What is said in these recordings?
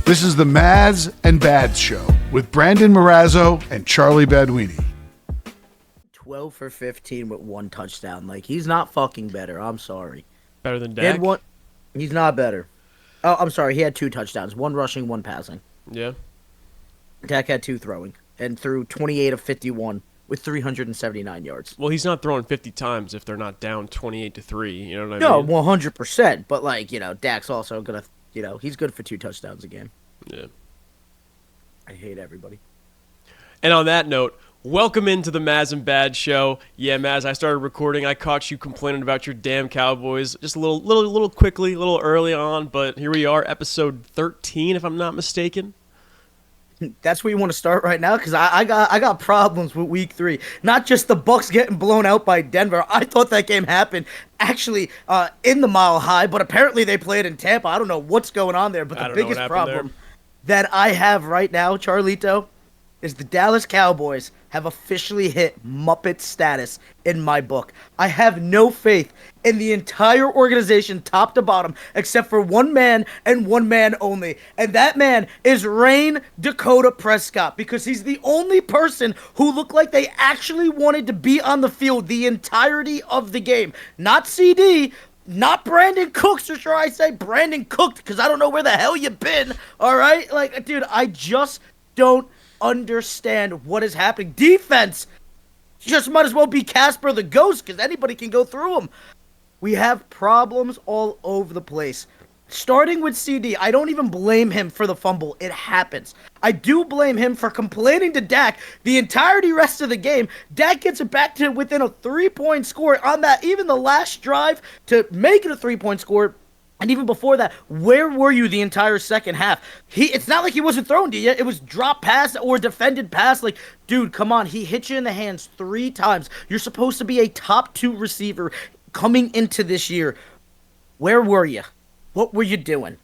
This is the Mazz and Bads Show with Brandon Marrazzo and Charlie Baduini. 12 for 15 with one touchdown. Like, he's not fucking better. I'm sorry. Better than Dak? He's not better. Oh, I'm sorry. He had 2 touchdowns. 1 rushing, 1 passing. Yeah. Dak had 2 throwing and threw 28 of 51 with 379 yards. Well, he's not throwing 50 times if they're not down 28-3. You know what I No, mean? 100%. But, like, Dak's also going to, he's good for 2 touchdowns a game. Yeah. I hate everybody. And on that note, welcome into the Mazz and Bad Show. Yeah, Mazz, I started recording. I caught you complaining about your damn Cowboys just a little quickly, a little early on, but here we are, episode 13, if I'm not mistaken. That's where you want to start right now, because I got problems with week 3. Not just the Bucs getting blown out by Denver. I thought that game happened actually in the Mile High, but apparently they played in Tampa. I don't know what's going on there, but the biggest problem that I have right now, Charlito, is the Dallas Cowboys have officially hit Muppet status in my book. I have no faith in the entire organization, top to bottom, except for one man and one man only. And that man is Rain Dakota Prescott, because he's the only person who looked like they actually wanted to be on the field the entirety of the game. Not CD, not Brandon Cooks, or should I say Brandon Cooked, because I don't know where the hell you've been, all right? Like, dude, I just don't understand what is happening. Defense just might as well be Casper the Ghost, because anybody can go through them. We have problems all over the place. Starting with CD, I don't even blame him for the fumble. It happens. I do blame him for complaining to Dak the entirety rest of the game. Dak gets it back to within a 3-point score on that, even the last drive to make it a 3-point score. And even before that, where were you the entire second half? It's not like he wasn't thrown to you. It was drop pass or defended pass. Like, dude, come on. He hit you in the hands 3 times. You're supposed to be a top 2 receiver coming into this year. Where were you? What were you doing?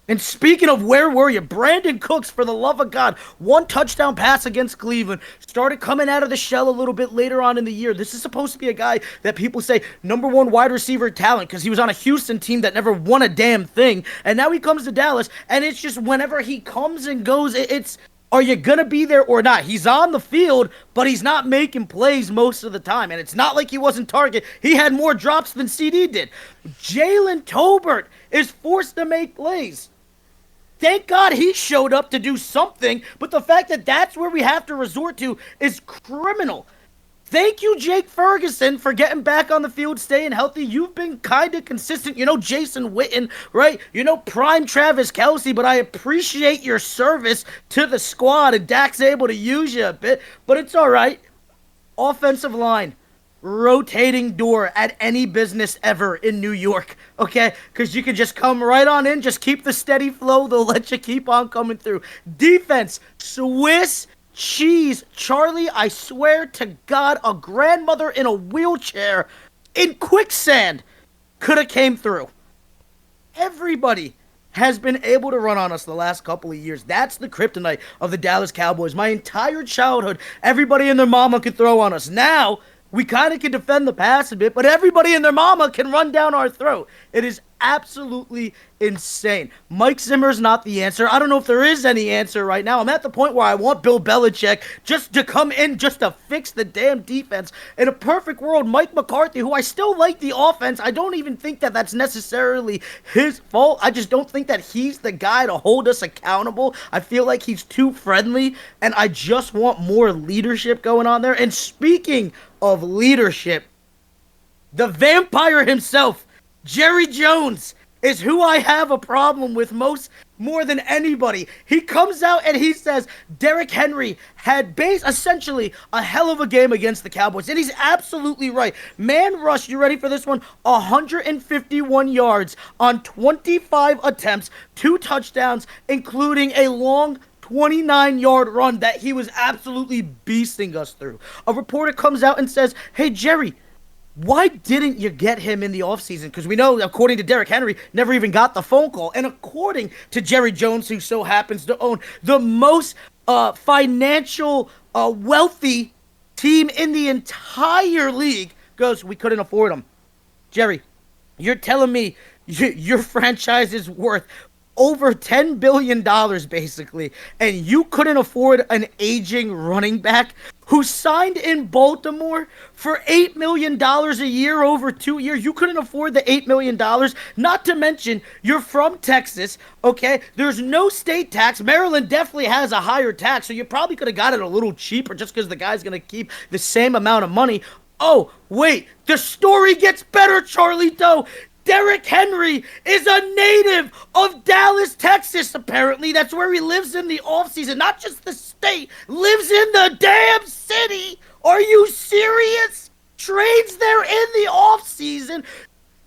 And speaking of where were you, Brandon Cooks, for the love of God, 1 touchdown pass against Cleveland, started coming out of the shell a little bit later on in the year. This is supposed to be a guy that people say #1 wide receiver talent, because he was on a Houston team that never won a damn thing. And now he comes to Dallas, and it's just whenever he comes and goes, it's are you going to be there or not? He's on the field, but he's not making plays most of the time. And it's not like he wasn't target. He had more drops than CD did. Jalen Tolbert is forced to make plays. Thank God he showed up to do something, but the fact that that's where we have to resort to is criminal. Thank you, Jake Ferguson, for getting back on the field, staying healthy. You've been kind of consistent. Jason Witten, right? Prime Travis Kelce, but I appreciate your service to the squad, and Dak's able to use you a bit, but it's all right. Offensive line. Rotating door at any business ever in New York, okay? Because you can just come right on in, just keep the steady flow, they'll let you keep on coming through. Defense, Swiss cheese. Charlie, I swear to God, a grandmother in a wheelchair in quicksand could have came through. Everybody has been able to run on us the last couple of years. That's the kryptonite of the Dallas Cowboys. My entire childhood, everybody and their mama could throw on us. Now, we kind of can defend the pass a bit, but everybody and their mama can run down our throat. It is absolutely insane. Mike Zimmer's not the answer. I don't know if there is any answer right now. I'm at the point where I want Bill Belichick just to come in just to fix the damn defense. In a perfect world, Mike McCarthy, who I still like the offense, I don't even think that that's necessarily his fault. I just don't think that he's the guy to hold us accountable. I feel like he's too friendly, and I just want more leadership going on there. And speaking of leadership, the vampire himself, Jerry Jones, is who I have a problem with more than anybody. He comes out and he says Derrick Henry had essentially a hell of a game against the Cowboys. And he's absolutely right. Man rush, you ready for this one? 151 yards on 25 attempts, 2 touchdowns, including a long 29-yard run that he was absolutely beasting us through. A reporter comes out and says, hey, Jerry, why didn't you get him in the offseason? Because we know, according to Derrick Henry, never even got the phone call. And according to Jerry Jones, who so happens to own the most financial wealthy team in the entire league, goes, we couldn't afford him. Jerry, you're telling me your franchise is worth over $10 billion basically, and you couldn't afford an aging running back who signed in Baltimore for $8 million a year over 2 years. You couldn't afford the $8 million. Not to mention, you're from Texas, okay? There's no state tax. Maryland definitely has a higher tax, so you probably could have got it a little cheaper just because the guy's going to keep the same amount of money. Oh, wait, the story gets better, Charlito. Derrick Henry is a native of Dallas, Texas, apparently. That's where he lives in the offseason. Not just the state, lives in the damn city. Are you serious? Trades there in the offseason.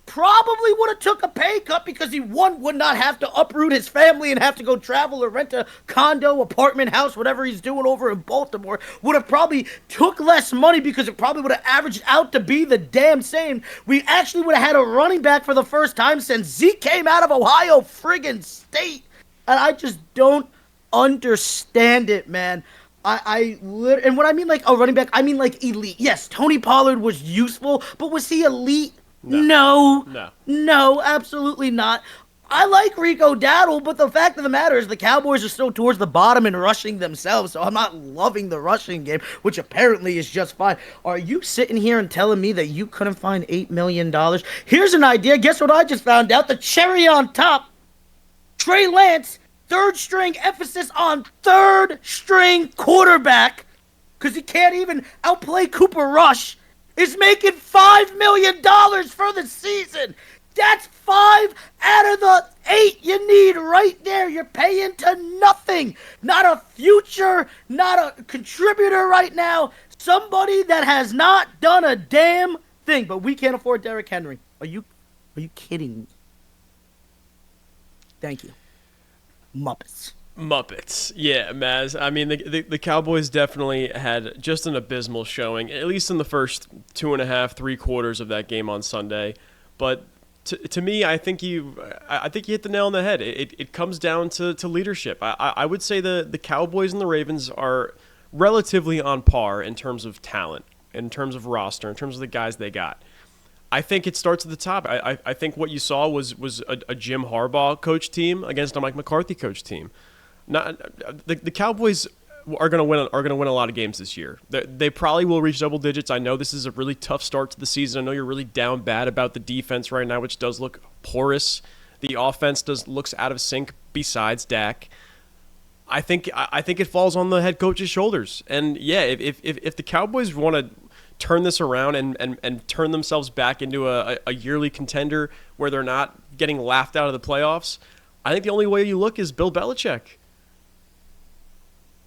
Probably would have took a pay cut because he, one, would not have to uproot his family and have to go travel or rent a condo, apartment, house, whatever he's doing over in Baltimore. Would have probably took less money because it probably would have averaged out to be the damn same. We actually would have had a running back for the first time since Zeke came out of Ohio friggin' State. And I just don't understand it, man. And when I mean like a running back, I mean like elite. Yes, Tony Pollard was useful, but was he elite? No, absolutely not. I like Rico Dowdle, but the fact of the matter is the Cowboys are still towards the bottom in rushing themselves, so I'm not loving the rushing game, which apparently is just fine. Are you sitting here and telling me that you couldn't find $8 million? Here's an idea. Guess what I just found out? The cherry on top. Trey Lance, third string, emphasis on third string quarterback, because he can't even outplay Cooper Rush, is making $5 million for the season. That's 5 out of the 8 you need right there. You're paying to nothing. Not a future, not a contributor right now. Somebody that has not done a damn thing. But we can't afford Derrick Henry. Are you kidding me? Thank you. Muppets. Yeah, Mazz. I mean, the Cowboys definitely had just an abysmal showing, at least in the first 2.5, 3 quarters of that game on Sunday. But to me, I think you hit the nail on the head. It comes down to leadership. I would say the Cowboys and the Ravens are relatively on par in terms of talent, in terms of roster, in terms of the guys they got. I think it starts at the top. I think what you saw was a Jim Harbaugh coach team against a Mike McCarthy coach team. The Cowboys are going to win a lot of games this year. They probably will reach double digits. I know this is a really tough start to the season. I know you're really down bad about the defense right now, which does look porous. The offense looks out of sync besides Dak. I think it falls on the head coach's shoulders. And yeah, if the Cowboys want to turn this around and turn themselves back into a yearly contender where they're not getting laughed out of the playoffs, I think the only way you look is Bill Belichick.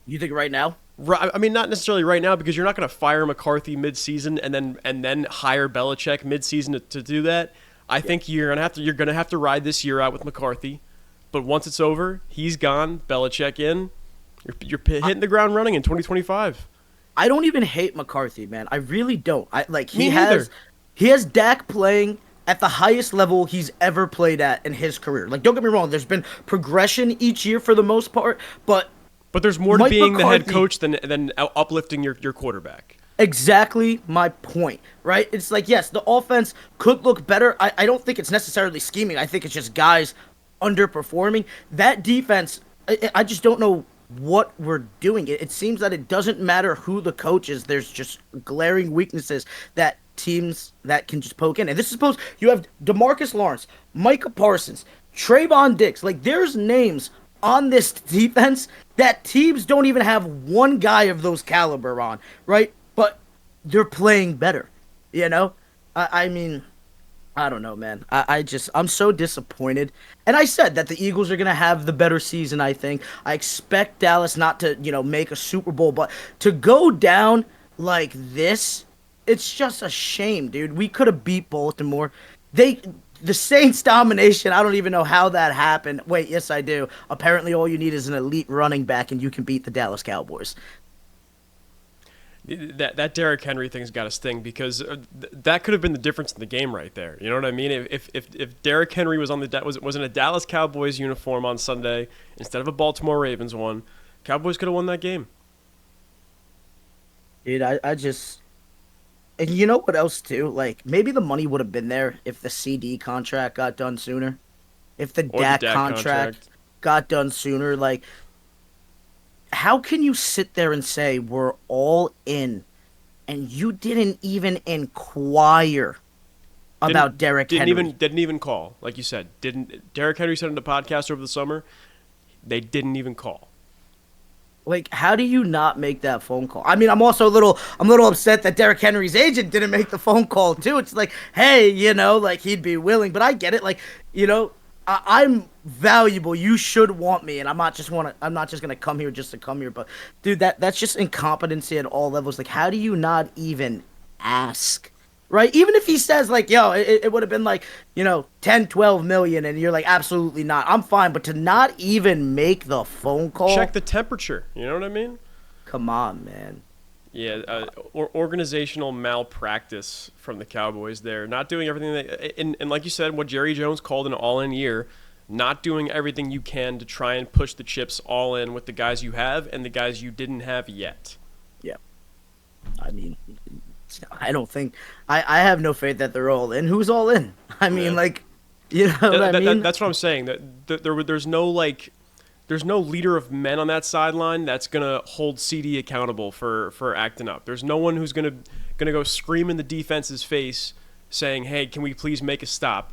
You think right now? Right. I mean, not necessarily right now, because you're not going to fire McCarthy mid-season and then hire Belichick mid-season to do that. I think you're gonna have to ride this year out with McCarthy, but once it's over, he's gone. Belichick in. You're hitting the ground running in 2025. I don't even hate McCarthy, man. I really don't. He has Dak playing at the highest level he's ever played at in his career. Like, don't get me wrong, there's been progression each year for the most part, but there's more to being the head coach than uplifting your quarterback. Exactly my point, right? It's like, yes, the offense could look better. I don't think it's necessarily scheming. I think it's just guys underperforming. That defense, I just don't know what we're doing. It seems that it doesn't matter who the coach is. There's just glaring weaknesses that teams that can just poke in. And this is supposed, you have DeMarcus Lawrence, Micah Parsons, Trayvon Diggs. Like, there's names on this defense that teams don't even have one guy of those caliber on, right? But they're playing better, you know? I mean, I don't know, man. I'm so disappointed. And I said that the Eagles are going to have the better season, I think. I expect Dallas not to, make a Super Bowl, but to go down like this, it's just a shame, dude. We could have beat Baltimore. The Saints domination, I don't even know how that happened. Wait, yes, I do. Apparently all you need is an elite running back and you can beat the Dallas Cowboys. That Derrick Henry thing's got to sting, because that could have been the difference in the game right there. You know what I mean? If Derrick Henry was was in a Dallas Cowboys uniform on Sunday instead of a Baltimore Ravens one, Cowboys could have won that game. Dude, and you know what else too? Like, maybe the money would have been there if the CD contract got done sooner. If the Dak contract got done sooner. Like, how can you sit there and say we're all in, and you didn't even inquire about Derrick Henry? Didn't even call, like you said. Derrick Henry said in the podcast over the summer, they didn't even call. Like, how do you not make that phone call? I mean, I'm also a little upset that Derrick Henry's agent didn't make the phone call too. It's like, hey, like he'd be willing, but I get it. Like, I'm valuable. You should want me, and I'm not just gonna come here just to come here. But dude, that's just incompetency at all levels. Like, how do you not even ask? Right? Even if he says, like, yo, it would have been like, 10, 12 million, and you're like, absolutely not. I'm fine. But to not even make the phone call. Check the temperature. You know what I mean? Come on, man. Yeah, organizational malpractice from the Cowboys there. Not doing everything and like you said, what Jerry Jones called an all-in year, not doing everything you can to try and push the chips all in with the guys you have and the guys you didn't have yet. Yeah. I mean, I don't think I have no faith that they're all in. Who's all in? I mean, like, what I mean? That's what I'm saying. There's no leader of men on that sideline that's gonna hold CD accountable for acting up. There's no one who's gonna go scream in the defense's face saying, "Hey, can we please make a stop?"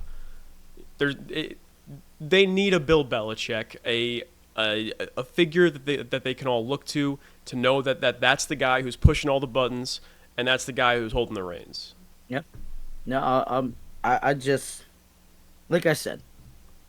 They need a Bill Belichick, a figure that they can all look to know that's the guy who's pushing all the buttons. And that's the guy who's holding the reins. Yep. No, I just, like I said,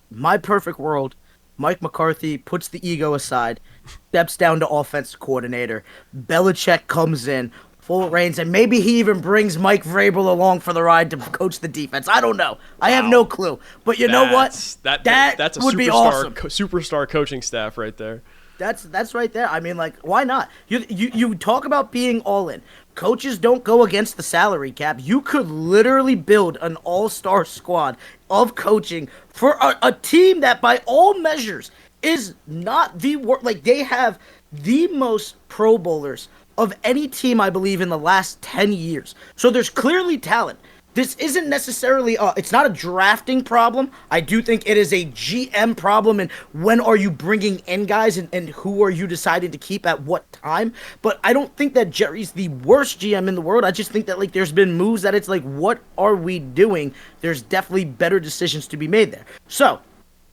my perfect world, Mike McCarthy puts the ego aside, steps down to offensive coordinator. Belichick comes in, full reins, and maybe he even brings Mike Vrabel along for the ride to coach the defense. I don't know. I have no clue. But know what? That's a would be awesome. Superstar coaching staff right there. That's right there. I mean, like, why not? You talk about being all in. Coaches don't go against the salary cap. You could literally build an all-star squad of coaching for a team that, by all measures, is not the worst. Like, they have the most Pro Bowlers of any team, I believe, in the last 10 years. So there's clearly talent. This isn't necessarily, it's not a drafting problem. I do think it is a GM problem, and when are you bringing in guys, and who are you deciding to keep at what time? But I don't think that Jerry's the worst GM in the world. I just think that, like, there's been moves that it's like, what are we doing? There's definitely better decisions to be made there. So,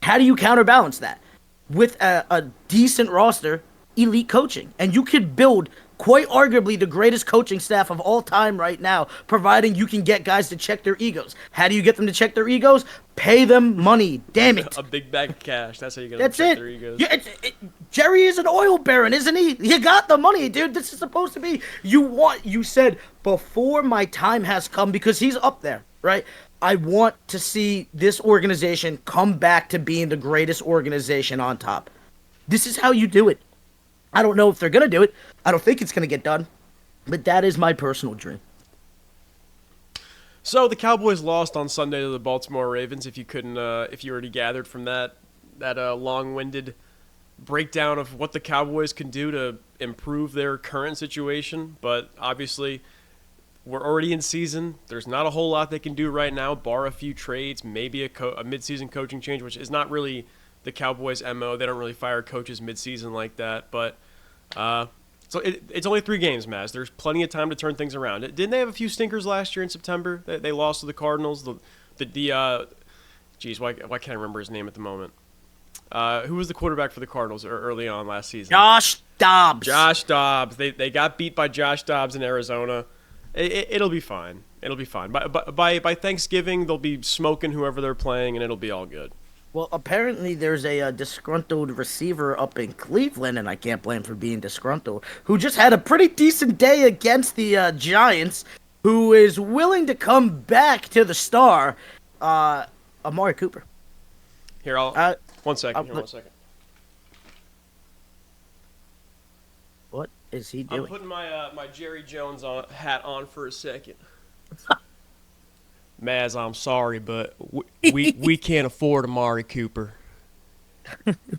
how do you counterbalance that? With a decent roster, elite coaching. And you could build quite arguably the greatest coaching staff of all time right now, providing you can get guys to check their egos. How do you get them to check their egos? Pay them money. Damn it. A big bag of cash. That's how you get them to check their egos. Yeah, Jerry is an oil baron, isn't he? You got the money, dude. This is supposed to be, you said, before my time has come, because he's up there, right? I want to see this organization come back to being the greatest organization on top. This is how you do it. I don't know if they're going to do it. I don't think it's going to get done. But that is my personal dream. So the Cowboys lost on Sunday to the Baltimore Ravens. If you already gathered from that long-winded breakdown of what the Cowboys can do to improve their current situation. But obviously, we're already in season. There's not a whole lot they can do right now, bar a few trades, maybe a mid-season coaching change, which is not really the Cowboys' MO. They don't really fire coaches mid-season like that. But so it's only 3 games, Mazz. There's plenty of time to turn things around. Didn't they have a few stinkers last year in September? They lost to the Cardinals. Geez, why can't I remember his name at the moment? Who was the quarterback for the Cardinals early on last season? Josh Dobbs. Josh Dobbs. They got beat by Josh Dobbs in Arizona. It'll be fine. It'll be fine. By Thanksgiving, they'll be smoking whoever they're playing, and it'll be all good. Well, apparently there's a disgruntled receiver up in Cleveland, and I can't blame him for being disgruntled, who just had a pretty decent day against the Giants, who is willing to come back to the star, Amari Cooper. Here, one second. What is he doing? I'm putting my Jerry Jones hat on for a second. Mazz, I'm sorry, but we can't afford Amari Cooper.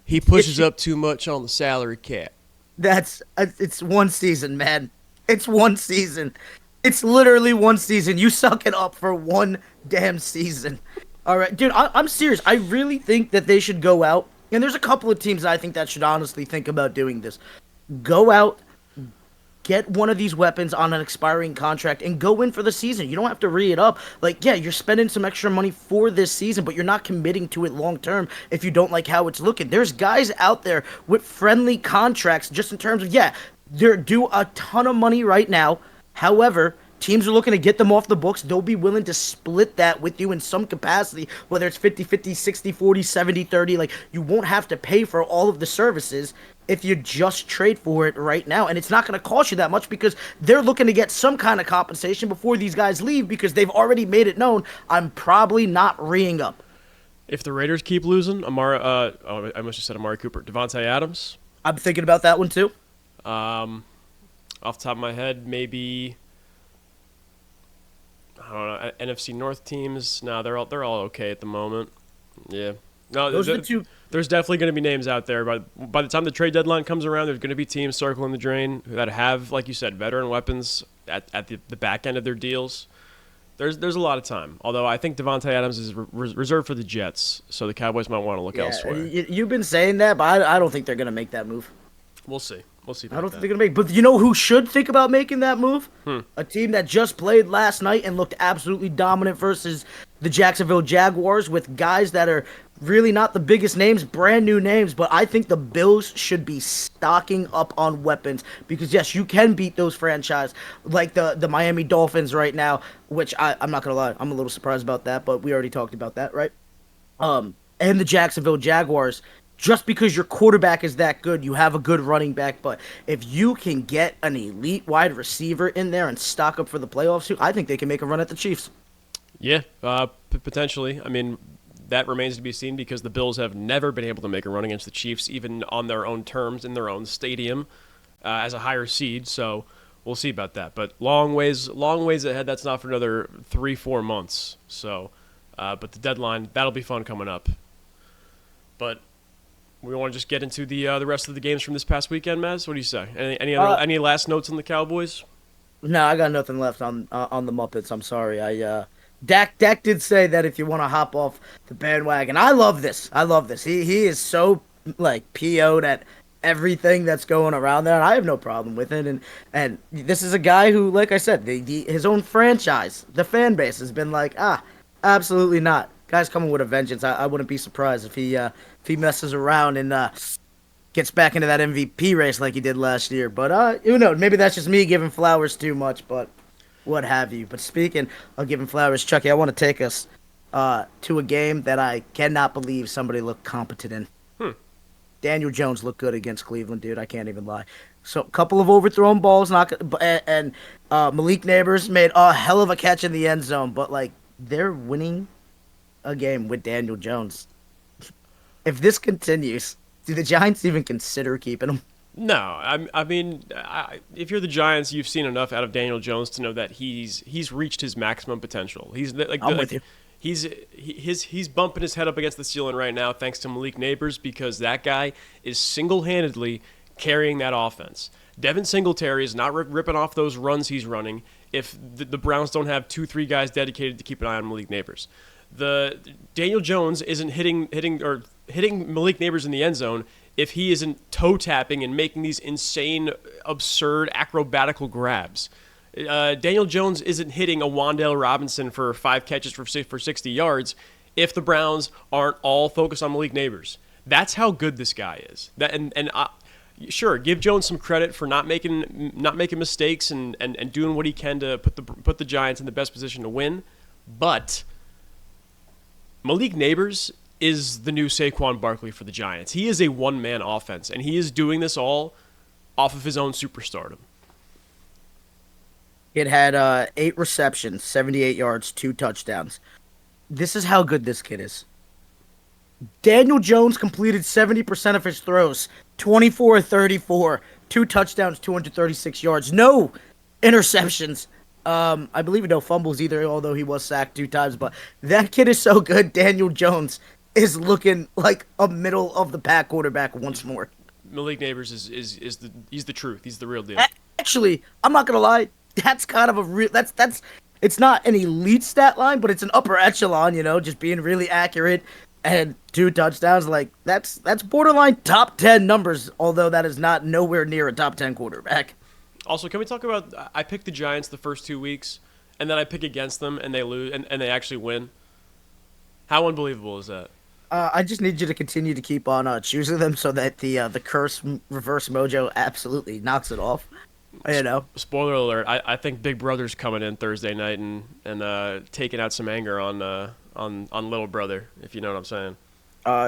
He pushes up too much on the salary cap. It's one season, man. It's one season. It's literally one season. You suck it up for one damn season. All right, dude, I'm serious. I really think that they should go out And there's a couple of teams I think that should honestly think about doing this. Go out, get one of these weapons on an expiring contract, and go in for the season. You don't have to re it up. Like, yeah, you're spending some extra money for this season, but you're not committing to it long term if you don't like how it's looking. There's guys out there with friendly contracts just in terms of, yeah, they're due a ton of money right now. However, teams are looking to get them off the books. They'll be willing to split that with you in some capacity, whether it's 50-50, 60-40, 70-30. Like, you won't have to pay for all of the services if you just trade for it right now. And it's not going to cost you that much because they're looking to get some kind of compensation before these guys leave because they've already made it known, I'm probably not re-ing up. If the Raiders keep losing, I must have said Amari Cooper, Devontae Adams. I'm thinking about that one too. Off the top of my head, maybe... I don't know, NFC North teams. No, they're all okay at the moment. Yeah. No, those are the two. There's definitely going to be names out there. But by the time the trade deadline comes around, there's going to be teams circling the drain that have, like you said, veteran weapons at the back end of their deals. There's a lot of time. Although I think Devontae Adams is reserved for the Jets, so the Cowboys might want to look elsewhere. You've been saying that, but I don't think they're going to make that move. We'll see. We'll see. I don't think they're going to make. But you know who should think about making that move? A team that just played last night and looked absolutely dominant versus the Jacksonville Jaguars with guys that are really not the biggest names, brand new names. But I think the Bills should be stocking up on weapons because, yes, you can beat those franchises like the Miami Dolphins right now, which I'm not going to lie. I'm a little surprised about that, but we already talked about that, right? And the Jacksonville Jaguars. Just because your quarterback is that good, you have a good running back. But if you can get an elite wide receiver in there and stock up for the playoffs, I think they can make a run at the Chiefs. Yeah, potentially. I mean, that remains to be seen because the Bills have never been able to make a run against the Chiefs, even on their own terms, in their own stadium, as a higher seed. So we'll see about that. But long ways ahead. That's not for another 3-4 months. So, but the deadline, that'll be fun coming up. But we want to just get into the rest of the games from this past weekend, Mazz. What do you say? Any last notes on the Cowboys? No, I got nothing left on the Muppets. I'm sorry. Dak did say that if you want to hop off the bandwagon, I love this. He is so like PO'd at everything that's going around there, and I have no problem with it. And this is a guy who, like I said, his own franchise, the fan base has been like, absolutely not. Guy's coming with a vengeance. I wouldn't be surprised if he messes around and gets back into that MVP race like he did last year. But who knows? Maybe that's just me giving flowers too much, but what have you. But speaking of giving flowers, Chucky, I want to take us to a game that I cannot believe somebody looked competent in. Daniel Jones looked good against Cleveland, dude. I can't even lie. So a couple of overthrown balls, and Malik Neighbors made a hell of a catch in the end zone. But like they're winning a game with Daniel Jones. If this continues, do the Giants even consider keeping him? No, I mean, if you're the Giants, you've seen enough out of Daniel Jones to know that he's reached his maximum potential. He's like I'm with you. He's bumping his head up against the ceiling right now, thanks to Malik Neighbors, because that guy is single-handedly carrying that offense. Devin Singletary is not ripping off those runs he's running if the Browns don't have 2-3 guys dedicated to keep an eye on Malik Neighbors. The Daniel Jones isn't hitting Malik Neighbors in the end zone if he isn't toe tapping and making these insane, absurd, acrobatical grabs. Daniel Jones isn't hitting a Wan'Dale Robinson for 5 catches for 60 yards if the Browns aren't all focused on Malik Neighbors. That's how good this guy is. Sure, give Jones some credit for not making mistakes and doing what he can to put the Giants in the best position to win, but Malik Neighbors is the new Saquon Barkley for the Giants. He is a one-man offense, and he is doing this all off of his own superstardom. It had 8 receptions, 78 yards, 2 touchdowns. This is how good this kid is. Daniel Jones completed 70% of his throws, 24-34, 2 touchdowns, 236 yards, no interceptions. I believe no fumbles either, although he was sacked 2 times. But that kid is so good. Daniel Jones is looking like a middle of the pack quarterback once more. Malik Neighbors he's the truth. He's the real deal. Actually, I'm not gonna lie. That's kind of a real. That's. It's not an elite stat line, but it's an upper echelon. Just being really accurate. and 2 touchdowns. Like that's borderline top 10 numbers, although that is not nowhere near a top 10 quarterback. Also, can we talk about? I picked the Giants the first 2 weeks, and then I pick against them, and they lose, and they actually win. How unbelievable is that? I just need you to continue to keep on choosing them so that the curse reverse mojo absolutely knocks it off. You know. Spoiler alert! I think Big Brother's coming in Thursday night and taking out some anger on Little Brother, if you know what I'm saying.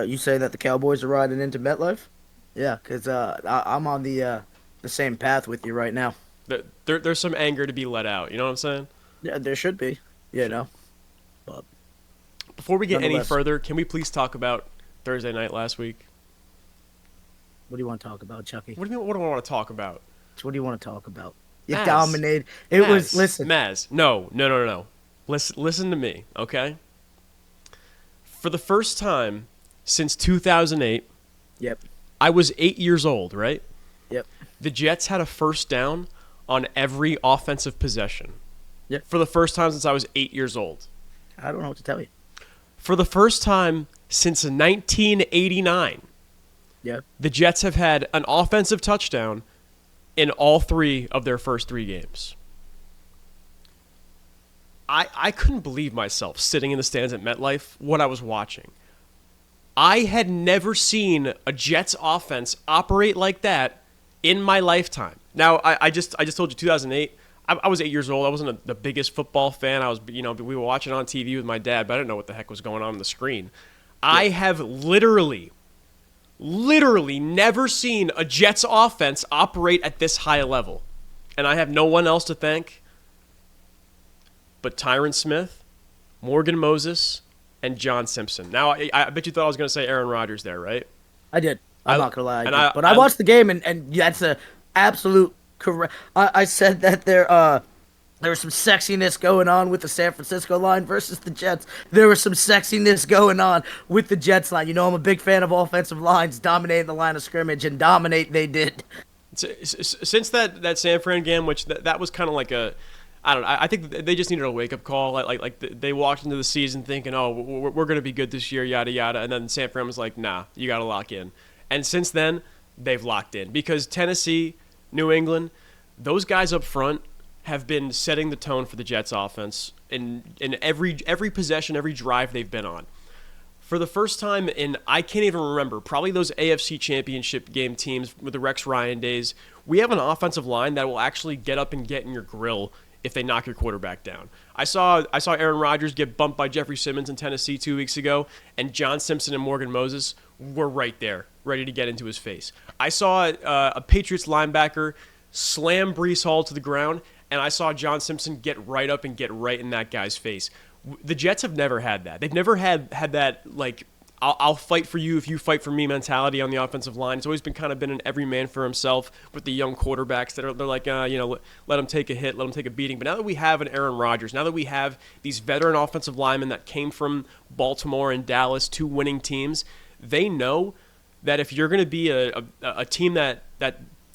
You say that the Cowboys are riding into MetLife? Yeah, because I'm on the same path with you right now. There's some anger to be let out. You know what I'm saying? Yeah, there should be. You know. But before we get any further, can we please talk about Thursday night last week? What do you want to talk about, Chucky? What do you mean? What do I want to talk about? What do you want to talk about? You Mazz. dominated. Listen. Mazz, no. Listen to me, okay? For the first time since 2008, Yep. I was 8 years old, right? Yep. The Jets had a first down on every offensive possession. Yep. For the first time since I was 8 years old. I don't know what to tell you. For the first time since 1989, Yep. the Jets have had an offensive touchdown in all 3 of their first 3 games. I couldn't believe myself sitting in the stands at MetLife what I was watching. I had never seen a Jets offense operate like that in my lifetime. Now, I just told you 2008. I was 8 years old. I wasn't the biggest football fan. We were watching on TV with my dad, but I didn't know what the heck was going on the screen. Yeah. I have literally never seen a Jets offense operate at this high a level. And I have no one else to thank but Tyron Smith, Morgan Moses, and John Simpson. Now, I bet you thought I was going to say Aaron Rodgers there, right? I did. I'm not going to lie. But I watched the game, and that's a absolute correct. I said that there was some sexiness going on with the San Francisco line versus the Jets. There was some sexiness going on with the Jets line. You know, I'm a big fan of offensive lines dominating the line of scrimmage, and dominate they did. Since that San Fran game, which that was kind of like a, I don't know, I think they just needed a wake-up call. Like they walked into the season thinking, oh, we're going to be good this year, yada, yada. And then San Fran was like, nah, you got to lock in. And since then, they've locked in. Because Tennessee, New England, those guys up front have been setting the tone for the Jets offense in every possession, every drive they've been on. For the first time in, I can't even remember, probably those AFC Championship game teams with the Rex Ryan days, we have an offensive line that will actually get up and get in your grill if they knock your quarterback down. I saw Aaron Rodgers get bumped by Jeffrey Simmons in Tennessee 2 weeks ago, and John Simpson and Morgan Moses were right there, ready to get into his face. I saw a Patriots linebacker slam Breece Hall to the ground, and I saw John Simpson get right up and get right in that guy's face. The Jets have never had that. They've never had that, like, I'll fight for you if you fight for me mentality on the offensive line. It's always been an every man for himself with the young quarterbacks that they're like, let him take a hit, let him take a beating. But now that we have an Aaron Rodgers, now that we have these veteran offensive linemen that came from Baltimore and Dallas, 2 winning teams, they know that if you're going to be a team that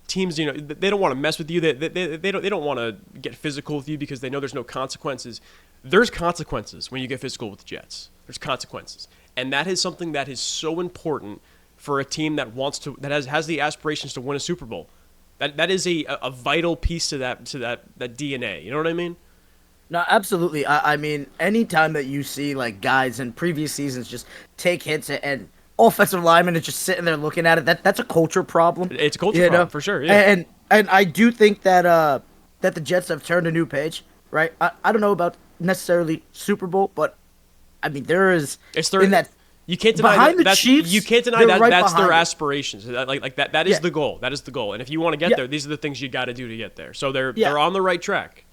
teams, they don't want to mess with you. They don't want to get physical with you because they know there's no consequences. There's consequences when you get physical with the Jets. There's consequences. And that is something that is so important for a team that has the aspirations to win a Super Bowl. That is a vital piece to that DNA. You know what I mean? No, absolutely. I mean, anytime that you see like guys in previous seasons just take hits and offensive linemen are just sitting there looking at it, that's a culture problem. It's a culture problem for sure. Yeah. And I do think that the Jets have turned a new page, right? I don't know about necessarily Super Bowl, but I mean, there is in that you can't deny behind that, the Chiefs. You can't deny that right that's their it. aspirations. Like that. That is the goal. That is the goal. And if you want to get there, these are the things you got to do to get there. So they're on the right track.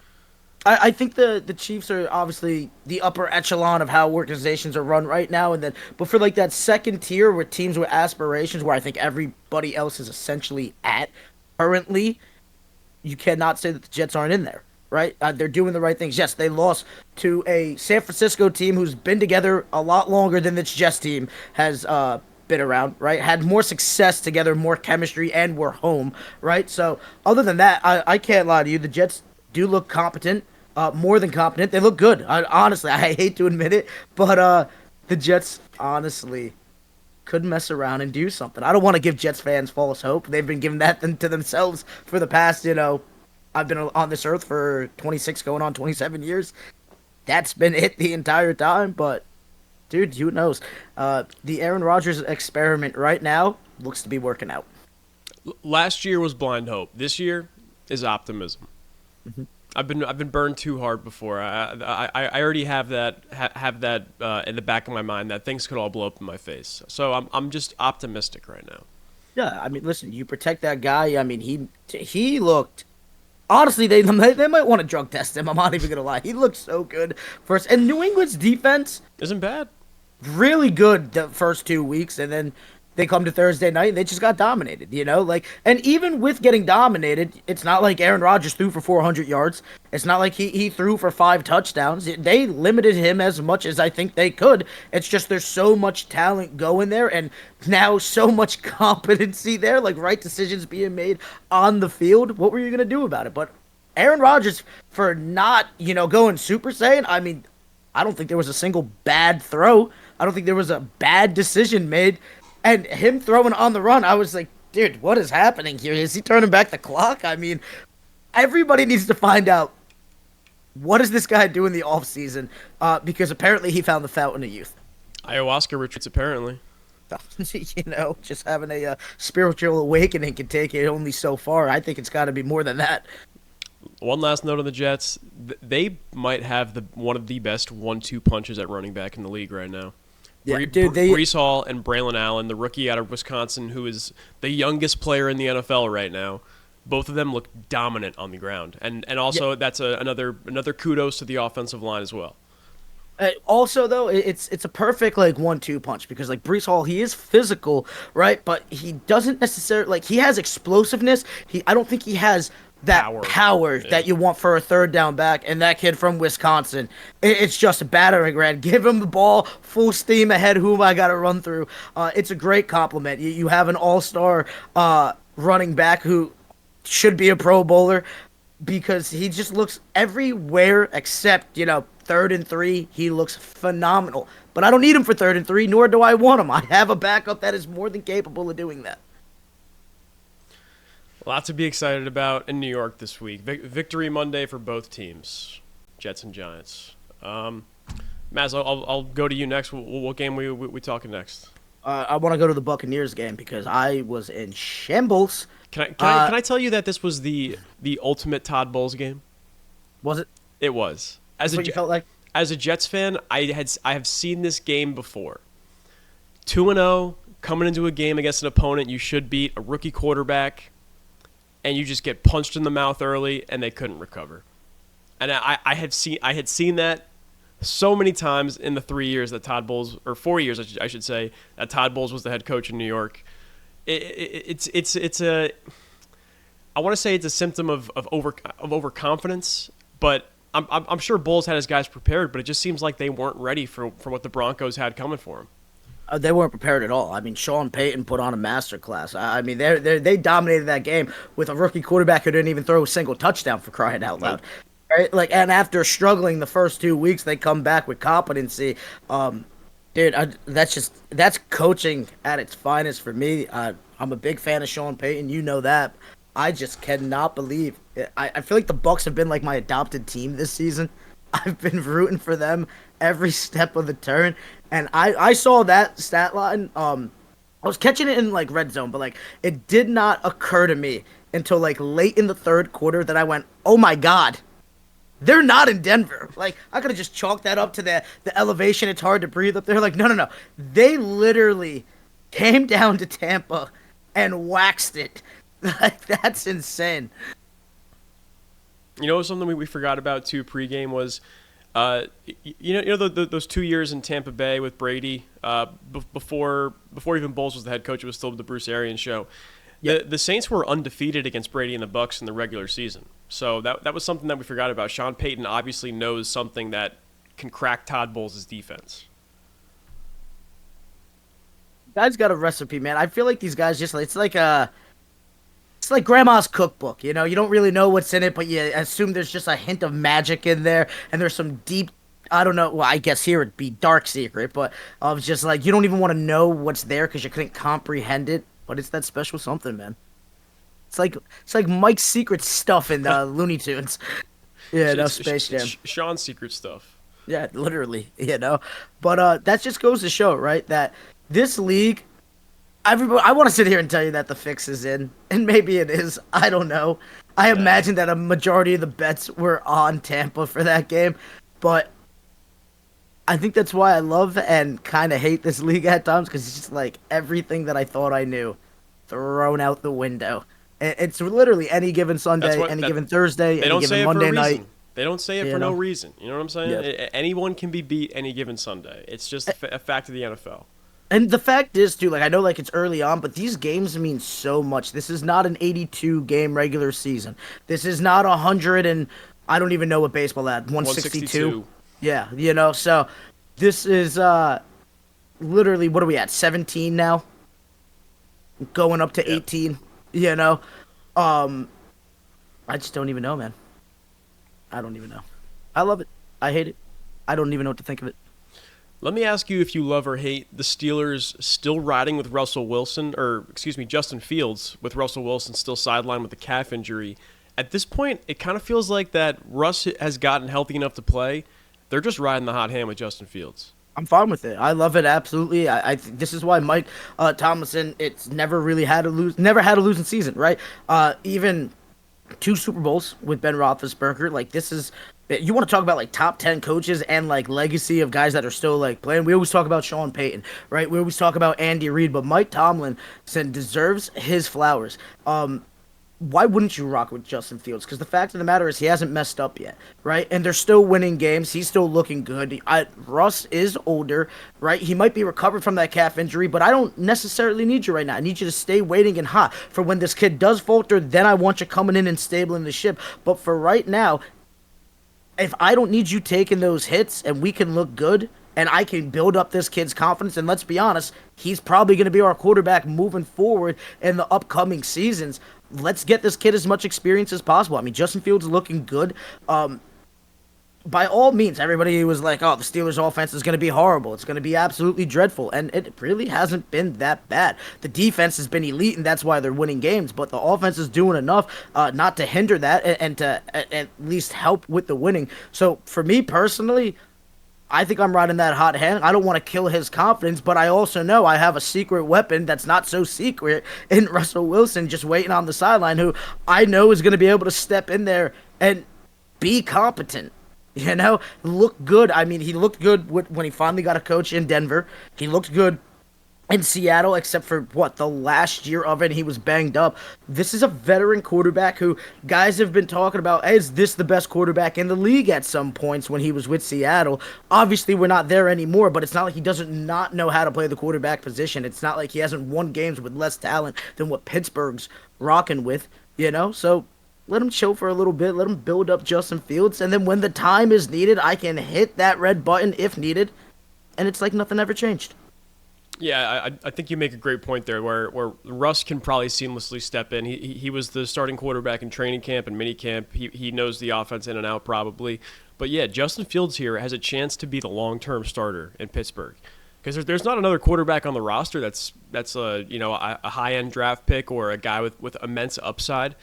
I think the Chiefs are obviously the upper echelon of how organizations are run right now, but for like that second tier with teams with aspirations, where I think everybody else is essentially at currently, you cannot say that the Jets aren't in there. Right? They're doing the right things. Yes, they lost to a San Francisco team who's been together a lot longer than this Jets team has been around, right? Had more success together, more chemistry, and were home, right? So other than that, I can't lie to you. The Jets do look competent, more than competent. They look good. Honestly, I hate to admit it, but the Jets honestly could mess around and do something. I don't want to give Jets fans false hope. They've been giving that to themselves for the past, I've been on this earth for 26 going on 27 years. That's been it the entire time, but dude, who knows? The Aaron Rodgers experiment right now looks to be working out. Last year was blind hope. This year is optimism. Mm-hmm. I've been burned too hard before. I already have that in the back of my mind that things could all blow up in my face. So I'm just optimistic right now. Yeah, I mean, listen, you protect that guy. I mean, he looked. Honestly, they might want to drug test him. I'm not even gonna lie. He looked so good first, and New England's defense Isn't bad. really good the first 2 weeks, and then they come to Thursday night and they just got dominated, and even with getting dominated, it's not like Aaron Rodgers threw for 400 yards. It's not like he threw for 5 touchdowns. They limited him as much as I think they could. It's just there's so much talent going there, and now so much competency there, like right decisions being made on the field. What were you going to do about it? But Aaron Rodgers, for not, going Super Saiyan, I mean, I don't think there was a single bad throw. I don't think there was a bad decision made. And him throwing on the run, I was like, dude, what is happening here? Is he turning back the clock? I mean, everybody needs to find out, what does this guy do in the offseason? Because apparently he found the fountain of youth. Ayahuasca retreats, apparently. Just having a spiritual awakening can take it only so far. I think it's got to be more than that. One last note on the Jets. They might have one of the best 1-2 punches at running back in the league right now. Yeah, Breece Hall and Braylon Allen, the rookie out of Wisconsin, who is the youngest player in the NFL right now. Both of them look dominant on the ground, and also that's another kudos to the offensive line as well. Also, though, it's a perfect 1-2 punch because Breece Hall, he is physical, right? But he doesn't necessarily he has explosiveness. I don't think he has that power that you want for a third down back. And that kid from Wisconsin, it's just a battering ram. Give him the ball, full steam ahead. Who am I got to run through? It's a great compliment. You have an all-star running back who should be a Pro Bowler because he just looks everywhere except 3rd and 3. He looks phenomenal. But I don't need him for 3rd and 3, nor do I want him. I have a backup that is more than capable of doing that. A lot to be excited about in New York this week. Victory Monday for both teams, Jets and Giants. Mazz, I'll go to you next. What game we talking next? I want to go to the Buccaneers game because I was in shambles. Can I tell you that this was the ultimate Todd Bowles game? Was it? It was. That's what you felt like? As a Jets fan, I have seen this game before. 2-0, coming into a game against an opponent you should beat, a rookie quarterback, and you just get punched in the mouth early, and they couldn't recover. And I had seen that so many times in the 3 years that Todd Bowles, or 4 years I should say, that Todd Bowles was the head coach in New York. It's a I want to say it's a symptom of overconfidence, but I'm sure Bowles had his guys prepared, but it just seems like they weren't ready for what the Broncos had coming for them. They weren't prepared at all. I mean, Sean Payton put on a masterclass. I mean, they dominated that game with a rookie quarterback who didn't even throw a single touchdown, for crying out loud. Right? And after struggling the first 2 weeks, they come back with competency. Dude, that's coaching at its finest for me. I'm a big fan of Sean Payton. You know that. I just cannot believe it. I feel like the Bucs have been like my adopted team this season. I've been rooting for them every step of the turn. And I saw that stat line. I was catching it in red zone, but it did not occur to me until late in the third quarter that I went, oh my God, they're not in Denver. I could have just chalked that up to the elevation. It's hard to breathe up there. No. They literally came down to Tampa and waxed it. That's insane. You know, something we forgot about too pregame was, those 2 years in Tampa Bay with Brady, before even Bowles was the head coach, it was still the Bruce Arians show. Yep. The Saints were undefeated against Brady and the Bucs in the regular season. So that was something that we forgot about. Sean Payton obviously knows something that can crack Todd Bowles' defense. Guys got a recipe, man. I feel like these guys it's like grandma's cookbook. You don't really know what's in it, but you assume there's just a hint of magic in there, and there's some deep I don't know. Well, I guess here it'd be dark secret, but of just like you don't even want to know what's there because you couldn't comprehend it. But it's that special something, man. It's like Mike's secret stuff in the Looney Tunes. Yeah, no Space Jam. Sean's secret stuff. Yeah, literally, But that just goes to show, right, that this league, everybody, I want to sit here and tell you that the fix is in, and maybe it is. I don't know. I imagine that a majority of the bets were on Tampa for that game, but I think that's why I love and kind of hate this league at times because it's just like everything that I thought I knew thrown out the window. It's literally any given Sunday, any given Thursday, any given Monday night. They don't say it for no reason. You know what I'm saying? Yes. Anyone can be beat any given Sunday. It's just a fact of the NFL. And the fact is, too, like I know like it's early on, but these games mean so much. This is not an 82-game regular season. This is not 100 and I don't even know what baseball had, 162. Yeah, so this is literally, what are we at, 17 now? Going up to 18, I just don't even know, man. I don't even know. I love it. I hate it. I don't even know what to think of it. Let me ask you if you love or hate the Steelers still riding with Justin Fields with Russell Wilson still sidelined with a calf injury. At this point, it kind of feels like that Russ has gotten healthy enough to play. They're just riding the hot hand with Justin Fields. I'm fine with it. I love it absolutely. This is why Mike Tomlinson, it's never had a losing season, right? Even 2 Super Bowls with Ben Roethlisberger. Like this is, you want to talk about like top 10 coaches and like legacy of guys that are still like playing. We always talk about Sean Payton, right? We always talk about Andy Reid, but Mike Tomlinson deserves his flowers. Why wouldn't you rock with Justin Fields? Because the fact of the matter is he hasn't messed up yet, right? And they're still winning games. He's still looking good. Russ is older, right? He might be recovered from that calf injury, but I don't necessarily need you right now. I need you to stay waiting and hot for when this kid does falter. Then I want you coming in and stabling the ship. But for right now, if I don't need you taking those hits and we can look good and I can build up this kid's confidence, and let's be honest, he's probably going to be our quarterback moving forward in the upcoming seasons. Let's get this kid as much experience as possible. I mean, Justin Fields is looking good. By all means, everybody was like, oh, the Steelers' offense is going to be horrible. It's going to be absolutely dreadful. And it really hasn't been that bad. The defense has been elite, and that's why they're winning games. But the offense is doing enough not to hinder that and to at least help with the winning. So for me personally, I think I'm riding that hot hand. I don't want to kill his confidence, but I also know I have a secret weapon that's not so secret in Russell Wilson just waiting on the sideline, who I know is going to be able to step in there and be competent. Look good. I mean, he looked good when he finally got a coach in Denver. He looked good in Seattle, except for the last year of it, he was banged up. This is a veteran quarterback who guys have been talking about, hey, is this the best quarterback in the league at some points when he was with Seattle? Obviously, we're not there anymore, but it's not like he doesn't not know how to play the quarterback position. It's not like he hasn't won games with less talent than what Pittsburgh's rocking with, So let him chill for a little bit. Let him build up Justin Fields, and then when the time is needed, I can hit that red button if needed, and it's like nothing ever changed. Yeah, I think you make a great point there where Russ can probably seamlessly step in. He was the starting quarterback in training camp and minicamp. He knows the offense in and out probably. But yeah, Justin Fields here has a chance to be the long-term starter in Pittsburgh. Because there's not another quarterback on the roster that's a high-end draft pick or a guy with immense upside.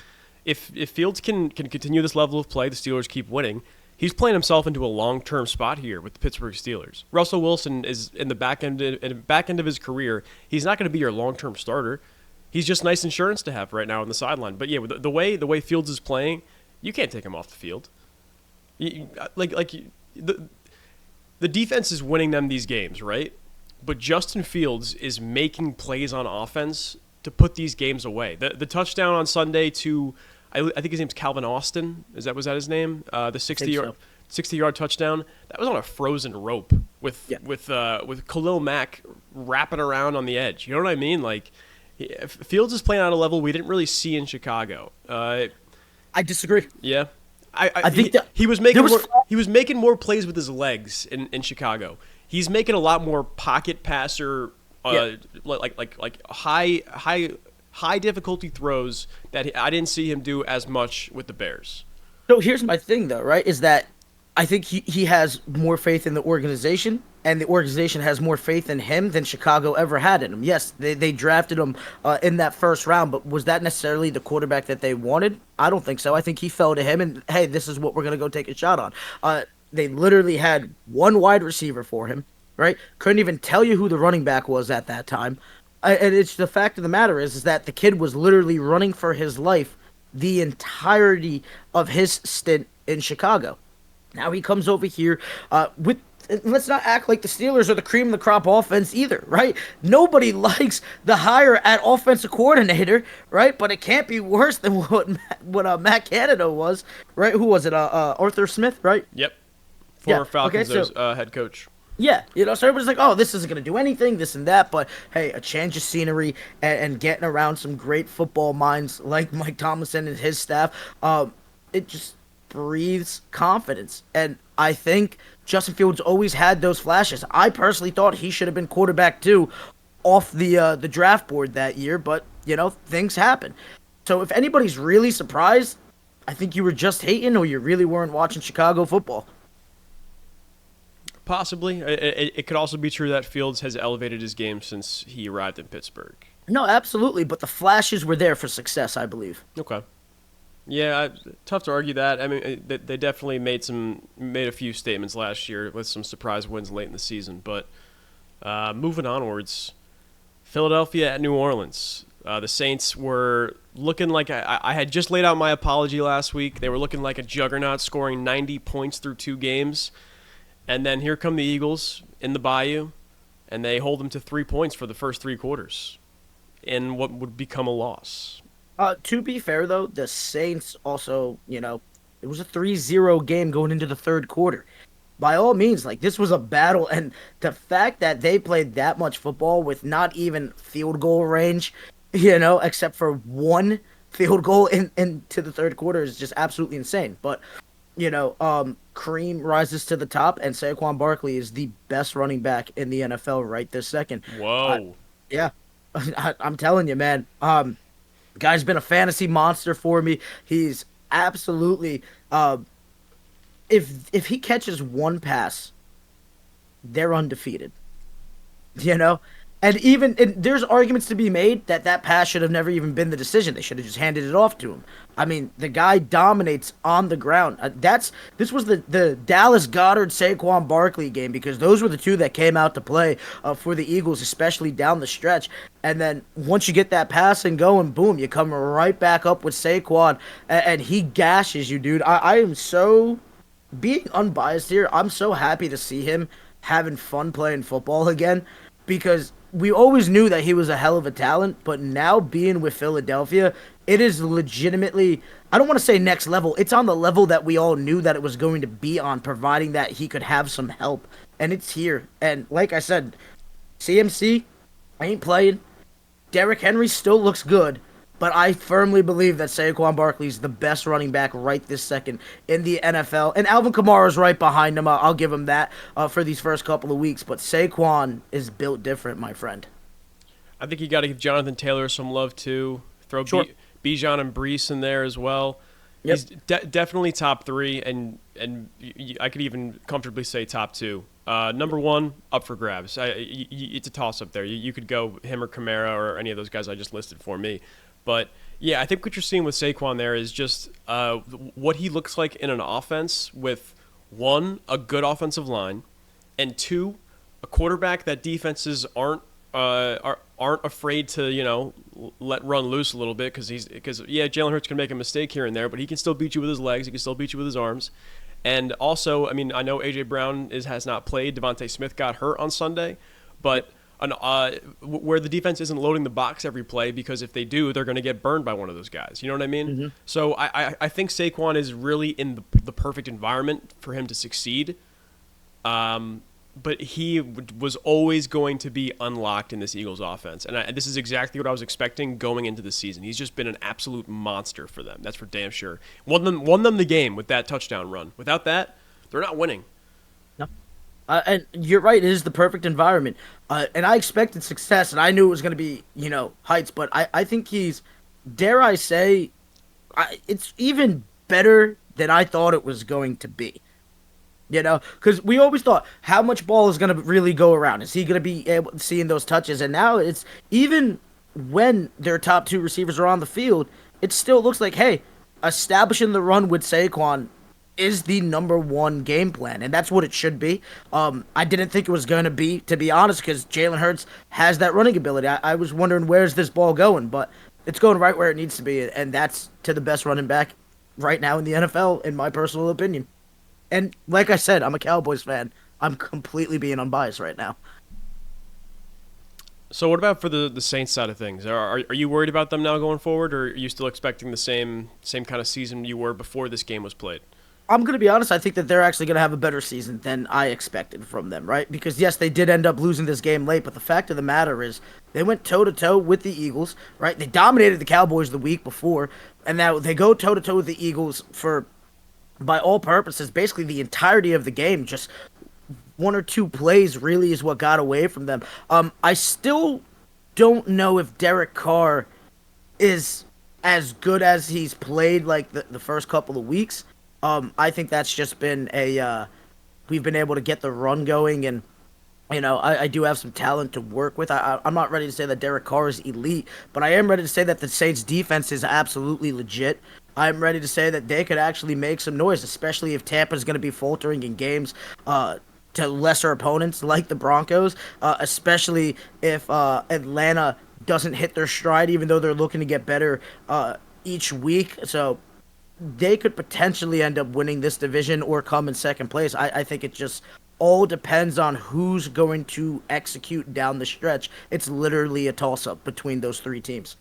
If Fields can continue this level of play, the Steelers keep winning. He's playing himself into a long-term spot here with the Pittsburgh Steelers. Russell Wilson is in the back end of his career. He's not going to be your long-term starter. He's just nice insurance to have right now on the sideline. But yeah, the way Fields is playing, you can't take him off the field. The defense is winning them these games, right? But Justin Fields is making plays on offense to put these games away. The touchdown on Sunday to, I think his name's Calvin Austin. Was that his name? The 60-yard touchdown. That was on a frozen rope with Khalil Mack wrapping around on the edge. You know what I mean? Like, Fields is playing at a level we didn't really see in Chicago. I disagree. Yeah, I think he was making more plays with his legs in Chicago. He's making a lot more pocket passer, like high difficulty throws that I didn't see him do as much with the Bears. So here's my thing, though, right? Is that I think he has more faith in the organization, and the organization has more faith in him than Chicago ever had in him. Yes, they drafted him in that first round, but was that necessarily the quarterback that they wanted? I don't think so. I think he fell to him, and hey, this is what we're going to go take a shot on. They literally had one wide receiver for him, right? Couldn't even tell you who the running back was at that time. And it's the fact of the matter is that the kid was literally running for his life the entirety of his stint in Chicago. Now he comes over here with. Let's not act like the Steelers are the cream of the crop offense either, right? Nobody likes the hire at offensive coordinator, right? But it can't be worse than what Matt Canada was, right? Who was it? Arthur Smith, right? Yep. Former Falcons okay, so, head coach. Yeah, so everybody's like, oh, this isn't going to do anything, this and that. But, hey, a change of scenery and getting around some great football minds like Mike Tomlinson and his staff, it just breathes confidence. And I think Justin Fields always had those flashes. I personally thought he should have been quarterback, too, off the draft board that year. But, things happen. So if anybody's really surprised, I think you were just hating or you really weren't watching Chicago football. Possibly. It could also be true that Fields has elevated his game since he arrived in Pittsburgh. No, absolutely. But the flashes were there for success, I believe. Okay. Yeah, tough to argue that. I mean, they definitely made a few statements last year with some surprise wins late in the season. But moving onwards, Philadelphia at New Orleans. The Saints were looking like I had just laid out my apology last week. They were looking like a juggernaut, scoring 90 points through 2 games. And then here come the Eagles in the Bayou, and they hold them to 3 points for the first 3 quarters in what would become a loss. To be fair, though, the Saints also, it was a 3-0 game going into the third quarter. By all means, this was a battle, and the fact that they played that much football with not even field goal range, except for one field goal into the third quarter is just absolutely insane. But Kareem rises to the top, and Saquon Barkley is the best running back in the NFL right this second. Whoa. Yeah. I'm telling you, man. Guy's been a fantasy monster for me. He's absolutely if he catches one pass, they're undefeated. And there's arguments to be made that pass should have never even been the decision. They should have just handed it off to him. I mean, the guy dominates on the ground. This was the Dallas Goedert Saquon Barkley game, because those were the two that came out to play for the Eagles, especially down the stretch. And then once you get that passing going, boom, you come right back up with Saquon, and he gashes you, dude. I am so, being unbiased here, I'm so happy to see him having fun playing football again, because we always knew that he was a hell of a talent, but now being with Philadelphia, it is legitimately, I don't want to say next level, it's on the level that we all knew that it was going to be on, providing that he could have some help, and it's here. And like I said, CMC ain't playing, Derrick Henry still looks good, but I firmly believe that Saquon Barkley is the best running back right this second in the NFL. And Alvin Kamara's right behind him. I'll give him that for these first couple of weeks. But Saquon is built different, my friend. I think you got to give Jonathan Taylor some love, too. Throw sure. Bijan and Brees in there as well. Yep. He's definitely top 3, and I could even comfortably say top 2. Number 1, up for grabs. It's a toss-up there. You could go him or Kamara or any of those guys I just listed for me. But, yeah, I think what you're seeing with Saquon there is just what he looks like in an offense with, 1, a good offensive line, and 2, a quarterback that defenses aren't afraid to, let run loose a little bit, because Jalen Hurts can make a mistake here and there, but he can still beat you with his legs. He can still beat you with his arms. And also, I mean, I know A.J. Brown has not played. Devontae Smith got hurt on Sunday, but where the defense isn't loading the box every play, because if they do, they're going to get burned by one of those guys. You know what I mean? Mm-hmm. So I think Saquon is really in the perfect environment for him to succeed. But he was always going to be unlocked in this Eagles offense. And this is exactly what I was expecting going into the season. He's just been an absolute monster for them. That's for damn sure. Won them the game with that touchdown run. Without that, they're not winning. No. And you're right. It is the perfect environment. And I expected success, and I knew it was going to be, heights. But I think he's, dare I say, it's even better than I thought it was going to be. Because we always thought, how much ball is going to really go around? Is he going to be able seeing those touches? And now it's even when their top two receivers are on the field, it still looks like, hey, establishing the run with Saquon is the number one game plan, and that's what it should be. I didn't think it was going to be honest, because Jalen Hurts has that running ability. I was wondering, where's this ball going? But it's going right where it needs to be, and that's to the best running back right now in the NFL, in my personal opinion. And like I said, I'm a Cowboys fan. I'm completely being unbiased right now. So what about for the Saints side of things? Are you worried about them now going forward, or are you still expecting the same kind of season you were before this game was played? I'm going to be honest. I think that they're actually going to have a better season than I expected from them, right? Because, yes, they did end up losing this game late, but the fact of the matter is they went toe-to-toe with the Eagles, right? They dominated the Cowboys the week before, and now they go toe-to-toe with the Eagles for, by all purposes, basically the entirety of the game. Just one or two plays really is what got away from them. I still don't know if Derek Carr is as good as he's played like the first couple of weeks. I think that's just been we've been able to get the run going, and I do have some talent to work with. I'm not ready to say that Derek Carr is elite, but I am ready to say that the Saints defense is absolutely legit. I'm ready to say that they could actually make some noise, especially if Tampa's going to be faltering in games to lesser opponents like the Broncos, especially if Atlanta doesn't hit their stride, even though they're looking to get better each week. So they could potentially end up winning this division or come in second place. I think it just all depends on who's going to execute down the stretch. It's literally a toss-up between those three teams.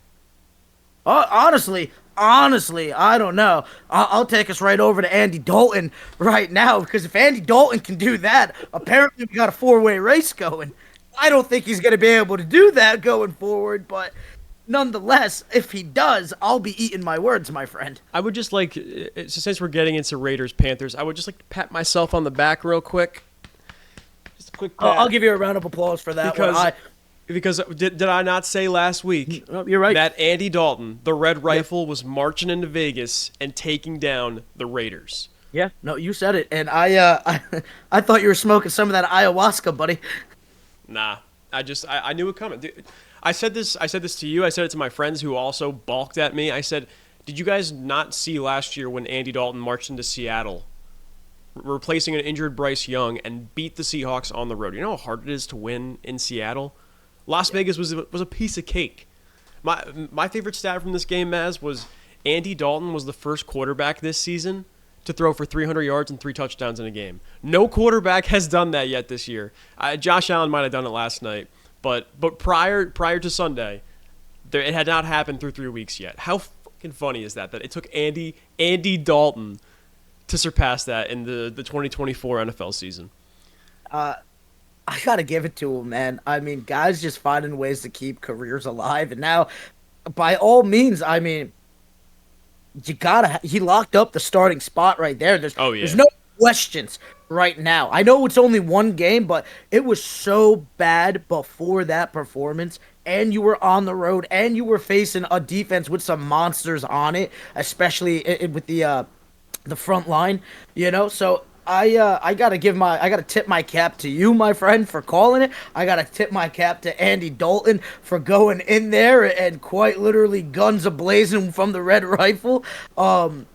Honestly, I don't know. I'll take us right over to Andy Dalton right now, because if Andy Dalton can do that, apparently we got a four-way race going. I don't think he's going to be able to do that going forward, but nonetheless, if he does, I'll be eating my words, my friend. I would just like, since we're getting into Raiders-Panthers, I would just like to pat myself on the back real quick. Just a quick pat. I'll give you a round of applause for that one. Because did I not say last week you're right. that Andy Dalton, the Red Rifle, was marching into Vegas and taking down the Raiders? Yeah, no, you said it, and I thought you were smoking some of that ayahuasca, buddy. Nah, I knew it coming. Dude, I said this to you. I said it to my friends who also balked at me. I said, did you guys not see last year when Andy Dalton marched into Seattle, replacing an injured Bryce Young, and beat the Seahawks on the road? You know how hard it is to win in Seattle? Las Vegas was a piece of cake. My favorite stat from this game, Mazz, was Andy Dalton was the first quarterback this season to throw for 300 yards and 3 touchdowns in a game. No quarterback has done that yet this year. Josh Allen might have done it last night, but prior to Sunday, it had not happened through 3 weeks yet. How fucking funny is that it took Andy Dalton to surpass that in the 2024 NFL season? I gotta give it to him, man. I mean, guys just finding ways to keep careers alive, and now, by all means, I mean, he locked up the starting spot right there. There's no questions right now. I know it's only one game, but it was so bad before that performance, and you were on the road, and you were facing a defense with some monsters on it, especially with the front line, so I gotta tip my cap to you, my friend, for calling it. I gotta tip my cap to Andy Dalton for going in there and quite literally guns a-blazing from the Red Rifle. I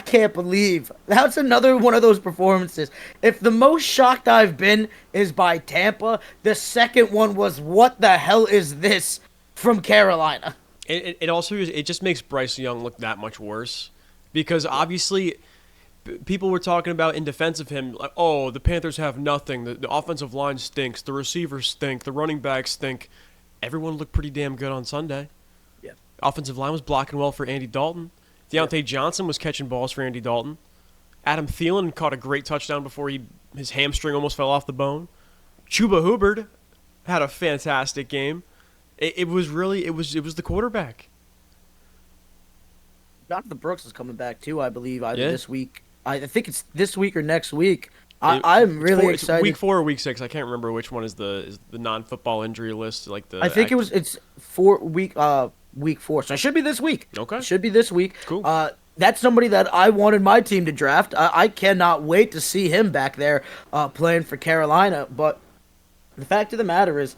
can't believe that's another one of those performances. If the most shocked I've been is by Tampa, the second one was, what the hell is this, from Carolina. It also just makes Bryce Young look that much worse, because obviously people were talking about in defense of him, like, oh, the Panthers have nothing. The offensive line stinks. The receivers stink. The running backs stink. Everyone looked pretty damn good on Sunday. Yeah. Offensive line was blocking well for Andy Dalton. Deontay Johnson was catching balls for Andy Dalton. Adam Thielen caught a great touchdown before his hamstring almost fell off the bone. Chuba Hubbard had a fantastic game. It was the quarterback. Jonathan Brooks is coming back too, I believe, either this week. I think it's this week or next week. I'm really excited. It's week 4 or week 6. I can't remember which one is the non-football injury list. I think it's week 4, so it should be this week. Okay, it should be this week. Cool. That's somebody that I wanted my team to draft. I cannot wait to see him back there playing for Carolina. But the fact of the matter is,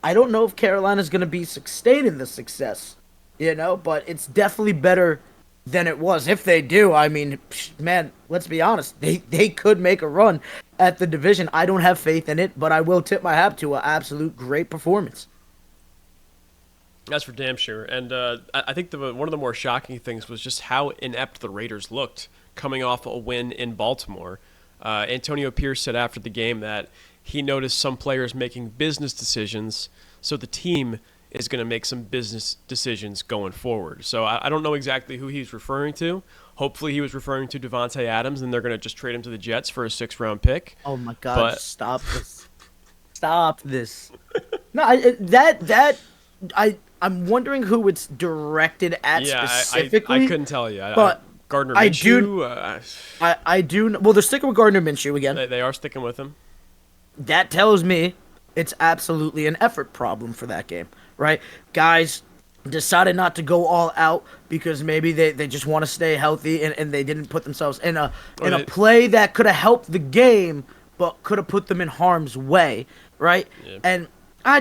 I don't know if Carolina's going to be sustaining the success, but it's definitely better than it was. If they do, I mean, man, let's be honest. They could make a run at the division. I don't have faith in it, but I will tip my hat to an absolute great performance. That's for damn sure. And I think one of the more shocking things was just how inept the Raiders looked coming off a win in Baltimore. Antonio Pierce said after the game that he noticed some players making business decisions, so the team is going to make some business decisions going forward. So I don't know exactly who he's referring to. Hopefully he was referring to Devontae Adams, and they're going to just trade him to the Jets for a 6th-round pick. Oh, my God. Stop this. Stop this. No, I'm wondering who it's directed at specifically. I couldn't tell you. But Gardner Minshew? I do. Well, they're sticking with Gardner Minshew again. They are sticking with him. That tells me it's absolutely an effort problem for that game, right? Guys decided not to go all out because maybe they just want to stay healthy and they didn't put themselves in a play that could have helped the game but could have put them in harm's way, right? Yeah. And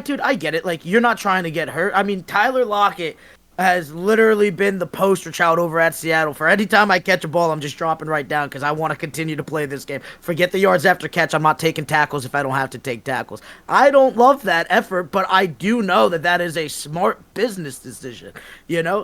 dude, I get it. Like, you're not trying to get hurt. I mean, Tyler Lockett has literally been the poster child over at Seattle. For any time I catch a ball, I'm just dropping right down because I want to continue to play this game. Forget the yards after catch. I'm not taking tackles if I don't have to take tackles. I don't love that effort, but I do know that is a smart business decision,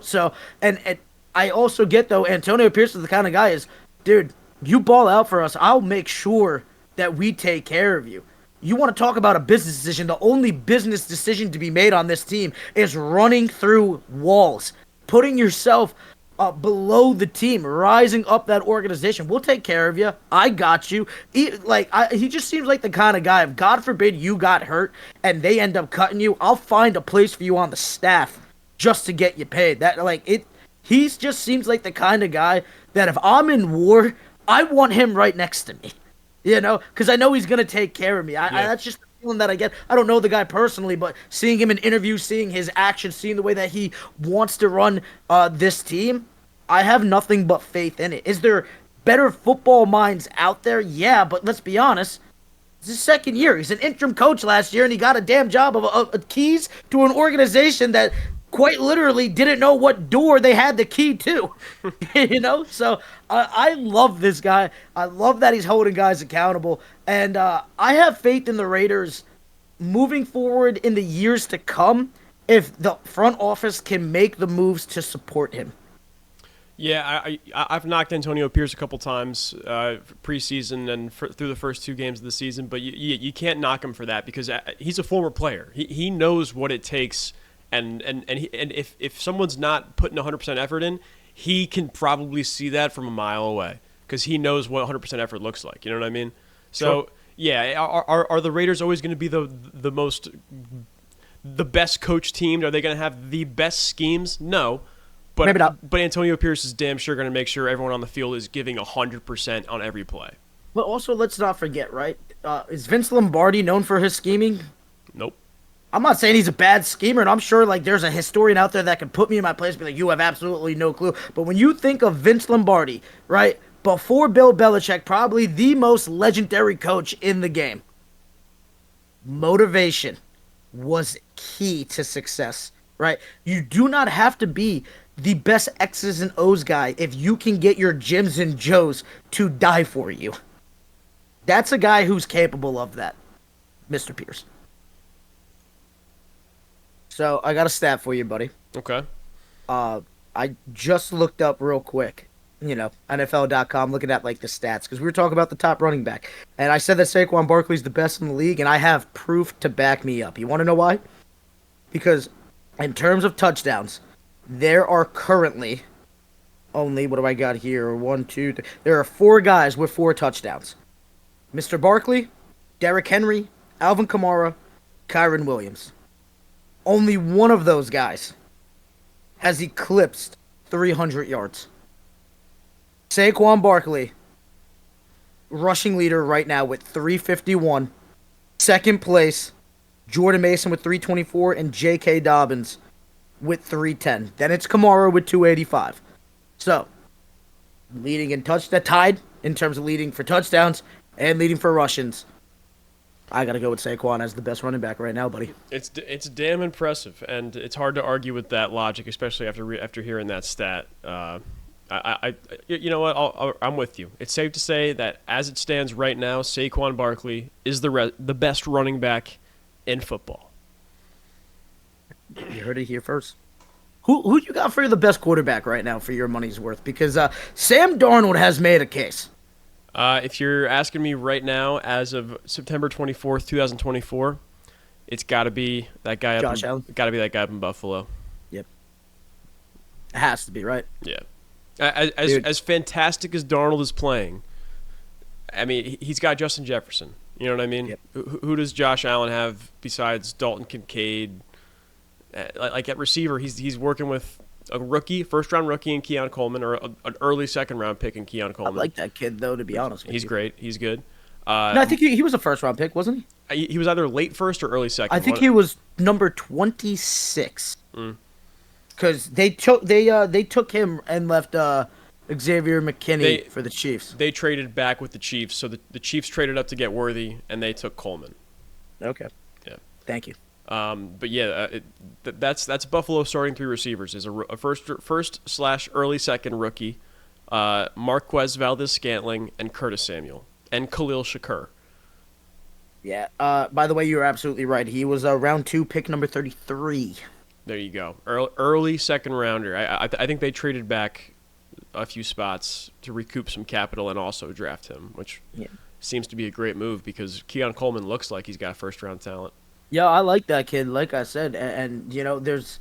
So, and I also get, though, Antonio Pierce is the kind of guy dude, you ball out for us. I'll make sure that we take care of you. You want to talk about a business decision, the only business decision to be made on this team is running through walls, putting yourself below the team, rising up that organization. We'll take care of you. I got you. He just seems like the kind of guy, if God forbid you got hurt and they end up cutting you, I'll find a place for you on the staff just to get you paid. He just seems like the kind of guy that if I'm in war, I want him right next to me. Because I know he's going to take care of me. That's just the feeling that I get. I don't know the guy personally, but seeing him in interviews, seeing his actions, seeing the way that he wants to run this team, I have nothing but faith in it. Is there better football minds out there? Yeah, but let's be honest. It's his 2nd year. He's an interim coach last year, and he got a damn job of keys to an organization that quite literally didn't know what door they had the key to, So I love this guy. I love that he's holding guys accountable. And I have faith in the Raiders moving forward in the years to come if the front office can make the moves to support him. Yeah, I've knocked Antonio Pierce a couple times preseason and through the first 2 games of the season, but you can't knock him for that because he's a former player. He knows what it takes. And if someone's not putting 100% effort in, he can probably see that from a mile away because he knows what 100% effort looks like. You know what I mean? So, sure. Yeah, are the Raiders always going to be the best coach team? Are they going to have the best schemes? No. But, maybe not. But Antonio Pierce is damn sure going to make sure everyone on the field is giving 100% on every play. But also, let's not forget, right? Is Vince Lombardi known for his scheming? Nope. I'm not saying he's a bad schemer, and I'm sure there's a historian out there that can put me in my place and be like, you have absolutely no clue. But when you think of Vince Lombardi, right, before Bill Belichick, probably the most legendary coach in the game, motivation was key to success, right? You do not have to be the best X's and O's guy if you can get your Jims and Joes to die for you. That's a guy who's capable of that, Mr. Pierce. So, I got a stat for you, buddy. Okay. I just looked up real quick, NFL.com, looking at, the stats, because we were talking about the top running back. And I said that Saquon Barkley's the best in the league, and I have proof to back me up. You want to know why? Because in terms of touchdowns, there are currently only, what do I got here? 1, 2, 3. There are 4 guys with 4 touchdowns. Mr. Barkley, Derrick Henry, Alvin Kamara, Kyron Williams. Only one of those guys has eclipsed 300 yards. Saquon Barkley, rushing leader right now with 351. Second place, Jordan Mason with 324 and J.K. Dobbins with 310. Then it's Kamara with 285. So, leading in tied in terms of leading for touchdowns and leading for rushings. I gotta go with Saquon as the best running back right now, buddy. It's damn impressive, and it's hard to argue with that logic, especially after hearing that stat. You know what? I'm with you. It's safe to say that as it stands right now, Saquon Barkley is the best running back in football. You heard it here first. Who you got for the best quarterback right now for your money's worth? Because Sam Darnold has made a case. If you're asking me right now, as of September 24th, 2024, it's got to be that guy Josh Allen. Got to be that guy up in Buffalo. Yep. It has to be, right? Yeah. As fantastic as Darnold is playing, I mean, he's got Justin Jefferson. You know what I mean? Yep. Who does Josh Allen have besides Dalton Kincaid? Like at receiver, he's working with a rookie, first-round rookie in Keon Coleman, or an early second-round pick in Keon Coleman. I like that kid, though, to be honest with you. He's great. He's good. No, I think he was a first-round pick, wasn't he? He was either late first or early second. I think he was number 26. Because they took him and left Xavier McKinney for the Chiefs. They traded back with the Chiefs, so the Chiefs traded up to get Worthy, and they took Coleman. Okay. Yeah. Thank you. But yeah, that's Buffalo starting three receivers is a first/early second rookie, Marquez Valdez-Scantling and Curtis Samuel and Khalil Shakur. Yeah. By the way, you're absolutely right. He was round 2, pick number 33. There you go. Early second rounder. I think they traded back a few spots to recoup some capital and also draft him, which seems to be a great move because Keon Coleman looks like he's got first round talent. Yeah, I like that kid. Like I said, and you know, there's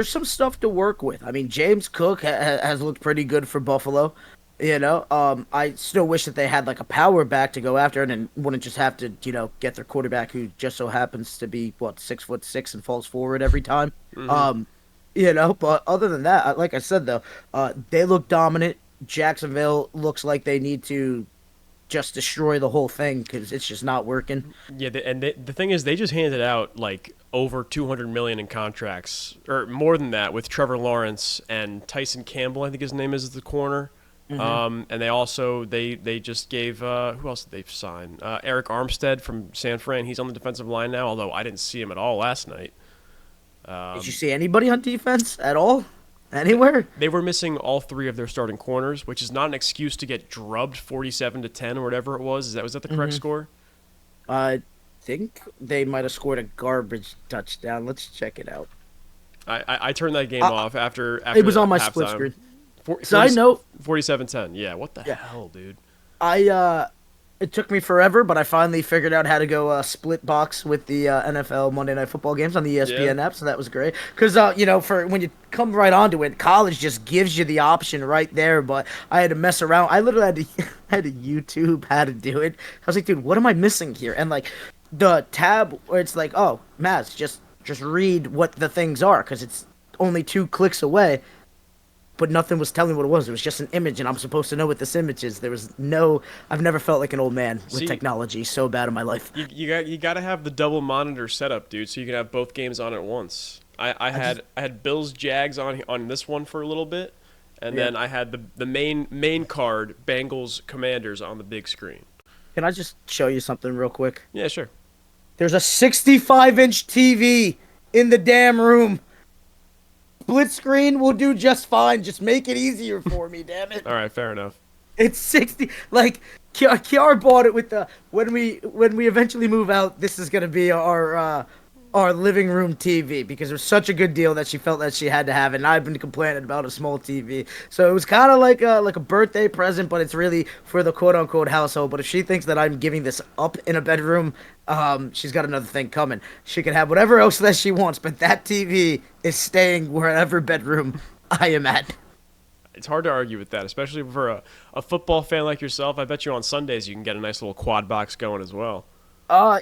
some stuff to work with. I mean, James Cook has looked pretty good for Buffalo. You know, I still wish that they had like a power back to go after it and wouldn't just have to, you know, get their quarterback who just so happens to be 6'6" and falls forward every time. Mm-hmm. You know, but other than that, like I said though, they look dominant. Jacksonville looks like they need to just destroy the whole thing because it's just not working. Yeah, the thing is, they just handed out like over $200 million in contracts, or more than that, with Trevor Lawrence and Tyson Campbell, I think his name is, at the corner. Mm-hmm. And they also they just gave who else did they sign? Eric Armstead from San Fran. He's on the defensive line now, although I didn't see him at all last night. Did you see anybody on defense at all? Anywhere? They were missing all three of their starting corners, which is not an excuse to get drubbed 47-10 or whatever it was. Was that the correct score? I think they might have scored a garbage touchdown. Let's check it out. I turned that game off after it was on my halftime. split screen. Side note, 47-10. Yeah, what the hell, dude? It took me forever, but I finally figured out how to go split box with the NFL Monday Night Football games on the ESPN app, so that was great. Because, you know, for when you come right onto it, college just gives you the option right there, but I had to mess around. I literally had to YouTube how to do it. I was like, dude, what am I missing here? And, like, the tab where it's like, oh, Mazz, just read what the things are, because it's only 2 clicks away. But nothing was telling me what it was. It was just an image, and I'm supposed to know what this image is. There was no... I've never felt like an old man with technology so bad in my life. You got to have the double monitor setup, dude, so you can have both games on at once. I had Bills Jags on this one for a little bit, and then I had the main card Bengals Commanders on the big screen. Can I just show you something real quick? Yeah, sure. There's a 65-inch TV in the damn room. Split screen will do just fine. Just make it easier for me, damn it. All right, fair enough. It's 60. Like Kiara bought it with the when we eventually move out. This is gonna be our living room TV because it was such a good deal that she felt that she had to have it. And I've been complaining about a small TV, so it was kind of like a birthday present, but it's really for the quote unquote household. But if she thinks that I'm giving this up in a bedroom, she's got another thing coming. She can have whatever else that she wants, but that TV is staying wherever bedroom I am at. It's hard to argue with that, especially for a football fan like yourself. I bet you on Sundays you can get a nice little quad box going as well.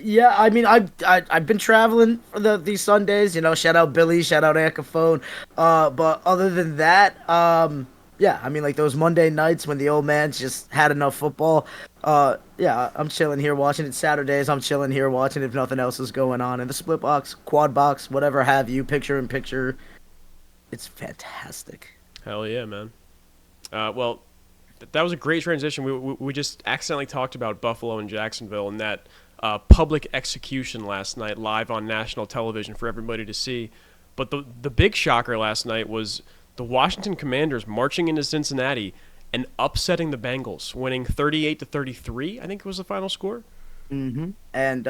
Yeah, I mean, I've been traveling for these Sundays, you know, shout out Billy, shout out Ancaphone, but other than that, yeah, I mean, like those Monday nights when the old man's just had enough football, yeah, I'm chilling here watching it. Saturdays, I'm chilling here watching if nothing else is going on, and the split box, quad box, whatever have you, picture in picture, it's fantastic. Hell yeah, man. Well, That was a great transition. We just accidentally talked about Buffalo and Jacksonville and that public execution last night live on national television for everybody to see. But the big shocker last night was the Washington Commanders marching into Cincinnati and upsetting the Bengals, winning 38-33, I think was the final score. Mm-hmm. And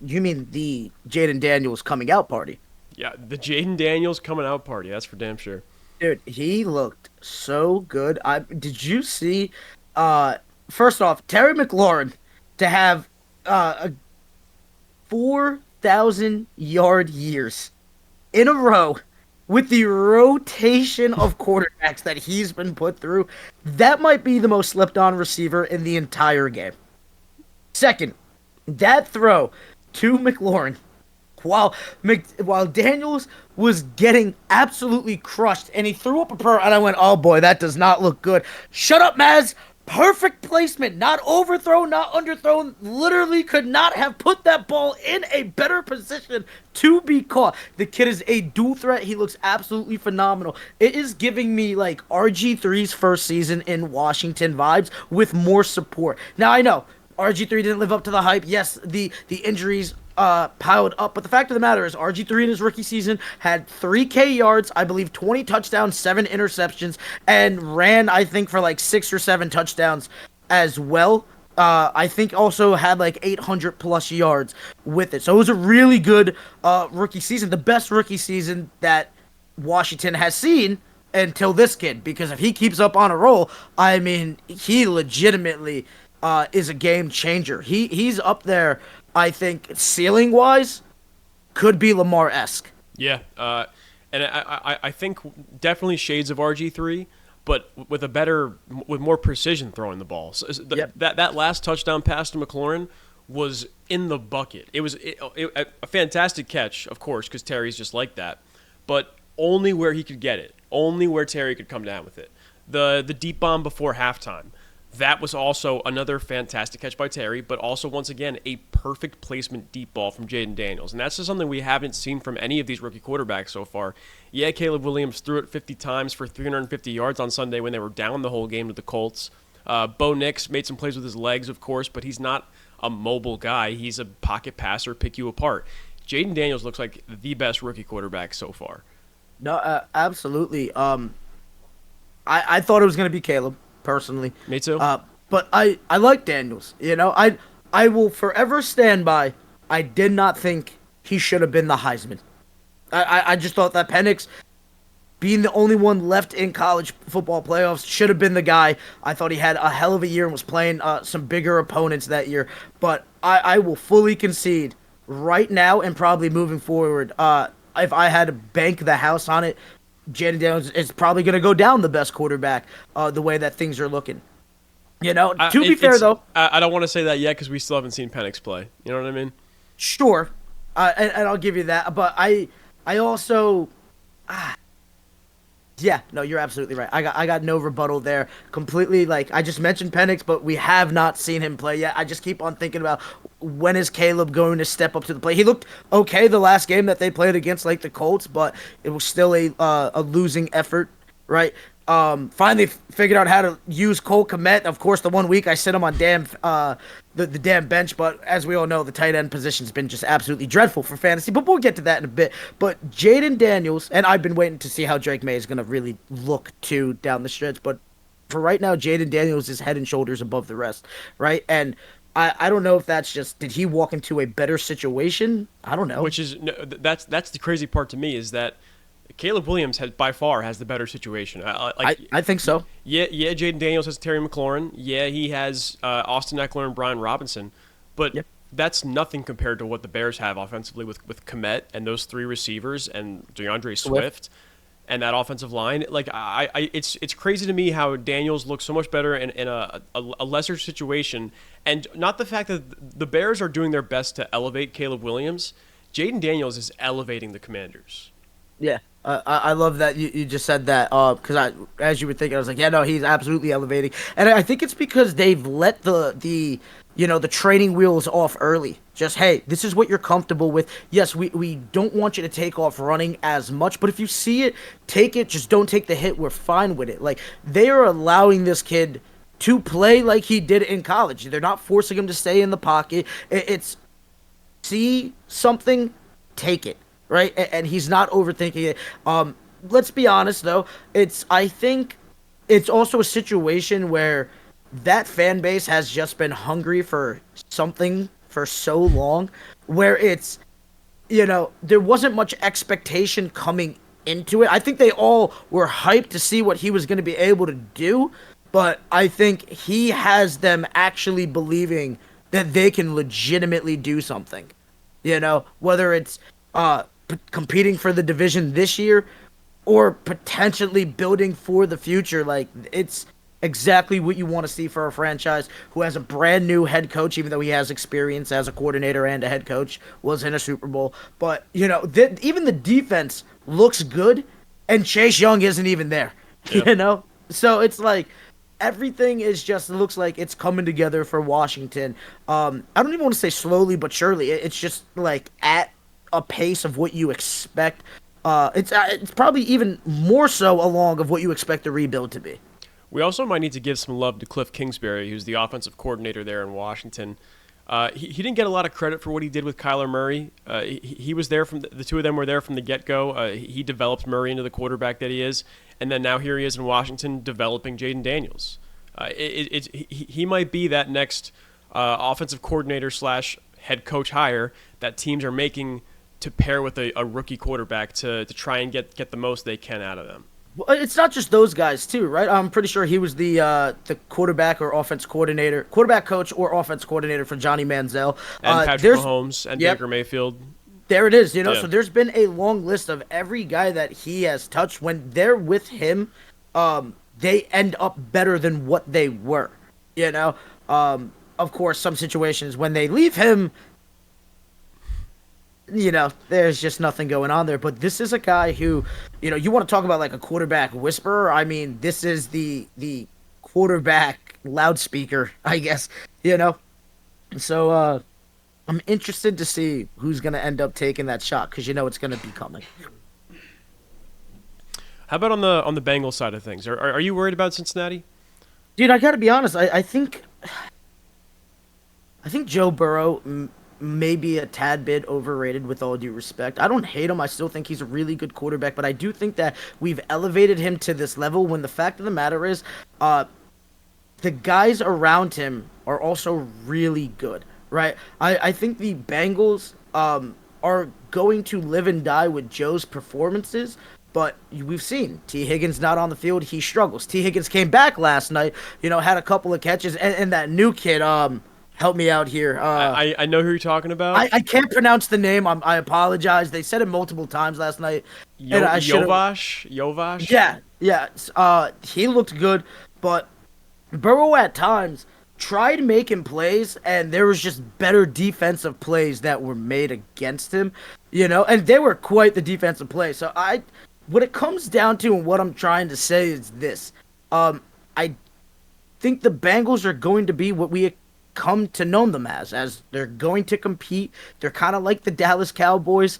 you mean the Jayden Daniels coming out party? Yeah, the Jayden Daniels coming out party. That's for damn sure. Dude, he looked so good. Did you see? First off, Terry McLaurin to have a 4,000-yard years in a row with the rotation of quarterbacks that he's been put through. That might be the most slept-on receiver in the entire game. Second, that throw to McLaurin, while Daniels was getting absolutely crushed, and he threw up a prayer, and I went, oh boy, that does not look good. Shut up, Mazz. Perfect placement, not overthrown, not underthrown. Literally could not have put that ball in a better position to be caught. The kid is a dual threat. He looks absolutely phenomenal. It is giving me like RG3's first season in Washington vibes with more support. Now I know RG3 didn't live up to the hype. Yes, the injuries piled up, but the fact of the matter is RG3 in his rookie season had 3K yards, I believe 20 touchdowns, 7 interceptions, and ran, I think, for like 6 or 7 touchdowns as well. I think also had like 800 plus yards with it. So it was a really good rookie season, the best rookie season that Washington has seen until this kid, because if he keeps up on a roll, I mean, he legitimately is a game changer. He's up there, I think, ceiling-wise, could be Lamar-esque. Yeah, and I think definitely shades of RG3, but with more precision throwing the ball. So that last touchdown pass to McLaurin was in the bucket. It was a fantastic catch, of course, because Terry's just like that, but only where he could get it, only where Terry could come down with it. The deep bomb before halftime. That was also another fantastic catch by Terry, but also, once again, a perfect placement deep ball from Jayden Daniels. And that's just something we haven't seen from any of these rookie quarterbacks so far. Yeah, Caleb Williams threw it 50 times for 350 yards on Sunday when they were down the whole game to the Colts. Bo Nix made some plays with his legs, of course, but he's not a mobile guy. He's a pocket passer, pick you apart. Jayden Daniels looks like the best rookie quarterback so far. No, absolutely. I thought it was going to be Caleb. Personally, me too. But I like Daniels. You know, I will forever stand by. I did not think he should have been the Heisman. I just thought that Penix, being the only one left in college football playoffs, should have been the guy. I thought he had a hell of a year and was playing some bigger opponents that year. But I will fully concede right now and probably moving forward. If I had to bank the house on it, Jayden Daniels is probably going to go down the best quarterback the way that things are looking. You know, to be fair, though. I don't want to say that yet because we still haven't seen Penix play. You know what I mean? Sure. And I'll give you that. But I also... yeah, no, you're absolutely right. I got no rebuttal there. Completely, like, I just mentioned Penix, but we have not seen him play yet. I just keep on thinking about when is Caleb going to step up to the plate. He looked okay the last game that they played against, like, the Colts, but it was still a losing effort, right? Finally figured out how to use Cole Kmet. Of course, the 1 week I sit him on the damn bench, but as we all know, the tight end position's been just absolutely dreadful for fantasy, but we'll get to that in a bit. But Jayden Daniels, and I've been waiting to see how Drake May is going to really look to down the stretch, but for right now, Jayden Daniels is head and shoulders above the rest, right? And I don't know if that's just, did he walk into a better situation? I don't know. Which is, that's the crazy part to me is that Caleb Williams by far has the better situation. I think so. Yeah. Jayden Daniels has Terry McLaurin. Yeah, he has Austin Eckler and Brian Robinson. But that's nothing compared to what the Bears have offensively with Kmet and those 3 receivers and DeAndre Swift and that offensive line. Like it's crazy to me how Daniels looks so much better in a lesser situation, and not the fact that the Bears are doing their best to elevate Caleb Williams. Jayden Daniels is elevating the Commanders. Yeah. I love that you just said that because as you were thinking, I was like, yeah, no, he's absolutely elevating, and I think it's because they've let the the training wheels off early. Just, hey, this is what you're comfortable with. Yes, we don't want you to take off running as much, but if you see it, take it. Just don't take the hit. We're fine with it. Like, they are allowing this kid to play like he did in college. They're not forcing him to stay in the pocket. It's see something, take it, right? And he's not overthinking it. Let's be honest, though. I think it's also a situation where that fan base has just been hungry for something for so long, where it's, there wasn't much expectation coming into it. I think they all were hyped to see what he was going to be able to do, but I think he has them actually believing that they can legitimately do something. Whether it's competing for the division this year or potentially building for the future. Like, it's exactly what you want to see for a franchise who has a brand new head coach, even though he has experience as a coordinator and a head coach, was in a Super Bowl. But, even the defense looks good, and Chase Young isn't even there, Yep. So it's like everything looks like it's coming together for Washington. I don't even want to say slowly but surely. It's just like at a pace of what you expect. It's probably even more so along of what you expect the rebuild to be. We also might need to give some love to Cliff Kingsbury, who's the offensive coordinator there in Washington. He didn't get a lot of credit for what he did with Kyler Murray. He was there from the two of them were there from the get-go. He developed Murray into the quarterback that he is, and then now here he is in Washington developing Jayden Daniels. He might be that next offensive coordinator / head coach hire that teams are making to pair with a rookie quarterback to try and get the most they can out of them. Well, it's not just those guys too, right? I'm pretty sure he was the quarterback or quarterback coach or offense coordinator for Johnny Manziel. And Patrick Mahomes and Baker Mayfield. There it is, Yeah. So there's been a long list of every guy that he has touched. When they're with him, they end up better than what they were. Of course, some situations when they leave him, there's just nothing going on there. But this is a guy who, you want to talk about like a quarterback whisperer. I mean, this is the quarterback loudspeaker, I guess, So I'm interested to see who's going to end up taking that shot because it's going to be coming. How about on the Bengals side of things? Are you worried about Cincinnati? Dude, I got to be honest. I think Joe Burrow may be a tad bit overrated, with all due respect. I don't hate him. I still think he's a really good quarterback, but I do think that we've elevated him to this level when the fact of the matter is the guys around him are also really good, right? I think the Bengals are going to live and die with Joe's performances, but we've seen T. Higgins not on the field. He struggles. T. Higgins came back last night, had a couple of catches, and that new kid, help me out here. I know who you're talking about. I can't pronounce the name. I apologize. They said it multiple times last night. Yovash? Yeah. He looked good, but Burrow at times tried making plays, and there was just better defensive plays that were made against him, and they were quite the defensive plays. So what it comes down to and what I'm trying to say is this. I think the Bengals are going to be what we come to know them as they're going to compete. They're kind of like the Dallas Cowboys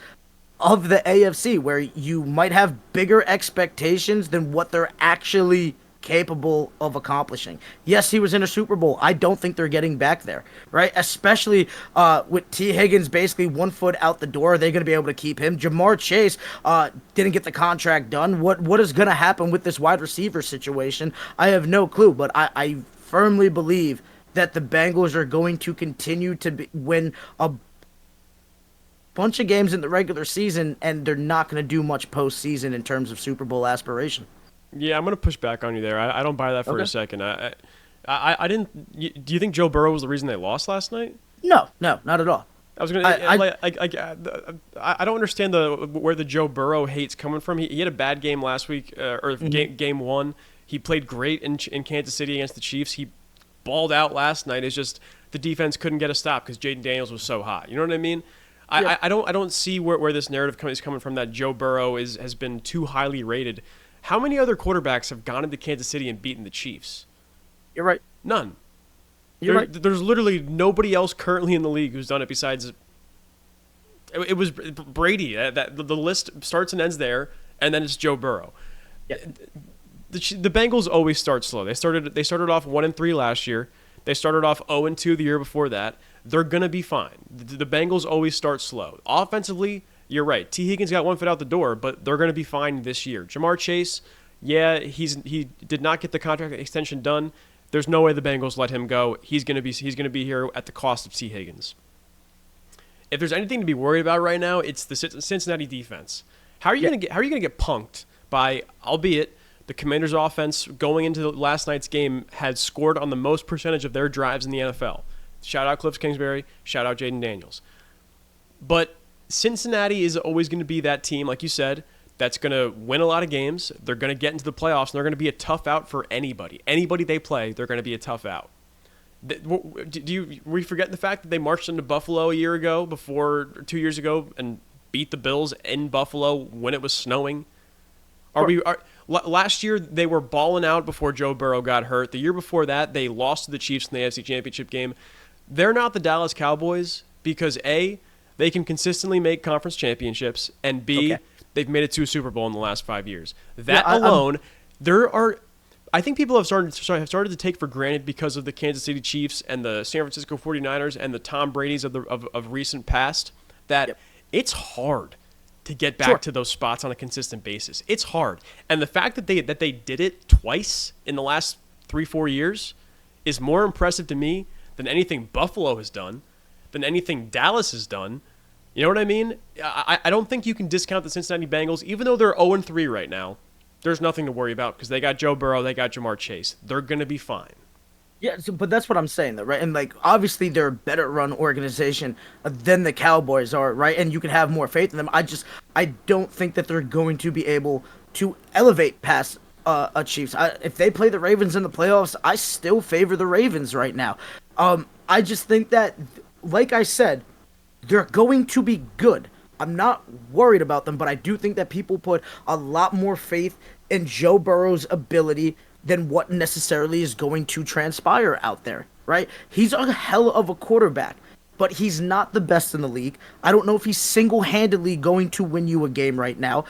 of the AFC, where you might have bigger expectations than what they're actually capable of accomplishing. Yes, he was in a Super Bowl. I don't think they're getting back there, right? Especially with T. Higgins basically 1 foot out the door. Are they going to be able to keep him? Jamar Chase didn't get the contract done. What is going to happen with this wide receiver situation? I have no clue, but I firmly believe that the Bengals are going to continue to win a bunch of games in the regular season, and they're not going to do much postseason in terms of Super Bowl aspiration. Yeah, I'm going to push back on you there. I don't buy that for a second. I didn't. Do you think Joe Burrow was the reason they lost last night? No, not at all. I was gonna. I don't understand where the Joe Burrow hate's coming from. He had a bad game last week, game one. He played great in Kansas City against the Chiefs. He balled out last night. It's just the defense couldn't get a stop because Jayden Daniels was so hot. You know what I mean? Yeah. I don't see where this narrative is coming from that Joe Burrow has been too highly rated. How many other quarterbacks have gone into Kansas City and beaten the Chiefs? You're right. None. You're right. There's literally nobody else currently in the league who's done it besides. It was Brady. The list starts and ends there, and then it's Joe Burrow. Yeah. The Bengals always start slow. They started off 1-3 last year. They started off 0-2 the year before that. They're gonna be fine. The Bengals always start slow. Offensively, you're right. T. Higgins got one foot out the door, but they're gonna be fine this year. Jamar Chase, yeah, he did not get the contract extension done. There's no way the Bengals let him go. He's gonna be here at the cost of T. Higgins. If there's anything to be worried about right now, it's the Cincinnati defense. How are you gonna get punked by, albeit the Commanders' offense going into last night's game had scored on the most percentage of their drives in the NFL. Shout out Cliff Kingsbury. Shout out Jayden Daniels. But Cincinnati is always going to be that team, like you said, that's going to win a lot of games. They're going to get into the playoffs, and they're going to be a tough out for anybody. Anybody they play, they're going to be a tough out. We forget the fact that they marched into Buffalo 2 years ago, and beat the Bills in Buffalo when it was snowing? Last year, they were balling out before Joe Burrow got hurt. The year before that, they lost to the Chiefs in the AFC Championship game. They're not the Dallas Cowboys because, A, they can consistently make conference championships, and B, they've made it to a Super Bowl in the last 5 years. I think people have started to take for granted because of the Kansas City Chiefs and the San Francisco 49ers and the Tom Brady's of recent past that it's hard to get back to those spots on a consistent basis. It's hard. And the fact that they did it twice in the last 3-4 years is more impressive to me than anything Buffalo has done, than anything Dallas has done. You know what I mean? I don't think you can discount the Cincinnati Bengals, even though they're 0-3 right now. There's nothing to worry about because they got Joe Burrow, they got Jamar Chase. They're going to be fine. Yeah, but that's what I'm saying, though, right? And, obviously they're a better run organization than the Cowboys are, right? And you can have more faith in them. I don't think that they're going to be able to elevate past a Chiefs. If they play the Ravens in the playoffs, I still favor the Ravens right now. I just think that, like I said, they're going to be good. I'm not worried about them, but I do think that people put a lot more faith in Joe Burrow's ability than what necessarily is going to transpire out there, right? He's a hell of a quarterback, but he's not the best in the league. I don't know if he's single-handedly going to win you a game right now.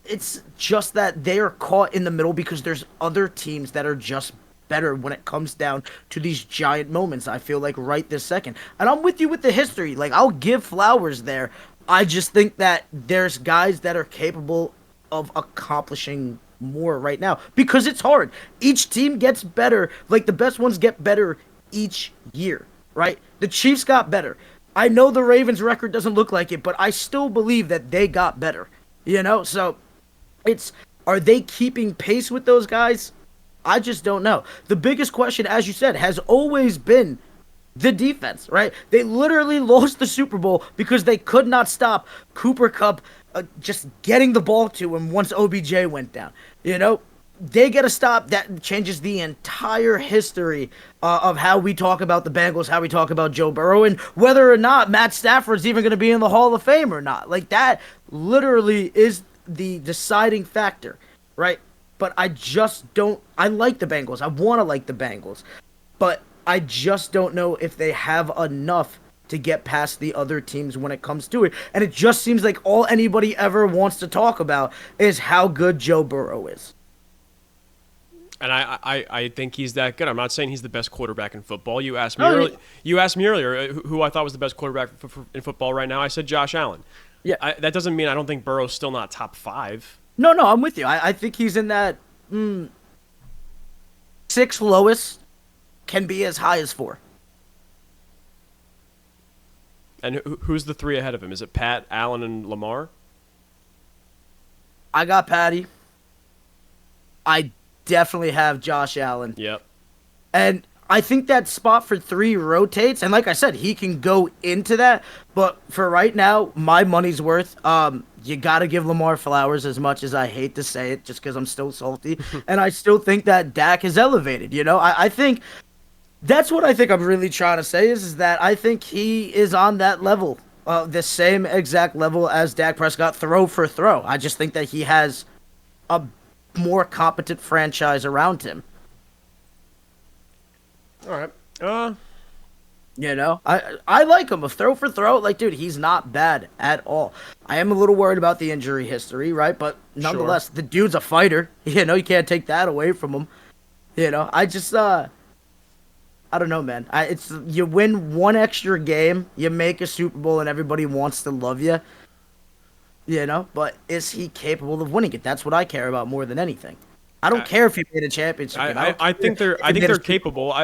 It's just that they are caught in the middle because there's other teams that are just better when it comes down to these giant moments, I feel like, right this second. And I'm with you with the history. I'll give flowers there. I just think that there's guys that are capable of accomplishing more right now because it's hard. Each team gets better. The best ones get better each year, right? The Chiefs got better. I know the Ravens record doesn't look like it, but I still believe that they got better, So are they keeping pace with those guys? I just don't know. The biggest question, as you said, has always been the defense, right? They literally lost the Super Bowl because they could not stop Cooper Kupp just getting the ball to him once OBJ went down. They get a stop that changes the entire history of how we talk about the Bengals, how we talk about Joe Burrow, and whether or not Matt Stafford's even going to be in the Hall of Fame or not. That literally is the deciding factor, right? But I just don't. I like the Bengals. I want to like the Bengals. But I just don't know if they have enough to get past the other teams when it comes to it. And it just seems like all anybody ever wants to talk about is how good Joe Burrow is. And I think he's that good. I'm not saying he's the best quarterback in football. You asked me earlier who I thought was the best quarterback in football right now. I said Josh Allen. Yeah. That doesn't mean I don't think Burrow's still not top 5. No, I'm with you. I think he's in that 6 lowest, can be as high as 4. And who's the 3 ahead of him? Is it Pat, Allen, and Lamar? I got Patty. I definitely have Josh Allen. Yep. And I think that spot for 3 rotates. And like I said, he can go into that. But for right now, my money's worth. You got to give Lamar flowers, as much as I hate to say it, just because I'm still salty. And I still think that Dak is elevated. I think that's what I think I'm really trying to say is that I think he is on that level, the same exact level as Dak Prescott, throw for throw. I just think that he has a more competent franchise around him. All right. You know, I like him. A throw for throw, like, dude, he's not bad at all. I am a little worried about the injury history, right? But nonetheless, the dude's a fighter. You know, you can't take that away from him. You know, I just, I don't know, man. It's you win one extra game, you make a Super Bowl, and everybody wants to love you. You know, but is he capable of winning it? That's what I care about more than anything. I don't care if he made a championship. I think they're capable.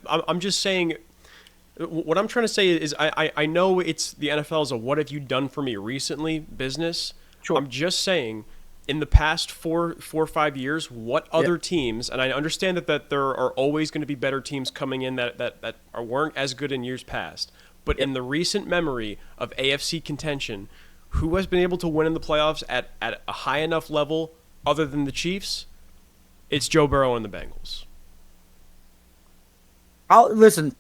I'm just saying. What I'm trying to say is I know it's the NFL is a what have you done for me recently business. Sure. I'm just saying in the past four or 5 years, what other teams, and I understand that there are always going to be better teams coming in that weren't as good in years past. But in the recent memory of AFC contention, who has been able to win in the playoffs at a high enough level other than the Chiefs? It's Joe Burrow and the Bengals. I'll listen.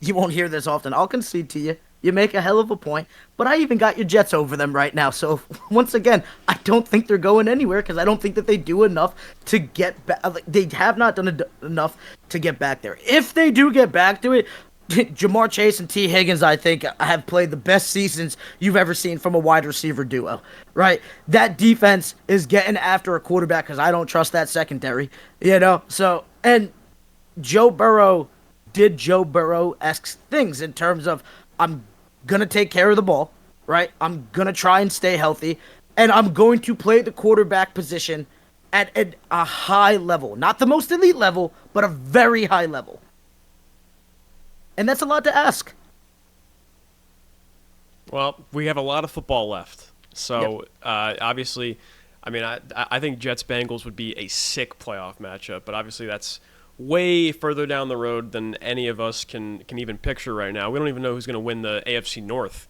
You won't hear this often. I'll concede to you. You make a hell of a point, but I even got your Jets over them right now. So once again, I don't think they're going anywhere because I don't think that they do enough to get back. They have not done enough to get back there. If they do get back to it, Jamar Chase and T. Higgins, I think, have played the best seasons you've ever seen from a wide receiver duo, right? That defense is getting after a quarterback because I don't trust that secondary, you know? So, and Joe Burrow did Joe Burrow-esque things in terms of I'm going to take care of the ball, right? I'm going to try and stay healthy, and I'm going to play the quarterback position at a high level. Not the most elite level, but a very high level. And that's a lot to ask. Well, we have a lot of football left. So, obviously, I mean, I think Jets-Bengals would be a sick playoff matchup, but obviously that's way further down the road than any of us can even picture right now. We don't even know who's going to win the AFC North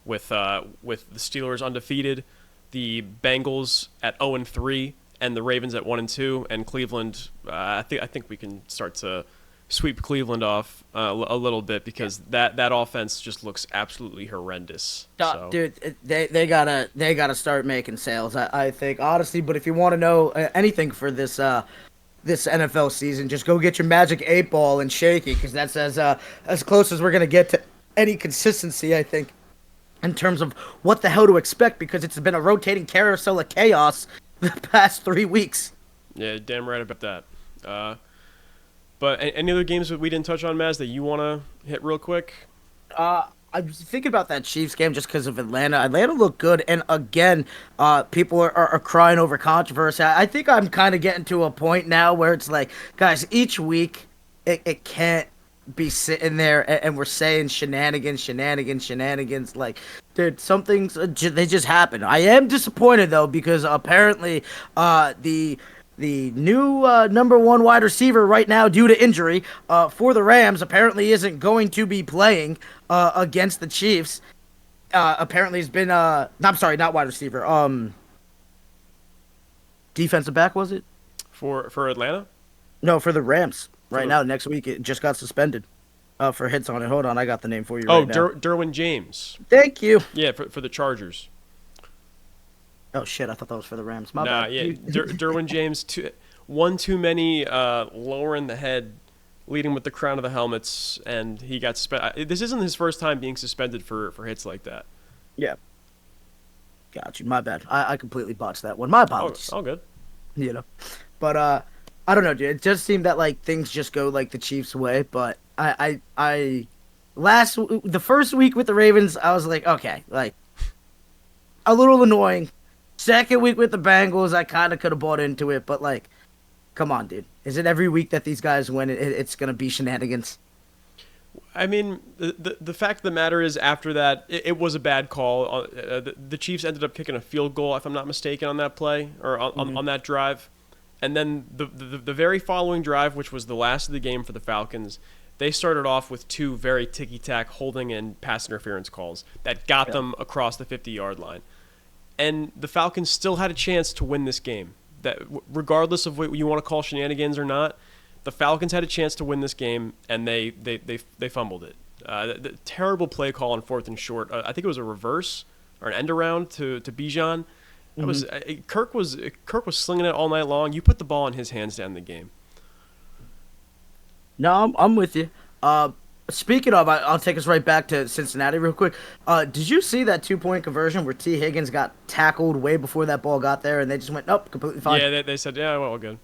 with the Steelers undefeated, the Bengals at 0-3, and the Ravens at 1-2, and Cleveland. I think we can start to sweep Cleveland off a little bit because that offense just looks absolutely horrendous. So. Dude, they gotta start making sales. I think honestly, but if you want to know anything for this NFL season, just go get your Magic 8 Ball and shake it because that's as close as we're gonna get to any consistency, I think, in terms of what the hell to expect because it's been a rotating carousel of chaos the past 3 weeks. Yeah, damn right about that. But any other games that we didn't touch on, Mazz, that you want to hit real quick? I was thinking about that Chiefs game just because of Atlanta. Atlanta looked good, and again, people are crying over controversy. I think I'm kind of getting to a point now where it's like, guys, each week it can't be sitting there and we're saying shenanigans. Like, dude, some things they just happen. I am disappointed though because apparently the new number one wide receiver right now due to injury for the Rams apparently isn't going to be playing against the Chiefs. Apparently he's been I'm sorry, not wide receiver. Defensive back, was it? For Atlanta? No, for the Rams. Right now, next week, it just got suspended for hits on it. Hold on, I got the name for you right now. Derwin James. Thank you. Yeah, for the Chargers. Oh, shit, I thought that was for the Rams. My bad. Yeah, Derwin James, one too many lowering the head, leading with the crown of the helmets, and he got suspended. This isn't his first time being suspended for hits like that. Yeah. Got you. My bad. I completely botched that one. My apologies. All good. You know. But, I don't know, dude. It just seemed that, like, things just go, like, the Chiefs' way, but the first week with the Ravens, I was like, okay, like, a little annoying. Second week with the Bengals, I kind of could have bought into it, but, like, come on, dude. Is it every week that these guys win, it's going to be shenanigans? I mean, the fact of the matter is after that, it was a bad call. The Chiefs ended up kicking a field goal, if I'm not mistaken, on that play, or on that drive. And then the very following drive, which was the last of the game for the Falcons, they started off with two very ticky-tack holding and pass interference calls that got them across the 50-yard line. And the Falcons still had a chance to win this game. That regardless of what you want to call shenanigans or not, the Falcons had a chance to win this game, and they fumbled it. The terrible play call on 4th and short. I think it was a reverse or an end around to Bijan. That was Kirk was slinging it all night long. You put the ball in his hands to end the game. No, I'm with you. Speaking of, I'll take us right back to Cincinnati real quick. Did you see that 2-point conversion where T. Higgins got tackled way before that ball got there, and they just went, nope, completely fine? Yeah, they said, yeah, well, good.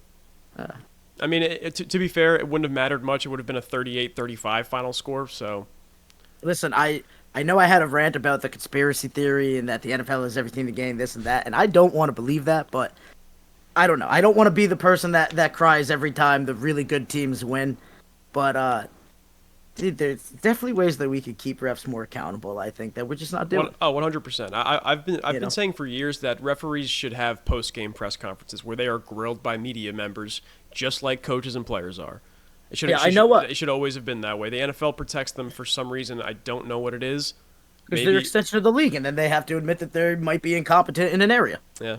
I mean, to be fair, it wouldn't have mattered much. It would have been a 38-35 final score, so. Listen, I know I had a rant about the conspiracy theory and that the NFL is everything to gain, this and that, and I don't want to believe that, but I don't know. I don't want to be the person that cries every time the really good teams win, but dude, there's definitely ways that we could keep refs more accountable, I think, that we're just not doing. 100%. I've been saying for years that referees should have post-game press conferences where they are grilled by media members just like coaches and players are. It should always have been that way. The NFL protects them for some reason. I don't know what it is. Because they're an extension of the league, and then they have to admit that they might be incompetent in an area. Yeah.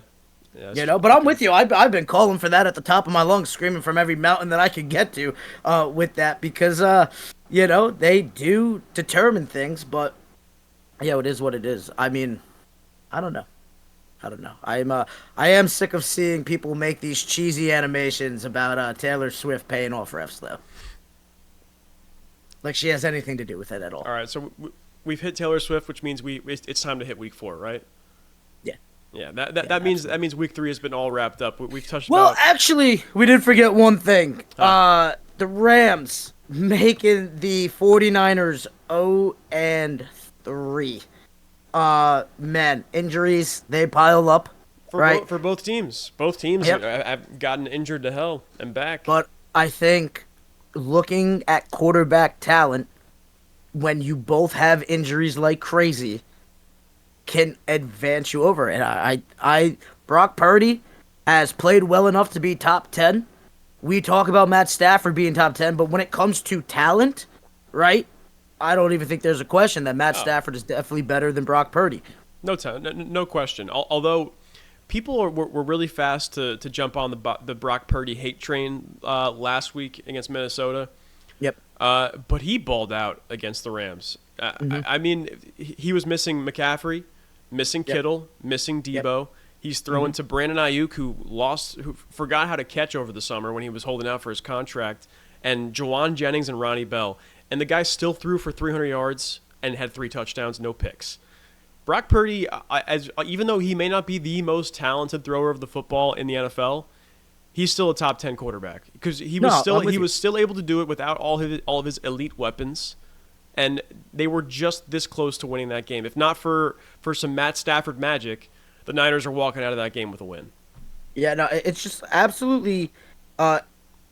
But I'm with you. I've been calling for that at the top of my lungs, screaming from every mountain that I could get to with that because, they do determine things, but, it is what it is. I mean, I don't know. I am sick of seeing people make these cheesy animations about Taylor Swift paying off refs, though. Like she has anything to do with it at all. All right, so we've hit Taylor Swift, which means it's time to hit week 4, right? Yeah, that means week 3 has been all wrapped up. We've touched. Well, actually, we did forget one thing. The Rams making the 49ers 0-3. Man, injuries they pile up. For both teams. Both teams have gotten injured to hell and back. But I think looking at quarterback talent, when you both have injuries like crazy, can advance you over. And Brock Purdy has played well enough to be top 10. We talk about Matt Stafford being top 10, but when it comes to talent, right, I don't even think there's a question that Matt Stafford is definitely better than Brock Purdy. No question. Although people were really fast to jump on the Brock Purdy hate train last week against Minnesota. Yep. But he balled out against the Rams. I mean, he was missing McCaffrey, missing Kittle, missing Debo. Yep. He's throwing to Brandon Ayuk, who forgot how to catch over the summer when he was holding out for his contract, and Jawan Jennings and Ronnie Bell. And the guy still threw for 300 yards and had 3 touchdowns, no picks. Brock Purdy, even though he may not be the most talented thrower of the football in the NFL, he's still a top 10 quarterback because he was still able to do it without all of his elite weapons. And they were just this close to winning that game. If not for some Matt Stafford magic, the Niners are walking out of that game with a win. Yeah, no, it's just absolutely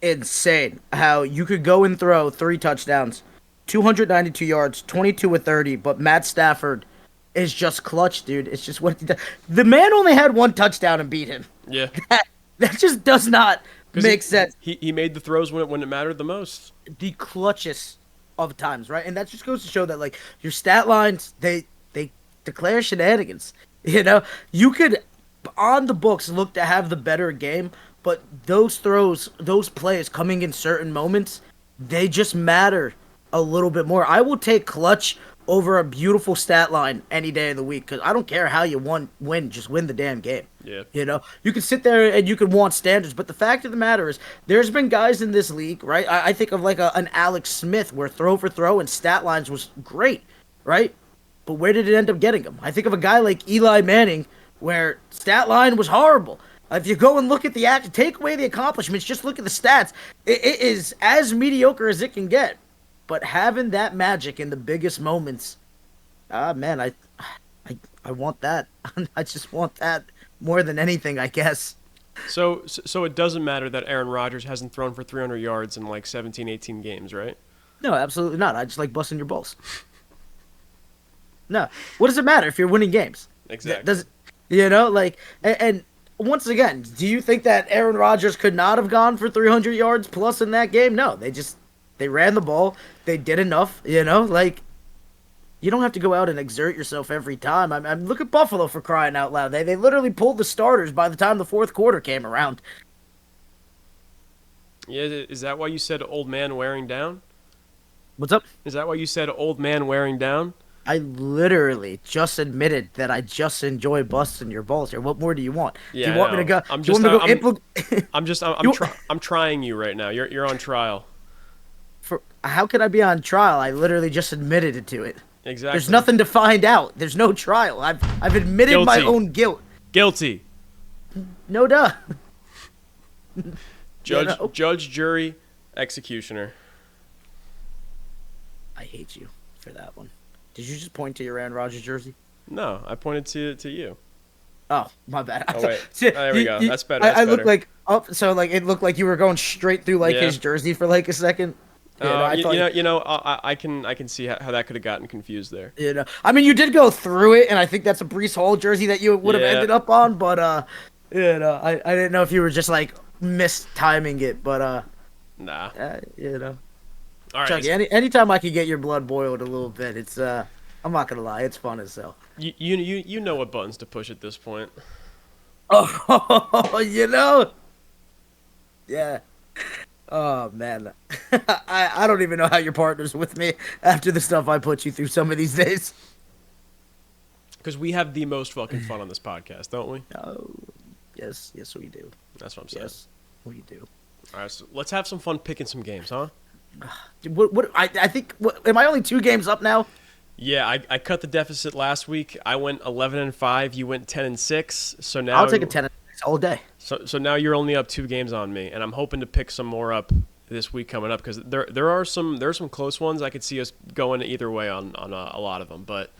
insane how you could go and throw 3 touchdowns, 292 yards, 22 of 30, but Matt Stafford is just clutch, dude. It's just what he does. The man only had 1 touchdown and beat him. Yeah. That just does not make sense. He made the throws when it mattered the most. The clutchest of times, right? And that just goes to show that, like, your stat lines, they declare shenanigans. You could, on the books, look to have the better game, but those throws, those plays coming in certain moments, they just matter a little bit more. I will take clutch over a beautiful stat line any day of the week because I don't care how you win, just win the damn game. Yeah. You can sit there and you can want standards, but the fact of the matter is there's been guys in this league, right? I think of like an Alex Smith where throw for throw and stat lines was great, right? But where did it end up getting him? I think of a guy like Eli Manning where stat line was horrible. If you go and look at the act, take away the accomplishments, just look at the stats. It is as mediocre as it can get. But having that magic in the biggest moments, man, I want that. I just want that more than anything, I guess. So it doesn't matter that Aaron Rodgers hasn't thrown for 300 yards in like 17, 18 games, right? No, absolutely not. I just like busting your balls. No. What does it matter if you're winning games? Exactly. And once again, do you think that Aaron Rodgers could not have gone for 300 yards plus in that game? No, they ran the ball. They did enough, you don't have to go out and exert yourself every time. I'm look at Buffalo for crying out loud. They literally pulled the starters by the time the fourth quarter came around. Yeah, is that why you said old man wearing down? What's up? Is that why you said old man wearing down? I literally just admitted that I just enjoy busting your balls here. What more do you want? Yeah, do you want me to go? I'm trying you right now. You're on trial. How could I be on trial? I literally just admitted it to it. Exactly. There's nothing to find out. There's no trial. I've admitted my own guilt. Guilty. No duh. Judge, jury, executioner. I hate you for that one. Did you just point to your Aaron Rodgers jersey? No, I pointed to you. Oh, my bad. Oh wait, there we go. That's better. I looked like so like it looked like you were going straight through like his jersey for like a second. I can see how that could have gotten confused there. I mean, you did go through it, and I think that's a Breece Hall jersey that you would have ended up on. But I didn't know if you were just like mistiming it. But nah. All right. Chucky, anytime I can get your blood boiled a little bit, it's I'm not gonna lie, it's fun as hell. You know what buttons to push at this point. Oh, yeah. Oh man, I don't even know how your partner's with me after the stuff I put you through some of these days. Because we have the most fucking fun on this podcast, don't we? Oh, yes, we do. That's what I'm saying. Yes, we do. All right, so let's have some fun picking some games, huh? I think. Am I only 2 games up now? Yeah, I cut the deficit last week. I went 11-5. You went 10-6. So now I'll take a 10-6 all day. So now you're only up 2 games on me, and I'm hoping to pick some more up this week coming up because there are some close ones. I could see us going either way on a lot of them. But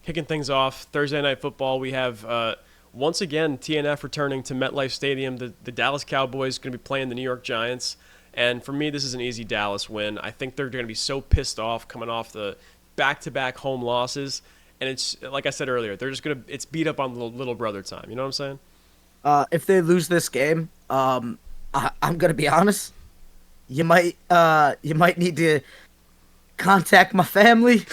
kicking things off, Thursday Night Football, we have once again TNF returning to MetLife Stadium. The Dallas Cowboys going to be playing the New York Giants. And for me, this is an easy Dallas win. I think they're going to be so pissed off coming off the back-to-back home losses. And it's, like I said earlier, they're just it's beat up on little brother time. You know what I'm saying? If they lose this game, I'm going to be honest. You might need to contact my family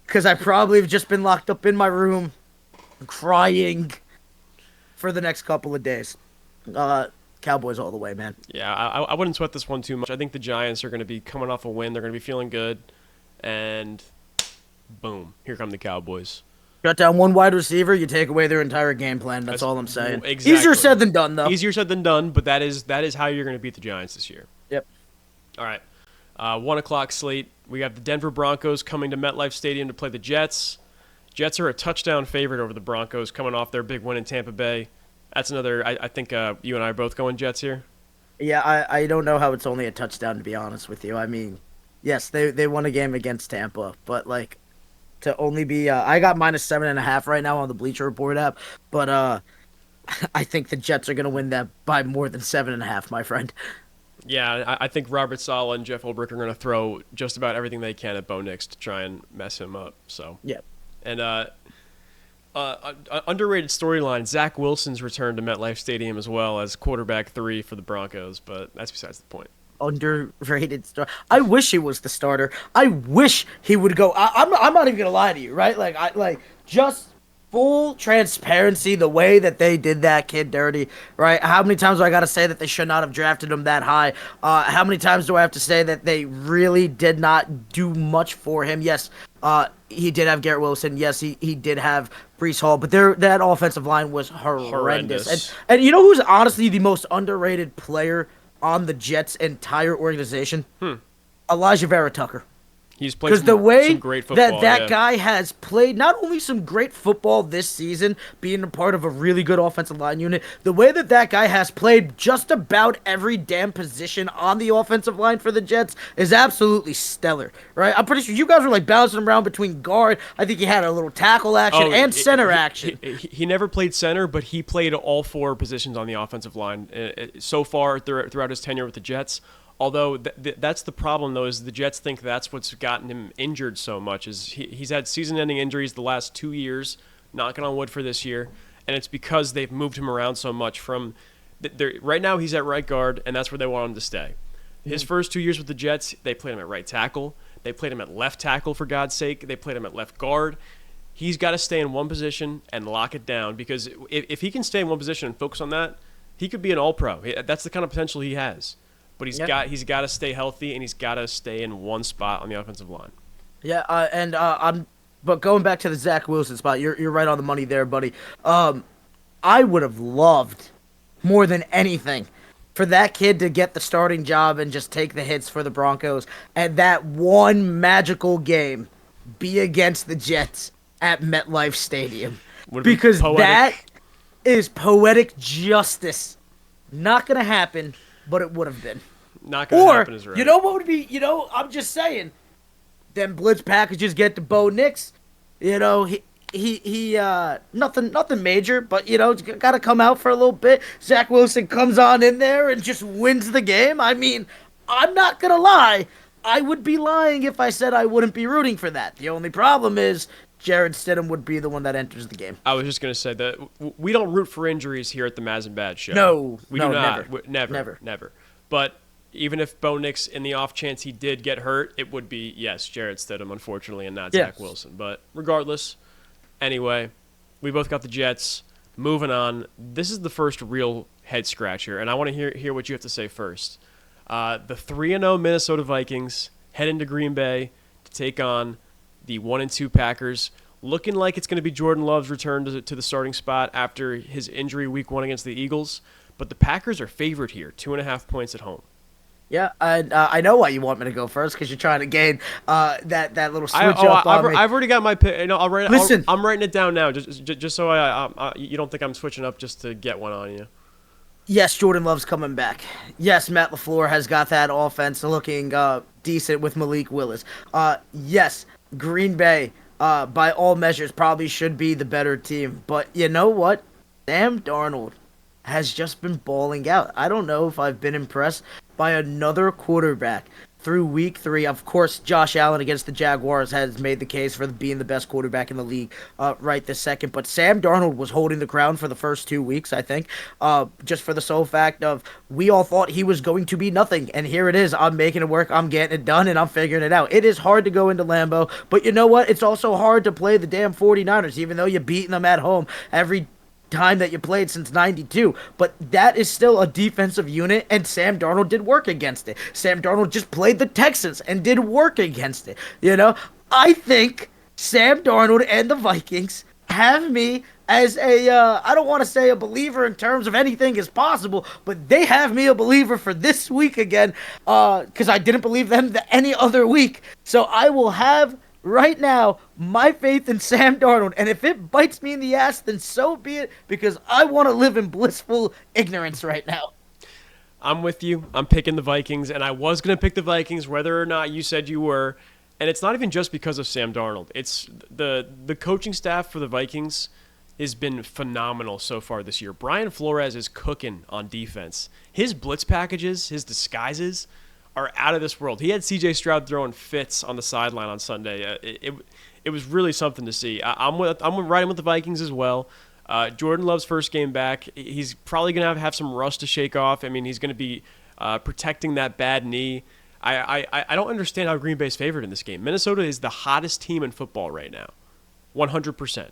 because I probably have just been locked up in my room crying for the next couple of days. Cowboys all the way, man. Yeah, I wouldn't sweat this one too much. I think the Giants are going to be coming off a win. They're going to be feeling good. And boom, here come the Cowboys. Shut down one wide receiver, you take away their entire game plan. That's all I'm saying. Exactly. Easier said than done, though. Easier said than done, but that is how you're going to beat the Giants this year. Yep. All right. 1 o'clock slate. We have the Denver Broncos coming to MetLife Stadium to play the Jets. Jets are a touchdown favorite over the Broncos coming off their big win in Tampa Bay. That's another. I think you and I are both going Jets here. Yeah, I don't know how it's only a touchdown, to be honest with you. I mean, yes, they won a game against Tampa, but like to only be I got -7.5 right now on the Bleacher Report app, but I think the Jets are gonna win that by more than 7.5, my friend. Yeah, I think Robert Saleh and Jeff Ulbrich are gonna throw just about everything they can at Bo Nix to try and mess him up. So yeah, and underrated storyline, Zach Wilson's return to MetLife Stadium as well as quarterback 3 for the Broncos, but that's besides the point. Underrated star. I wish he was the starter. I wish he would go. I'm not even gonna lie to you, right? Like just full transparency, the way that they did that kid dirty, right? How many times do I gotta say that they should not have drafted him that high? How many times do I have to say that they really did not do much for him? Yes, he did have Garrett Wilson. Yes, he did have Breece Hall, but that offensive line was horrendous. And you know who's honestly the most underrated player on the Jets' entire organization? Elijah Vera Tucker. He's played some great football. that guy has played not only some great football this season, being a part of a really good offensive line unit, the way that guy has played just about every damn position on the offensive line for the Jets is absolutely stellar, right? I'm pretty sure you guys were like bouncing around between guard. I think he had a little tackle action and center action. He never played center, but he played all 4 positions on the offensive line so far throughout his tenure with the Jets. Although that's the problem, though, is the Jets think that's what's gotten him injured so much. Is he's had season-ending injuries the last 2 years, knocking on wood for this year, and it's because they've moved him around so much. Right now he's at right guard, and that's where they want him to stay. His first 2 years with the Jets, they played him at right tackle. They played him at left tackle, for God's sake. They played him at left guard. He's got to stay in one position and lock it down, because if he can stay in one position and focus on that, he could be an all-pro. That's the kind of potential he has. But he's got to stay healthy, and he's got to stay in one spot on the offensive line. Yeah, but going back to the Zach Wilson spot, you're right on the money there, buddy. I would have loved more than anything for that kid to get the starting job and just take the hits for the Broncos, and that one magical game be against the Jets at MetLife Stadium. Because that is poetic justice. Not going to happen, but it would have been. Not going to happen is right. You know what would be, I'm just saying, them blitz packages get to Bo Nix. He nothing major, but got to come out for a little bit. Zach Wilson comes on in there and just wins the game. I mean, I'm not gonna lie. I would be lying if I said I wouldn't be rooting for that. The only problem is Jared Stidham would be the one that enters the game. I was just gonna say that we don't root for injuries here at the Mazz and Bad Show. No, we do not. Never. But even if Bo Nix, in the off chance he did get hurt, it would be Jared Stidham, unfortunately, and not Zach Wilson. But regardless. Anyway, we both got the Jets. Moving on. This is the first real head scratcher, and I want to hear what you have to say first. The 3-0 Minnesota Vikings head into Green Bay to take on the 1-2 Packers. Looking like it's going to be Jordan Love's return to the starting spot after his injury week 1 against the Eagles. But the Packers are favored here, 2.5 points at home. Yeah, I know why you want me to go first, because you're trying to gain that little switch up on me. I've already got my pick. Listen. I'm writing it down now, just so you don't think I'm switching up just to get one on you. Yes, Jordan Love's coming back. Yes, Matt LaFleur has got that offense looking decent with Malik Willis. Yes, Green Bay, by all measures, probably should be the better team. But you know what? Sam Darnold has just been balling out. I don't know if I've been impressed by another quarterback through week 3. Of course, Josh Allen against the Jaguars has made the case for being the best quarterback in the league right this second. But Sam Darnold was holding the crown for the first 2 weeks, I think, just for the sole fact of we all thought he was going to be nothing. And here it is. I'm making it work. I'm getting it done, and I'm figuring it out. It is hard to go into Lambeau, but you know what? It's also hard to play the damn 49ers, even though you're beating them at home every time that you played since 92, but that is still a defensive unit, and Sam Darnold did work against it. Sam Darnold just played the Texans and did work against it. I think Sam Darnold and the Vikings have me as I don't want to say a believer in terms of anything is possible, but they have me a believer for this week again, because I didn't believe them any other week. So I will have right now my faith in Sam Darnold, and if it bites me in the ass, then so be it, because I want to live in blissful ignorance right now. I'm with you. I'm picking the Vikings, and I was going to pick the Vikings whether or not you said you were, and it's not even just because of Sam Darnold. It's the coaching staff for the Vikings has been phenomenal so far this year. Brian Flores is cooking on defense. His blitz packages, his disguises are out of this world. He had C.J. Stroud throwing fits on the sideline on Sunday. It was really something to see. I'm riding with the Vikings as well. Jordan Love's first game back. He's probably going to have some rust to shake off. I mean, he's going to be protecting that bad knee. I don't understand how Green Bay's favored in this game. Minnesota is the hottest team in football right now, 100%.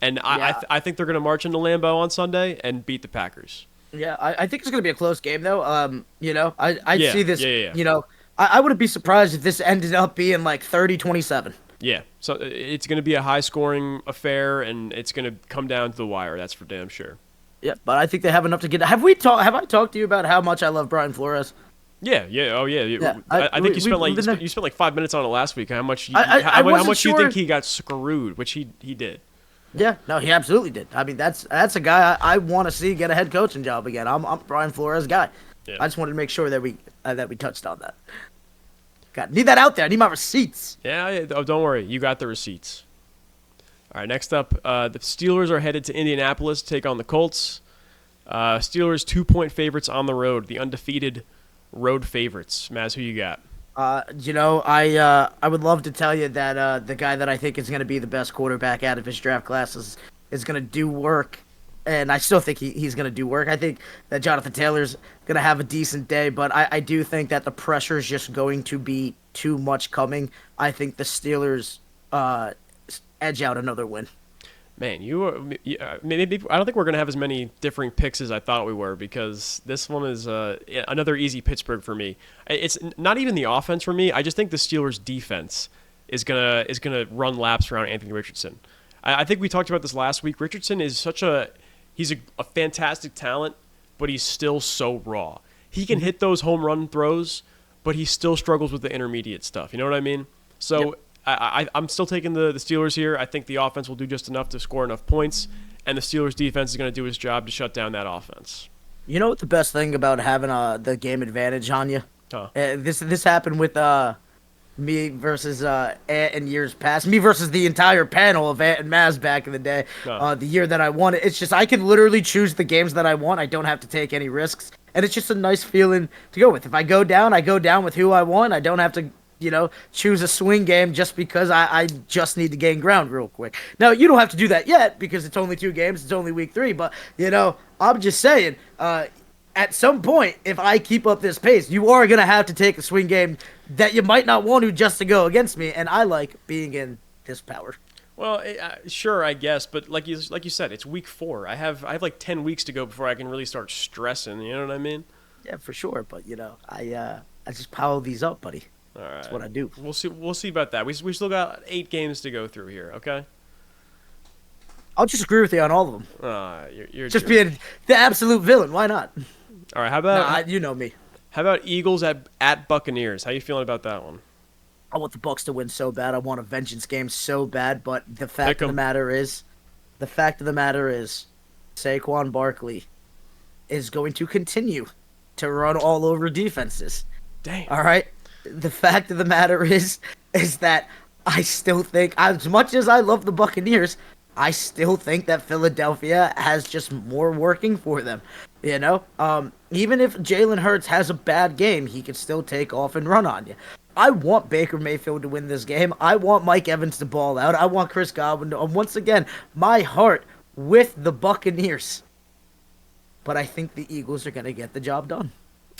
And yeah. I think they're going to march into Lambeau on Sunday and beat the Packers. Yeah, I think it's going to be a close game, though. I'd see this, Yeah. I wouldn't be surprised if this ended up being like 30-27. Yeah, so it's going to be a high-scoring affair, and it's going to come down to the wire. That's for damn sure. Yeah, but I think they have enough to get. Have I talked to you about how much I love Brian Flores? Yeah. I think you spent like 5 minutes on it last week. How much? How much do you think he got screwed? Which he did. Yeah, no, he absolutely did. I mean, that's a guy I want to see get a head coaching job again. I'm Brian Flores' guy. Yeah. I just wanted to make sure that we touched on that. God, need that out there. I need my receipts. Yeah. Oh, don't worry, you got the receipts. All right, next up, the Steelers are headed to Indianapolis to take on the Colts. Steelers 2-point favorites on the road, the undefeated road favorites. Mazz, who you got? I would love to tell you that the guy that I think is going to be the best quarterback out of his draft class is going to do work, and I still think he's going to do work. I think that Jonathan Taylor's going to have a decent day, but I do think that the pressure is just going to be too much coming. I think the Steelers edge out another win. Man, maybe I don't think we're going to have as many differing picks as I thought we were, because this one is another easy Pittsburgh for me. It's not even the offense for me. I just think the Steelers' defense is gonna run laps around Anthony Richardson. I think we talked about this last week. Richardson is he's a fantastic talent, but he's still so raw. he can hit those home run throws, but he still struggles with the intermediate stuff. You know what I mean? So I'm still taking the Steelers here. I think the offense will do just enough to score enough points, and the Steelers defense is going to do its job to shut down that offense. You know what the best thing about having the game advantage on you? Huh. This happened with me versus Ant in years past. Me versus the entire panel of Ant and Mazz back in the day. The year that I won it. It's just I can literally choose the games that I want. I don't have to take any risks. And it's just a nice feeling to go with. If I go down with who I want. I don't have to, choose a swing game just because I just need to gain ground real quick. Now, you don't have to do that yet because it's only 2 games. It's only week 3. But, I'm just saying, at some point, if I keep up this pace, you are going to have to take a swing game that you might not want to just to go against me. And I like being in this power. Well, sure, I guess, but like you said, it's week 4. I have like 10 weeks to go before I can really start stressing. You know what I mean? Yeah, for sure. But I just pile these up, buddy. All right, that's what I do. We'll see about that. We still got 8 games to go through here. Okay. I'll just agree with you on all of them. You're just being the absolute villain. Why not? All right. How about you know me? How about Eagles at Buccaneers? How you feeling about that one? I want the Bucs to win so bad. I want a vengeance game so bad. But the fact of the matter is, Saquon Barkley is going to continue to run all over defenses. Dang. All right. The fact of the matter is that I still think, as much as I love the Buccaneers, I still think that Philadelphia has just more working for them. Even if Jalen Hurts has a bad game, he can still take off and run on you. I want Baker Mayfield to win this game. I want Mike Evans to ball out. I want Chris Godwin to, once again, my heart with the Buccaneers. But I think the Eagles are going to get the job done.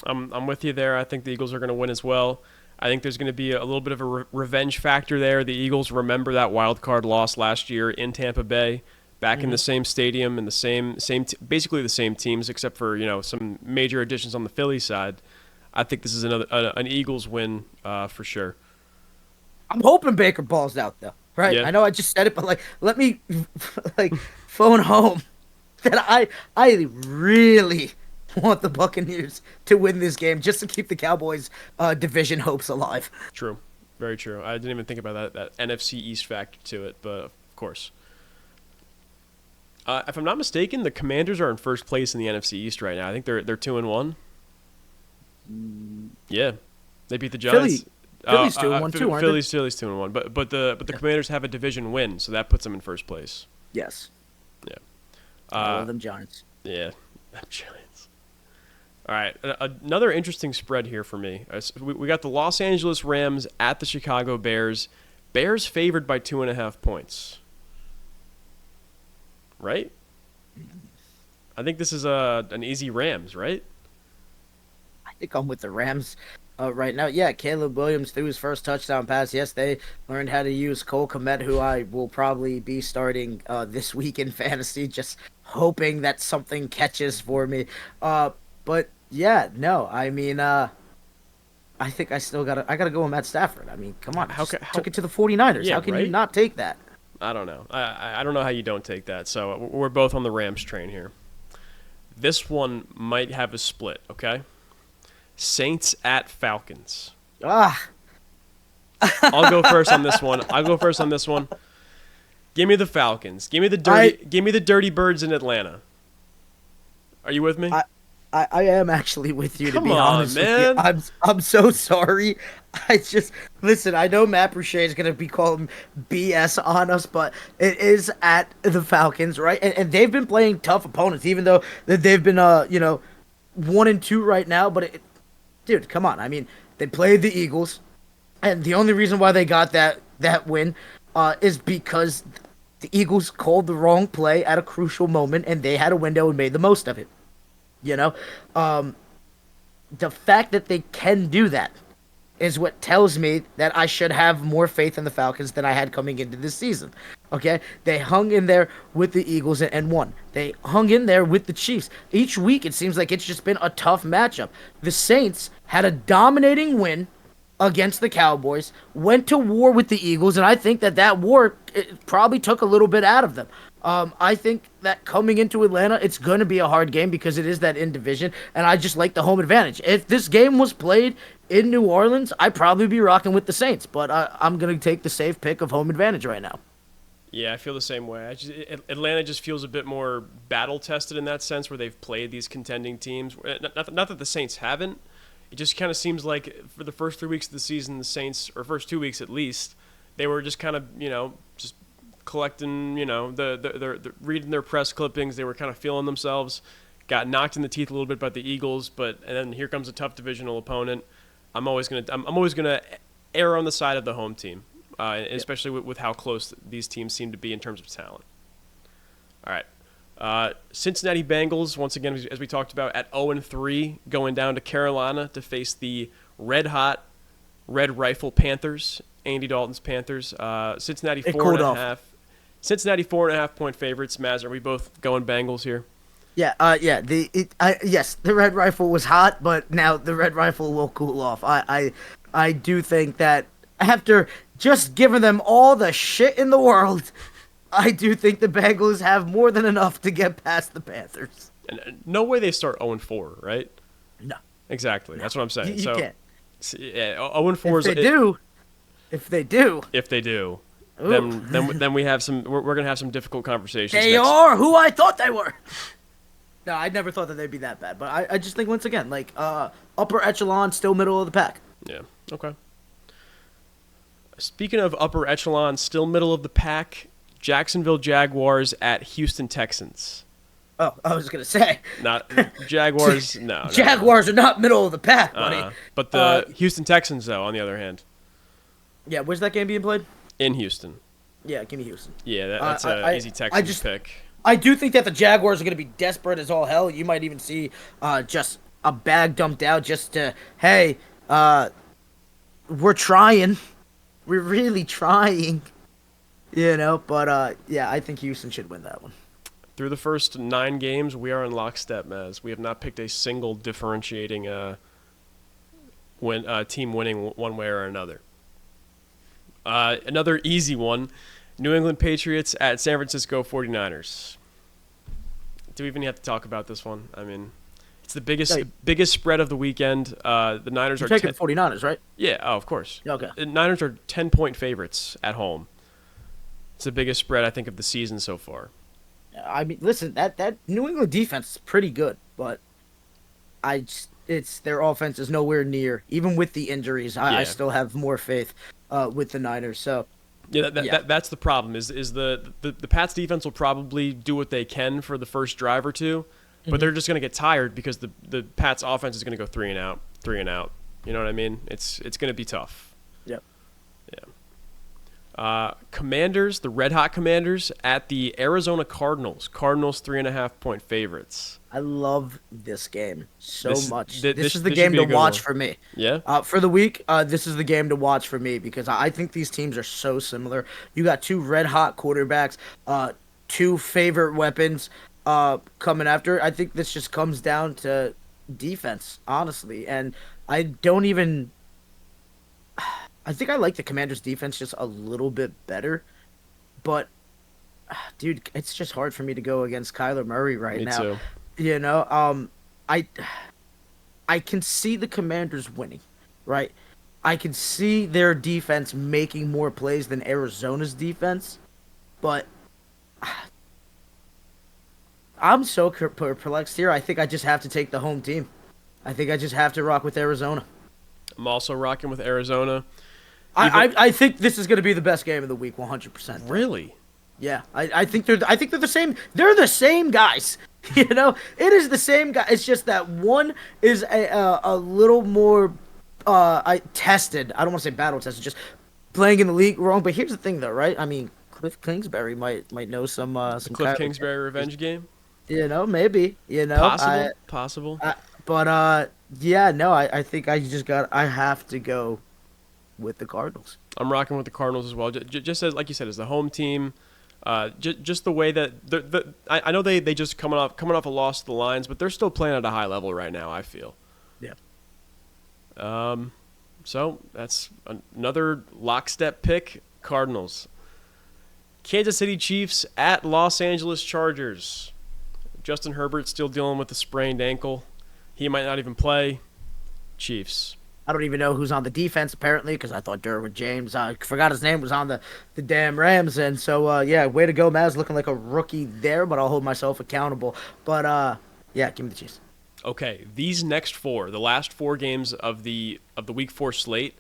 I'm with you there. I think the Eagles are going to win as well. I think there's going to be a little bit of a revenge factor there. The Eagles remember that wild card loss last year in Tampa Bay, back in the same stadium and basically the same teams, except for some major additions on the Philly side. I think this is an Eagles win for sure. I'm hoping Baker balls out though. Right? Yeah. I know I just said it, but let me phone home that I really want the Buccaneers to win this game just to keep the Cowboys' division hopes alive. True. Very true. I didn't even think about that NFC East factor to it, but of course. If I'm not mistaken, the Commanders are in first place in the NFC East right now. I think they're 2-1. Yeah. They beat the Giants. Philly's 2-1 too, aren't they? Philly's 2-1, but the Commanders have a division win, so that puts them in first place. Yes. Yeah. I love them Giants. Yeah. Giants. All right, another interesting spread here for me. We got the Los Angeles Rams at the Chicago Bears. Bears favored by 2.5 points. Right? I think this is an easy Rams, right? I think I'm with the Rams right now. Yeah, Caleb Williams threw his first touchdown pass. Yes, they learned how to use Cole Kmet, who I will probably be starting this week in fantasy, just hoping that something catches for me. But yeah, no, I mean, I think I gotta go with Matt Stafford. I mean, come on, took it to the 49ers. Yeah, how can you not take that? I don't know. I don't know how you don't take that. So we're both on the Rams train here. This one might have a split. Okay, Saints at Falcons. I'll go first on this one. Give me the Falcons. Give me the dirty birds in Atlanta. Are you with me? I am actually with you, to be honest man. with you. I'm so sorry. Listen, I know Matt Boucher is going to be calling BS on us, but it is at the Falcons, right? And they've been playing tough opponents, even though they've been, 1-2 right now. But, dude, come on. I mean, they played the Eagles, and the only reason why they got that win is because the Eagles called the wrong play at a crucial moment, and they had a window and made the most of it. The fact that they can do that is what tells me that I should have more faith in the Falcons than I had coming into this season. Okay? They hung in there with the Eagles and won. They hung in there with the Chiefs. Each week it seems like it's just been a tough matchup. The Saints had a dominating win against the Cowboys, went to war with the Eagles, and I think that war probably took a little bit out of them. I think that coming into Atlanta, it's going to be a hard game because it is that in division, and I just like the home advantage. If this game was played in New Orleans, I'd probably be rocking with the Saints, but I'm going to take the safe pick of home advantage right now. Yeah, I feel the same way. Atlanta just feels a bit more battle-tested in that sense, where they've played these contending teams. Not that the Saints haven't. It just kind of seems like for the first 3 weeks of the season, the Saints, or first 2 weeks at least, they were just kind of, just collecting, the reading their press clippings. They were kind of feeling themselves. Got knocked in the teeth a little bit by the Eagles, and then here comes a tough divisional opponent. I'm always gonna err on the side of the home team. Especially with how close these teams seem to be in terms of talent. All right. Cincinnati Bengals, once again, as we talked about, at 0-3, going down to Carolina to face the red-hot Red Rifle Panthers, Andy Dalton's Panthers. Cincinnati 4.5. Cincinnati 4.5 point favorites. Mazz, are we both going Bengals here? Yeah, yes, the Red Rifle was hot, but now the Red Rifle will cool off. I do think that after just giving them all the shit in the world, I do think the Bengals have more than enough to get past the Panthers. And no way they start 0-4, right? No. Exactly. No. That's what I'm saying. You can't. Yeah, 0-4 is... If they do. Then we have some. We're gonna have some difficult conversations. They are who I thought they were. No, I never thought that they'd be that bad. But I just think, once again, like, upper echelon, still middle of the pack. Yeah. Okay. Speaking of upper echelon, still middle of the pack, Jacksonville Jaguars at Houston Texans. Oh, I was going to say. Not Jaguars, no. Jaguars are not middle of the pack, buddy. But the Houston Texans, though, on the other hand. Yeah, where's that game being played? In Houston. Yeah, give me Houston. Yeah, that's an easy Texans pick. I do think that the Jaguars are going to be desperate as all hell. You might even see just a bag dumped out just to, hey, we're trying. We're really trying, but yeah, I think Houston should win that one. Through the first 9 games, we are in lockstep, Mazz. We have not picked a single differentiating team winning one way or another. Another easy one, New England Patriots at San Francisco 49ers. Do we even have to talk about this one? I mean, it's the biggest spread of the weekend. The Niners You're are taking 49ers, right? Yeah, of course. Okay. The Niners are 10-point favorites at home. It's the biggest spread, I think, of the season so far. I mean, listen, that New England defense is pretty good, but it's their offense is nowhere near. Even with the injuries, I still have more faith with the Niners. So that's the problem. Is the Pats defense will probably do what they can for the first drive or two. But they're just going to get tired because the Pats offense is going to go 3 and out. You know what I mean? It's going to be tough. Yep. Yeah. Commanders, the Red Hot Commanders at the Arizona Cardinals. Cardinals 3.5 point favorites. I love this game so much. This is the game to watch for me. Yeah. For the week, this is the game to watch for me because I think these teams are so similar. You got 2 red hot quarterbacks, 2 favorite weapons. Coming after, I think this just comes down to defense, honestly. And I think I like the Commanders' defense just a little bit better. But, dude, it's just hard for me to go against Kyler Murray right now. Me too. I can see the Commanders winning, right? I can see their defense making more plays than Arizona's defense. But I'm so perplexed here. I think I just have to take the home team. I think I just have to rock with Arizona. I'm also rocking with Arizona. I think this is going to be the best game of the week, 100%. Really? Yeah, I think they're the same. They're the same guys. It is the same guy. It's just that one is a little more tested. I don't want to say battle tested, just playing in the league wrong. But here's the thing, though, right? I mean, Cliff Kingsbury might know some Cliff Kingsbury revenge game. Maybe. Possible. But I think I have to go with the Cardinals. I'm rocking with the Cardinals as well. Just as, like you said, as the home team, just the way that I know they just coming off a loss to the Lions, but they're still playing at a high level right now, I feel. Yeah. So that's another lockstep pick, Cardinals. Kansas City Chiefs at Los Angeles Chargers. Justin Herbert still dealing with a sprained ankle. He might not even play. Chiefs. I don't even know who's on the defense, apparently, because I thought Derwin James, I forgot his name, was on the damn Rams. And so, yeah, way to go, Mazz, looking like a rookie there, but I'll hold myself accountable. But, yeah, give me the Chiefs. Okay, these next four, the last 4 games of the Week 4 slate,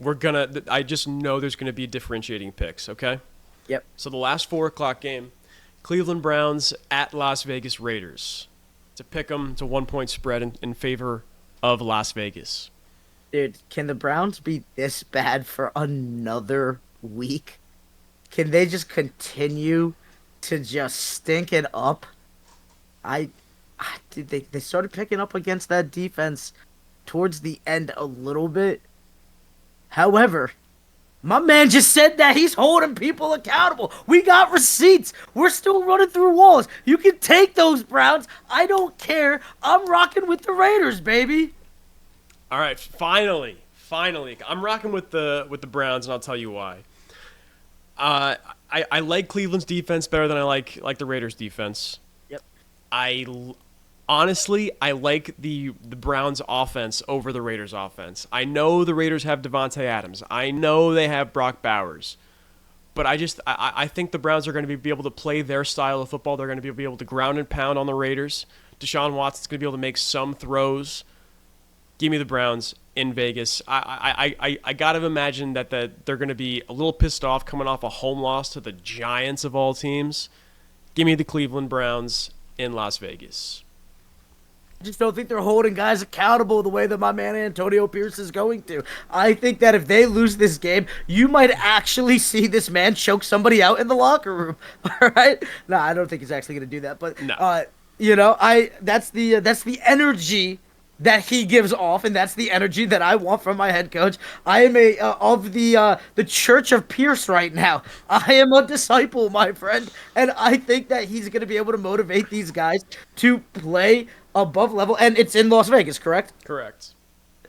I just know there's going to be differentiating picks, okay? Yep. So the last 4 o'clock game, Cleveland Browns at Las Vegas Raiders. To pick 'em, it's a 1-point spread in favor of Las Vegas. Dude, can the Browns be this bad for another week? Can they just continue to just stink it up? Dude, they started picking up against that defense towards the end a little bit. However, my man just said that he's holding people accountable. We got receipts. We're still running through walls. You can take those Browns. I don't care. I'm rocking with the Raiders, baby. All right, finally, I'm rocking with the Browns, and I'll tell you why. I like Cleveland's defense better than I like the Raiders' defense. Yep. Honestly, I like the Browns' offense over the Raiders' offense. I know the Raiders have Devontae Adams. I know they have Brock Bowers. But I think the Browns are going to be able to play their style of football. They're going to be able to ground and pound on the Raiders. Deshaun Watson's going to be able to make some throws. Give me the Browns in Vegas. I got to imagine that they're going to be a little pissed off coming off a home loss to the Giants of all teams. Give me the Cleveland Browns in Las Vegas. I just don't think they're holding guys accountable the way that my man Antonio Pierce is going to. I think that if they lose this game, you might actually see this man choke somebody out in the locker room. All right? No, I don't think he's actually going to do that. But no. That's the energy that he gives off, and that's the energy that I want from my head coach. I am of the Church of Pierce right now. I am a disciple, my friend, and I think that he's going to be able to motivate these guys to play above level, and it's in Las Vegas, correct? Correct.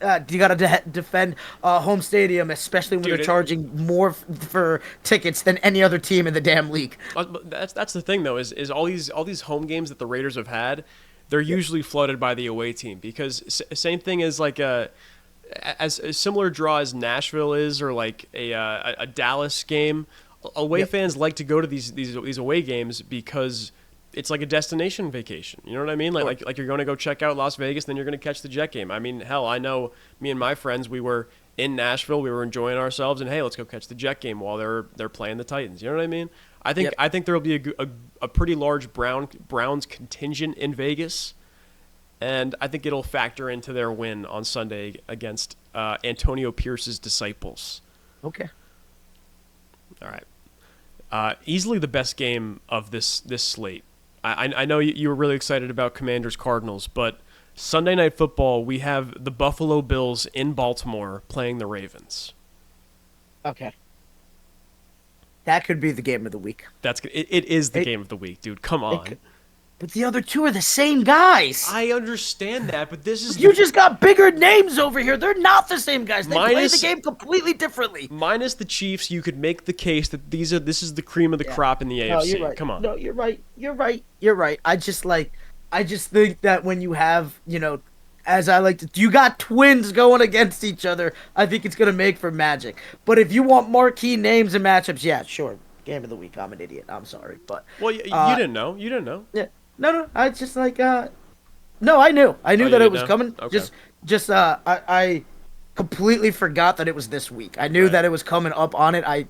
You got to defend home stadium, especially when they're charging more for tickets than any other team in the damn league. That's the thing, though, is all these home games that the Raiders have had, they're usually flooded by the away team because same thing as like as a similar draw as Nashville is, or like a Dallas game. Away fans like to go to these away games because it's like a destination vacation. You know what I mean? Like you're going to go check out Las Vegas, then you're going to catch the Jet game. I mean, hell, I know me and my friends, we were in Nashville, we were enjoying ourselves, and hey, let's go catch the Jet game while they're playing the Titans. You know what I mean? I think there will be a pretty large Browns contingent in Vegas, and I think it'll factor into their win on Sunday against Antonio Pierce's disciples. Okay. All right. Easily the best game of this slate. I know you were really excited about Commanders-Cardinals, but Sunday Night Football, we have the Buffalo Bills in Baltimore playing the Ravens. Okay. That could be the game of the week. It is the game of the week, dude. Come on. But the other two are the same guys. I understand that, but this is... You just got bigger names over here. They're not the same guys. They play the game completely differently. Minus the Chiefs, you could make the case that this is the cream of the crop in the AFC. No, you're right. Come on. No, you're right. I just think that when you have, you got twins going against each other, I think it's going to make for magic. But if you want marquee names and matchups, yeah, sure. Game of the week. I'm an idiot. I'm sorry. But well, you didn't know. You didn't know. Yeah. No. I just no, I knew. I knew that it was coming. Okay. I completely forgot that it was this week. I knew that it was coming up on it. I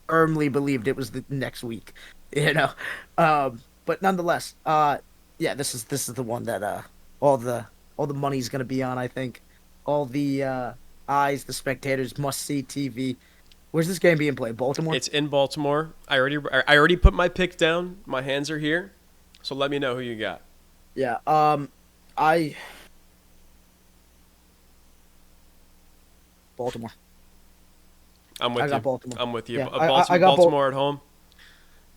firmly believed it was the next week. But nonetheless, this is the one that all the money's gonna be on. I think all the eyes, the spectators, must see TV. Where's this game being played? Baltimore. It's in Baltimore. I already put my pick down. My hands are here. So let me know who you got. Yeah. Baltimore. I'm with you. I got Baltimore. I'm with you. Yeah, Baltimore at home.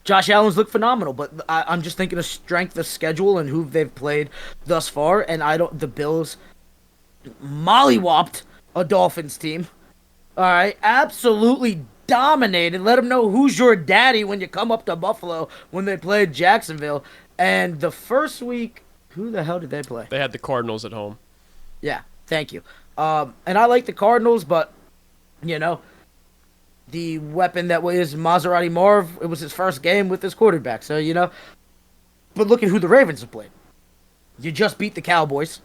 Josh Allen's looked phenomenal, but I'm just thinking of strength of schedule and who they've played thus far, and the Bills mollywopped a Dolphins team. All right, absolutely dominated. Let them know who's your daddy when you come up to Buffalo when they played Jacksonville. And the first week, who the hell did they play? They had the Cardinals at home. Yeah, thank you. And I like the Cardinals, but, the weapon that was Maserati Marv, it was his first game with his quarterback. So, but look at who the Ravens have played. You just beat the Cowboys.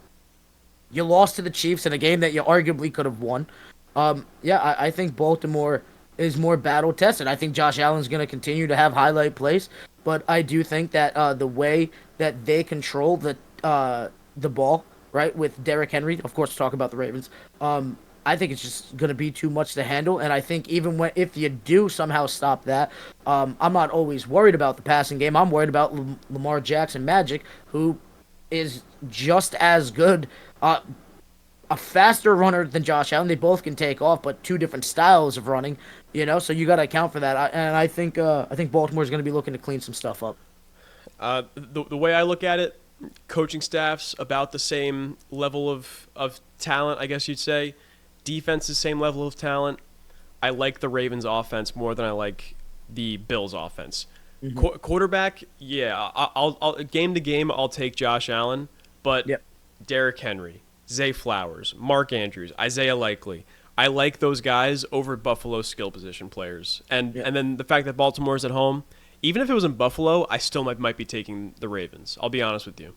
You lost to the Chiefs in a game that you arguably could have won. I think Baltimore is more battle-tested. I think Josh Allen's going to continue to have highlight plays, but I do think that the way that they control the ball, right, with Derrick Henry, of course, talk about the Ravens, I think it's just going to be too much to handle, and I think even if you do somehow stop that, I'm not always worried about the passing game. I'm worried about Lamar Jackson Magic, who is just as good, a faster runner than Josh Allen. They both can take off, but two different styles of running, so you got to account for that. And I think Baltimore's going to be looking to clean some stuff up. The way I look at it, coaching staff's about the same level of talent, I guess you'd say. Defense is same level of talent. I like the Ravens offense more than I like the Bills offense. Mm-hmm. Quarterback, yeah, I'll game to game, I'll take Josh Allen, but Derrick Henry, Zay Flowers, Mark Andrews, Isaiah Likely, I like those guys over Buffalo's skill position players. And then the fact that Baltimore's at home, even if it was in Buffalo, I still might be taking the Ravens. I'll be honest with you.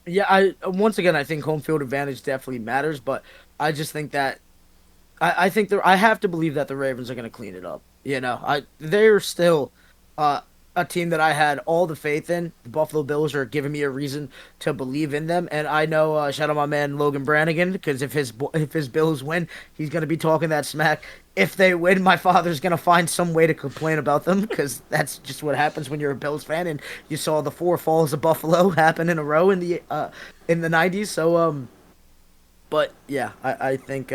Yeah, once again, I think home field advantage definitely matters, but I just think that I think I have to believe that the Ravens are going to clean it up. They're still a team that I had all the faith in. The Buffalo Bills are giving me a reason to believe in them, and I know shout out my man Logan Brannigan, because if his Bills win, he's going to be talking that smack. If they win, my father's going to find some way to complain about them, because that's just what happens when you're a Bills fan, and you saw the 4 falls of Buffalo happen in a row in the 90s. So but yeah, I think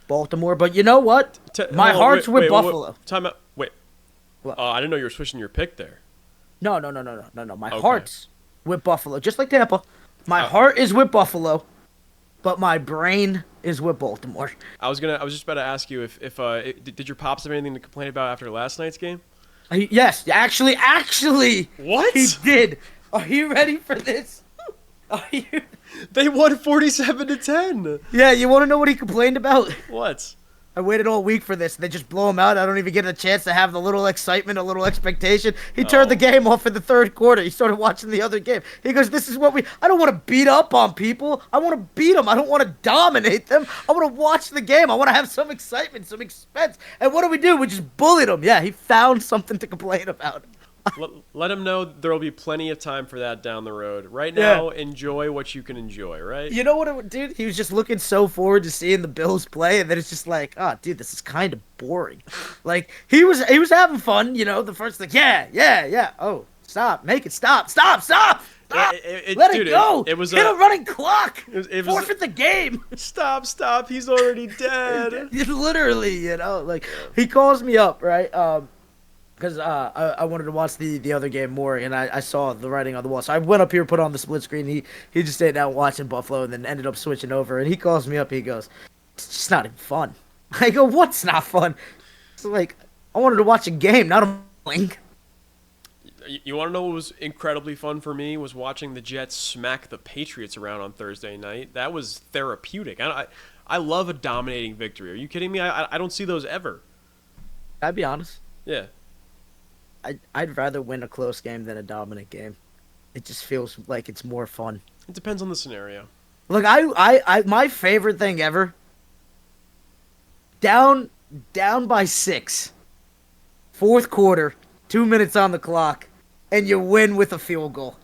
Baltimore. But you know what? My heart's with Buffalo. Time out. Wait. I didn't know you were switching your pick there. No. My heart's with Buffalo, just like Tampa. My heart is with Buffalo, but my brain is with Baltimore. I was just about to ask you if did your pops have anything to complain about after last night's game? Yes, actually, what? He did. Are you ready for this? They won 47-10. Yeah, you want to know what he complained about? What? I waited all week for this. They just blow him out. I don't even get a chance to have the little excitement, a little expectation. He turned the game off in the third quarter. He started watching the other game. He goes, this is what I don't want to beat up on people. I want to beat them. I don't want to dominate them. I want to watch the game. I want to have some excitement, some expense. And what do? We just bullied him. Yeah, he found something to complain about. Let him know there will be plenty of time for that down the road. Right now, enjoy what you can enjoy, right? You know what, dude? He was just looking so forward to seeing the Bills play, and then it's just like, oh, dude, this is kind of boring. Like, he was having fun, the first thing, yeah. Oh, stop. Make it stop. Let it go. It was hit a running clock. Forfeit the game. Stop. He's already dead. Literally, like, he calls me up, right? Because I wanted to watch the other game more, and I saw the writing on the wall. So I went up here, put on the split screen. He just stayed down watching Buffalo, and then ended up switching over. And he calls me up. He goes, "It's just not even fun." I go, "What's not fun?" It's like, I wanted to watch a game, not a link. You want to know what was incredibly fun for me was watching the Jets smack the Patriots around on Thursday night. That was therapeutic. I love a dominating victory. Are you kidding me? I don't see those ever. I'd be honest. Yeah. I'd rather win a close game than a dominant game. It just feels like it's more fun. It depends on the scenario. Look, I my favorite thing ever. Down by 6. Fourth quarter, 2 minutes on the clock, and you win with a field goal.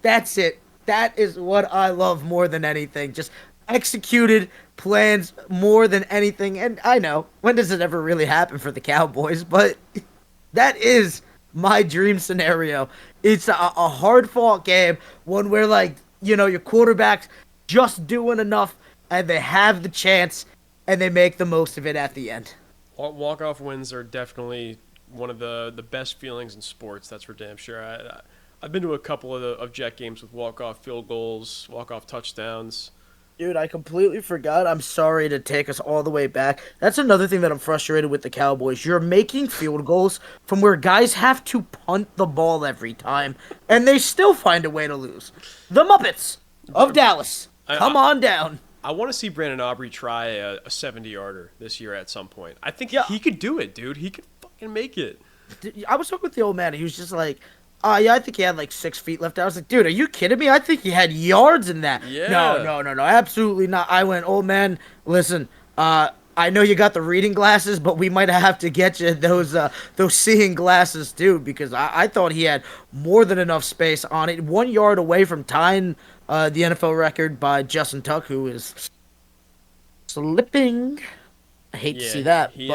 That's it. That is what I love more than anything. Just executed plans more than anything. And I know, when does it ever really happen for the Cowboys? But that is my dream scenario. It's a hard-fought game, one where, your quarterback's just doing enough, and they have the chance, and they make the most of it at the end. Walk-off wins are definitely one of the best feelings in sports, that's for damn sure. I've been to a couple of Jet games with walk-off field goals, walk-off touchdowns. Dude, I completely forgot. I'm sorry to take us all the way back. That's another thing that I'm frustrated with the Cowboys. You're making field goals from where guys have to punt the ball every time, and they still find a way to lose. The Muppets of Dallas, come on down. I want to see Brandon Aubrey try a 70-yarder this year at some point. I think Yeah. he could do it, dude. He could fucking make it. I was talking with the old man. He was just like, yeah, I think he had like 6 feet left. I was like, dude, are you kidding me? I think he had yards in that. Yeah. No, absolutely not. I went, old man, listen, I know you got the reading glasses, but we might have to get you those seeing glasses too, because I thought he had more than enough space on it. 1 yard away from tying the NFL record by Justin Tuck, who is slipping. I hate to see that, he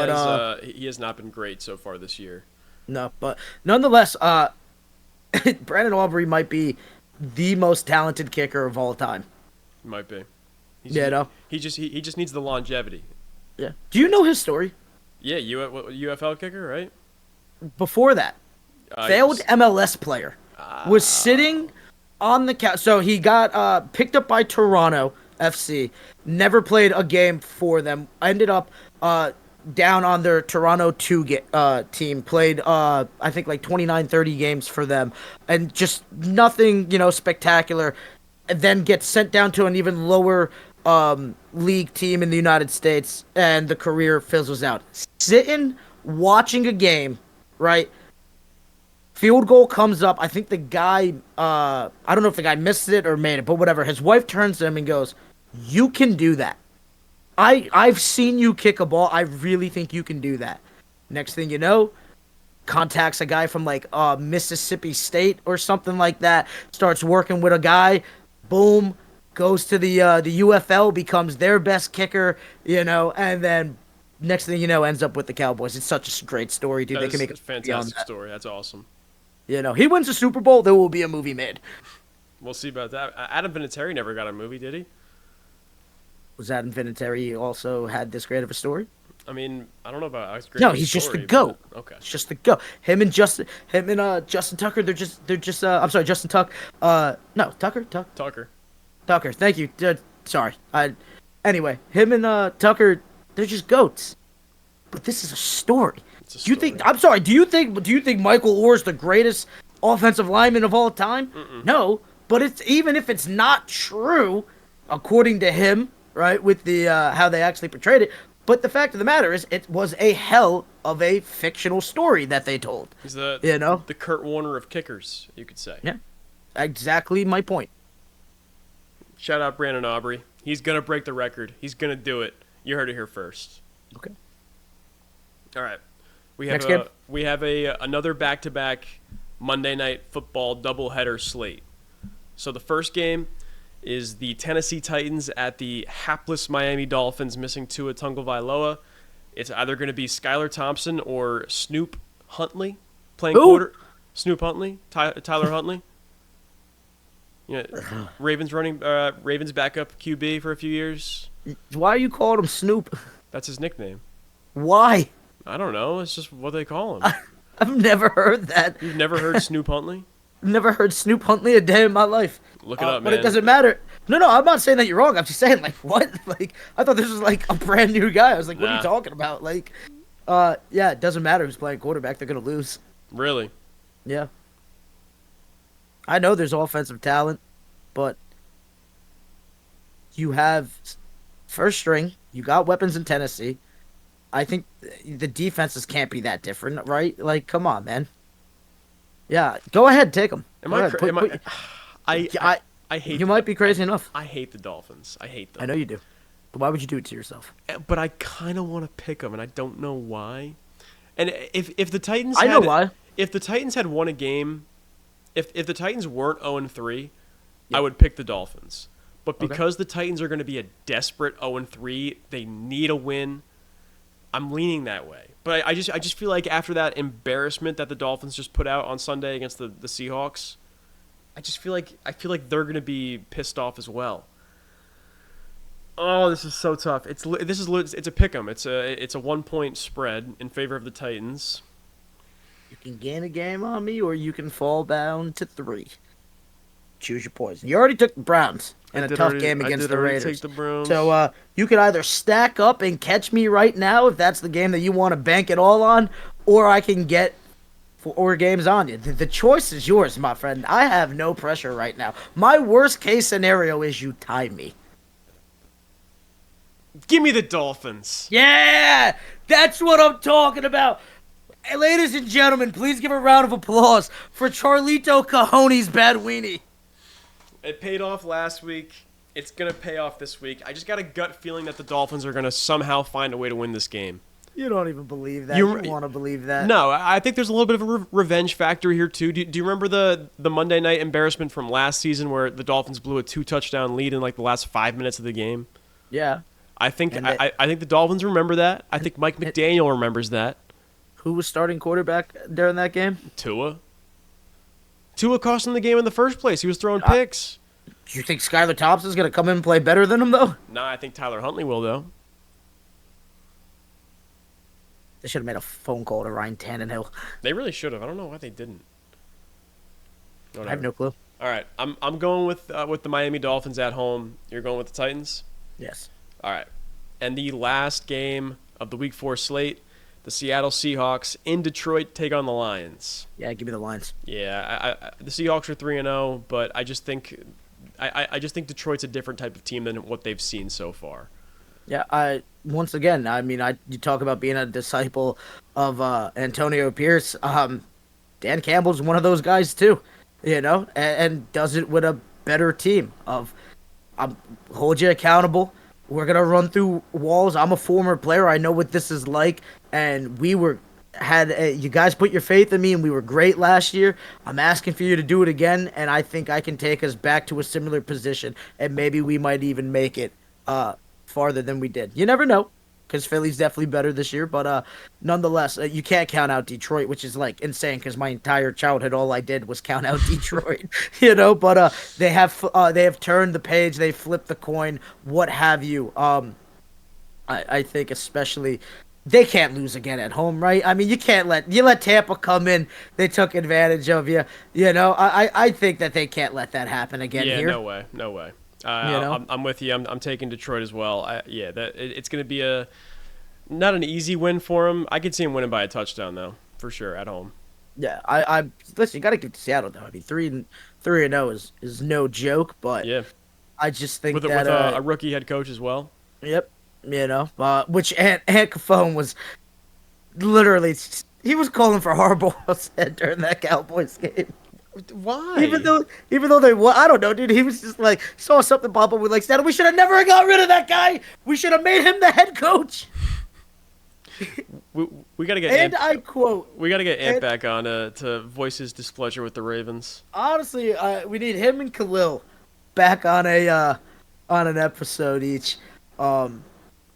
has not been great so far this year. No, but nonetheless, Brandon Aubrey might be the most talented kicker of all time. Might be. He just needs the longevity. Yeah. Do you know his story? Yeah, UFL kicker, right? Before that, failed MLS player was sitting on the couch. So he got picked up by Toronto FC. Never played a game for them. Ended up down on their Toronto 2 team. Played, I think, like 29, 30 games for them. And just nothing, spectacular. And then gets sent down to an even lower league team in the United States. And the career fizzles out. Sitting, watching a game, right? Field goal comes up. I think the guy, I don't know if the guy missed it or made it, but whatever. His wife turns to him and goes, "You can do that. I've seen you kick a ball. I really think you can do that." Next thing you know, contacts a guy from like Mississippi State or something like that. Starts working with a guy. Boom, goes to the UFL, becomes their best kicker. And then next thing you know, ends up with the Cowboys. It's such a great story, dude. They can make a fantastic story. That's awesome. He wins the Super Bowl. There will be a movie made. We'll see about that. Adam Vinatieri never got a movie, did he? Was Adam Vinatieri also had this great of a story? I mean, I don't know about No, he's just the GOAT. Okay. It's just the GOAT. Him and Justin Tucker, they're just I'm sorry, Justin Tuck. No, Tucker. Thank you. Sorry. Anyway, him and Tucker, they're just GOATs. But this is a story. Do you think Michael Orr's the greatest offensive lineman of all time? Mm-mm. No, but even if it's not true, according to him, right, with the how they actually portrayed it. But the fact of the matter is, it was a hell of a fictional story that they told. He's the Kurt Warner of kickers, you could say. Yeah, exactly my point. Shout out Brandon Aubrey. He's gonna break the record. He's gonna do it. You heard it here first. Okay. All right. We have another back-to-back Monday Night Football doubleheader slate. So the first game is the Tennessee Titans at the hapless Miami Dolphins, missing Tua Tagovailoa. It's either going to be Skylar Thompson or Snoop Huntley playing quarter. Snoop Huntley, Tyler Huntley. Ravens backup QB for a few years. Why are you calling him Snoop? That's his nickname. Why? I don't know. It's just what they call him. I've never heard that. You've never heard Snoop Huntley? Never heard Snoop Huntley a day in my life. Look it up, man. But it doesn't matter. No, I'm not saying that you're wrong. I'm just saying, like, what? Like, I thought this was, like, a brand new guy. I was like, what are you talking about? Like, yeah, it doesn't matter who's playing quarterback. They're going to lose. Really? Yeah. I know there's offensive talent, but you have first string. You got weapons in Tennessee. I think the defenses can't be that different, right? Like, come on, man. Yeah, go ahead, take them. I hate. You might be crazy enough. I hate the Dolphins. I hate them. I know you do. But why would you do it to yourself? But I kind of want to pick them, and I don't know why. And if the Titans, I know why. If the Titans had won a game, if the Titans weren't 0-3, I would pick the Dolphins. But because the Titans are going to be a desperate 0-3, they need a win. I'm leaning that way. But I just feel like after that embarrassment that the Dolphins just put out on Sunday against the Seahawks, I feel like they're going to be pissed off as well. Oh, this is so tough. It's a pick 'em. It's a 1-point spread in favor of the Titans. You can gain a game on me, or you can fall down to 3. choose your poison. You already took the Browns in a tough game against the Raiders. Take the Browns. So you can either stack up and catch me right now if that's the game that you want to bank it all on, or I can get 4 games on you. The choice is yours, my friend. I have no pressure right now. My worst case scenario is you tie me. Give me the Dolphins. Yeah, that's what I'm talking about. Hey, ladies and gentlemen, please give a round of applause for Charlito Cajones Baduini. It paid off last week. It's going to pay off this week. I just got a gut feeling that the Dolphins are going to somehow find a way to win this game. You don't even believe that. You want to believe that. No, I think there's a little bit of a revenge factor here, too. Do you remember the Monday night embarrassment from last season where the Dolphins blew a 2-touchdown lead in like the last 5 minutes of the game? Yeah. I think the Dolphins remember that. I think Mike McDaniel remembers that. Who was starting quarterback during that game? Tua cost him the game in the first place. He was throwing picks. Do you think Skylar Thompson's going to come in and play better than him, though? Nah, I think Tyler Huntley will, though. They should have made a phone call to Ryan Tannehill. They really should have. I don't know why they didn't. Whatever. I have no clue. All right, I'm going with the Miami Dolphins at home. You're going with the Titans? Yes. All right. And the last game of the Week 4 slate, the Seattle Seahawks in Detroit take on the Lions. Yeah, give me the Lions. Yeah, the Seahawks are 3-0, but I just think Detroit's a different type of team than what they've seen so far. Yeah, once again, you talk about being a disciple of Antonio Pierce. Dan Campbell's one of those guys too, and does it with a better team. Hold you accountable. We're gonna run through walls. I'm a former player. I know what this is like, and you guys put your faith in me, and we were great last year. I'm asking for you to do it again, and I think I can take us back to a similar position, and maybe we might even make it farther than we did. You never know, because Philly's definitely better this year, but nonetheless, you can't count out Detroit, which is like insane, because my entire childhood, all I did was count out Detroit, but they have turned the page, they flipped the coin, what have you. I think especially they can't lose again at home, right? I mean, you let Tampa come in, they took advantage of you, I think that they can't let that happen again here. Yeah, no way. I'm with you. I'm taking Detroit as well. It's going to be not an easy win for him. I could see him winning by a touchdown though, for sure at home. Yeah, listen. You got to give to Seattle though. I mean, 3-0 is no joke, but yeah, I just think with a rookie head coach as well. Yep, which Ant Cafone was literally he was calling for Harbaugh's head during that Cowboys game. Why? Even though they won, I don't know, dude. He was just like saw something pop up with like Seattle. We should have never got rid of that guy. We should have made him the head coach. We got to get and Ant, I quote. We got to get Ant back on to voice his displeasure with the Ravens. Honestly, we need him and Khalil back on an episode each. And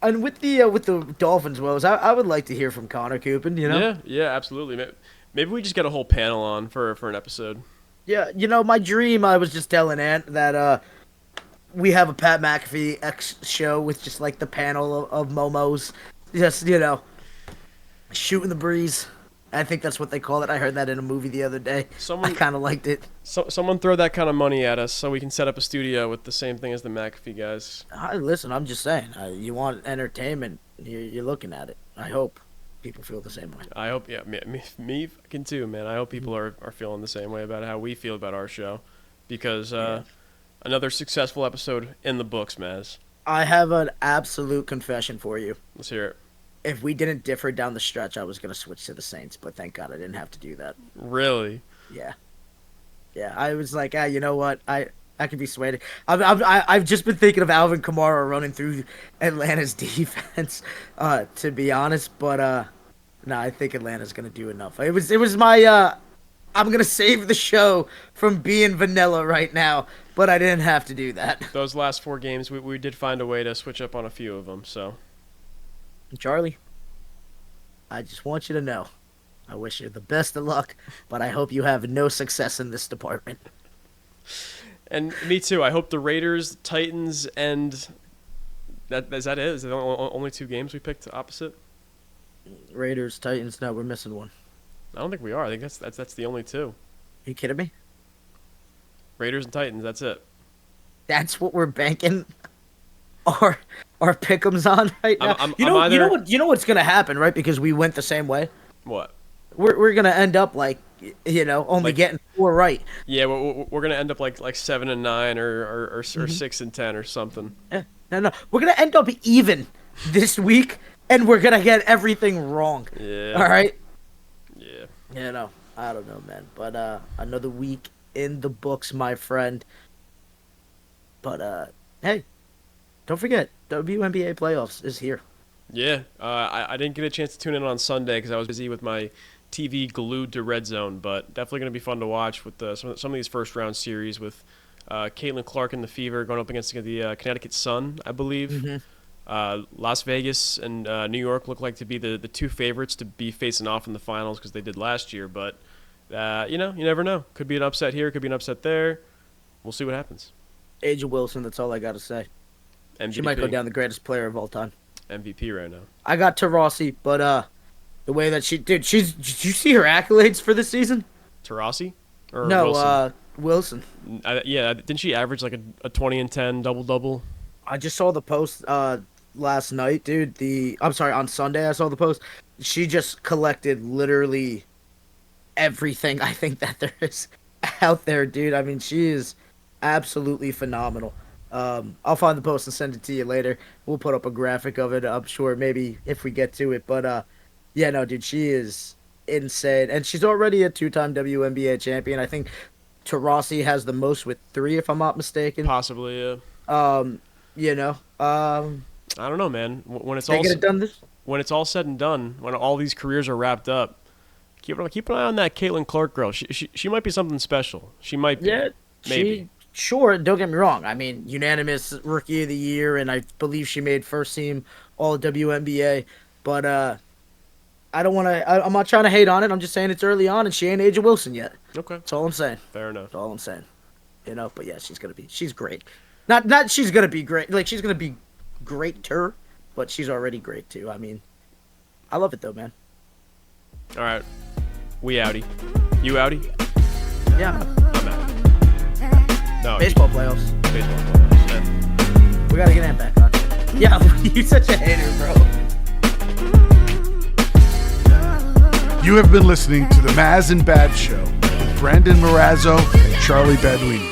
with the Dolphins woes, I would like to hear from Connor Coopin. Yeah, absolutely. Maybe we just get a whole panel on for an episode. Yeah, my dream, I was just telling Ant that we have a Pat McAfee X show with just like the panel of Momos. Just, shooting the breeze. I think that's what they call it. I heard that in a movie the other day. I kind of liked it. Someone throw that kind of money at us so we can set up a studio with the same thing as the McAfee guys. Listen, I'm just saying. You want entertainment, you're looking at it. I hope people feel the same way. I hope, yeah, me fucking too, man. I hope people are feeling the same way about how we feel about our show, because another successful episode in the books, Mazz. I have an absolute confession for you. Let's hear it. If we didn't differ down the stretch, I was gonna switch to the Saints, but thank God I didn't have to do that. Really? Yeah. I was like, you know what, I could be swayed. I've just been thinking of Alvin Kamara running through Atlanta's defense, to be honest. But no, I think Atlanta's gonna do enough. It was my I'm gonna save the show from being vanilla right now, but I didn't have to do that. Those last 4 games, we did find a way to switch up on a few of them. So, Charlie, I just want you to know, I wish you the best of luck, but I hope you have no success in this department. And me too. I hope the Raiders, Titans, and is that it? Is it only 2 games we picked opposite? Raiders, Titans. No, we're missing one. I don't think we are. I think that's the only 2. Are you kidding me? Raiders and Titans. That's it. That's what we're banking our pick'ems on right now. You know what's gonna happen, right? Because we went the same way. What? We're gonna end up only getting 4 right. Yeah, we're gonna end up like 7-9 or 6-10 or something. No, we're gonna end up even this week, and we're gonna get everything wrong. Yeah. All right. Yeah. I don't know, man. But another week in the books, my friend. But hey, don't forget, WNBA playoffs is here. Yeah. I didn't get a chance to tune in on Sunday because I was busy with my TV glued to Red Zone, but definitely going to be fun to watch with some of these first round series with Caitlin Clark and the Fever going up against the Connecticut Sun, I believe. Mm-hmm. Las Vegas and New York look like to be the two favorites to be facing off in the finals because they did last year. But you never know. Could be an upset here, could be an upset there. We'll see what happens. A'ja Wilson, that's all I got to say. MVP. She might go down the greatest player of all time. MVP right now. I got Taurasi, but the way that did you see her accolades for this season? Taurasi? Or no, Wilson? Wilson. Yeah, didn't she average like a 20 and 10 double-double? I just saw the post last night, dude. On Sunday I saw the post. She just collected literally everything I think that there is out there, dude. I mean, she is absolutely phenomenal. I'll find the post and send it to you later. We'll put up a graphic of it, I'm sure, maybe if we get to it. But yeah, no, dude, she is insane. And she's already a 2-time WNBA champion. I think Taurasi has the most with 3, if I'm not mistaken. Possibly, yeah. I don't know, man. When it's when it's all said and done, when all these careers are wrapped up, keep an eye on that Caitlin Clark girl. She might be something special. She might be. Yeah, maybe. Sure, don't get me wrong. I mean, unanimous Rookie of the Year, and I believe she made first team All WNBA. But I don't want to. I'm not trying to hate on it. I'm just saying it's early on, and she ain't A'ja Wilson yet. Okay, that's all I'm saying. Fair enough. That's all I'm saying. But yeah, she's great. Not she's gonna be great. Like she's gonna be greater, but she's already great too. I mean, I love it though, man. All right, we outie. You outie? Yeah. I'm out. No, baseball playoffs. Baseball playoffs. Yeah. We gotta get Ant back on. Yeah, you're such a hater, bro. You have been listening to the Mazz and Bad Show with Brandon Marrazzo and Charlie Baduini.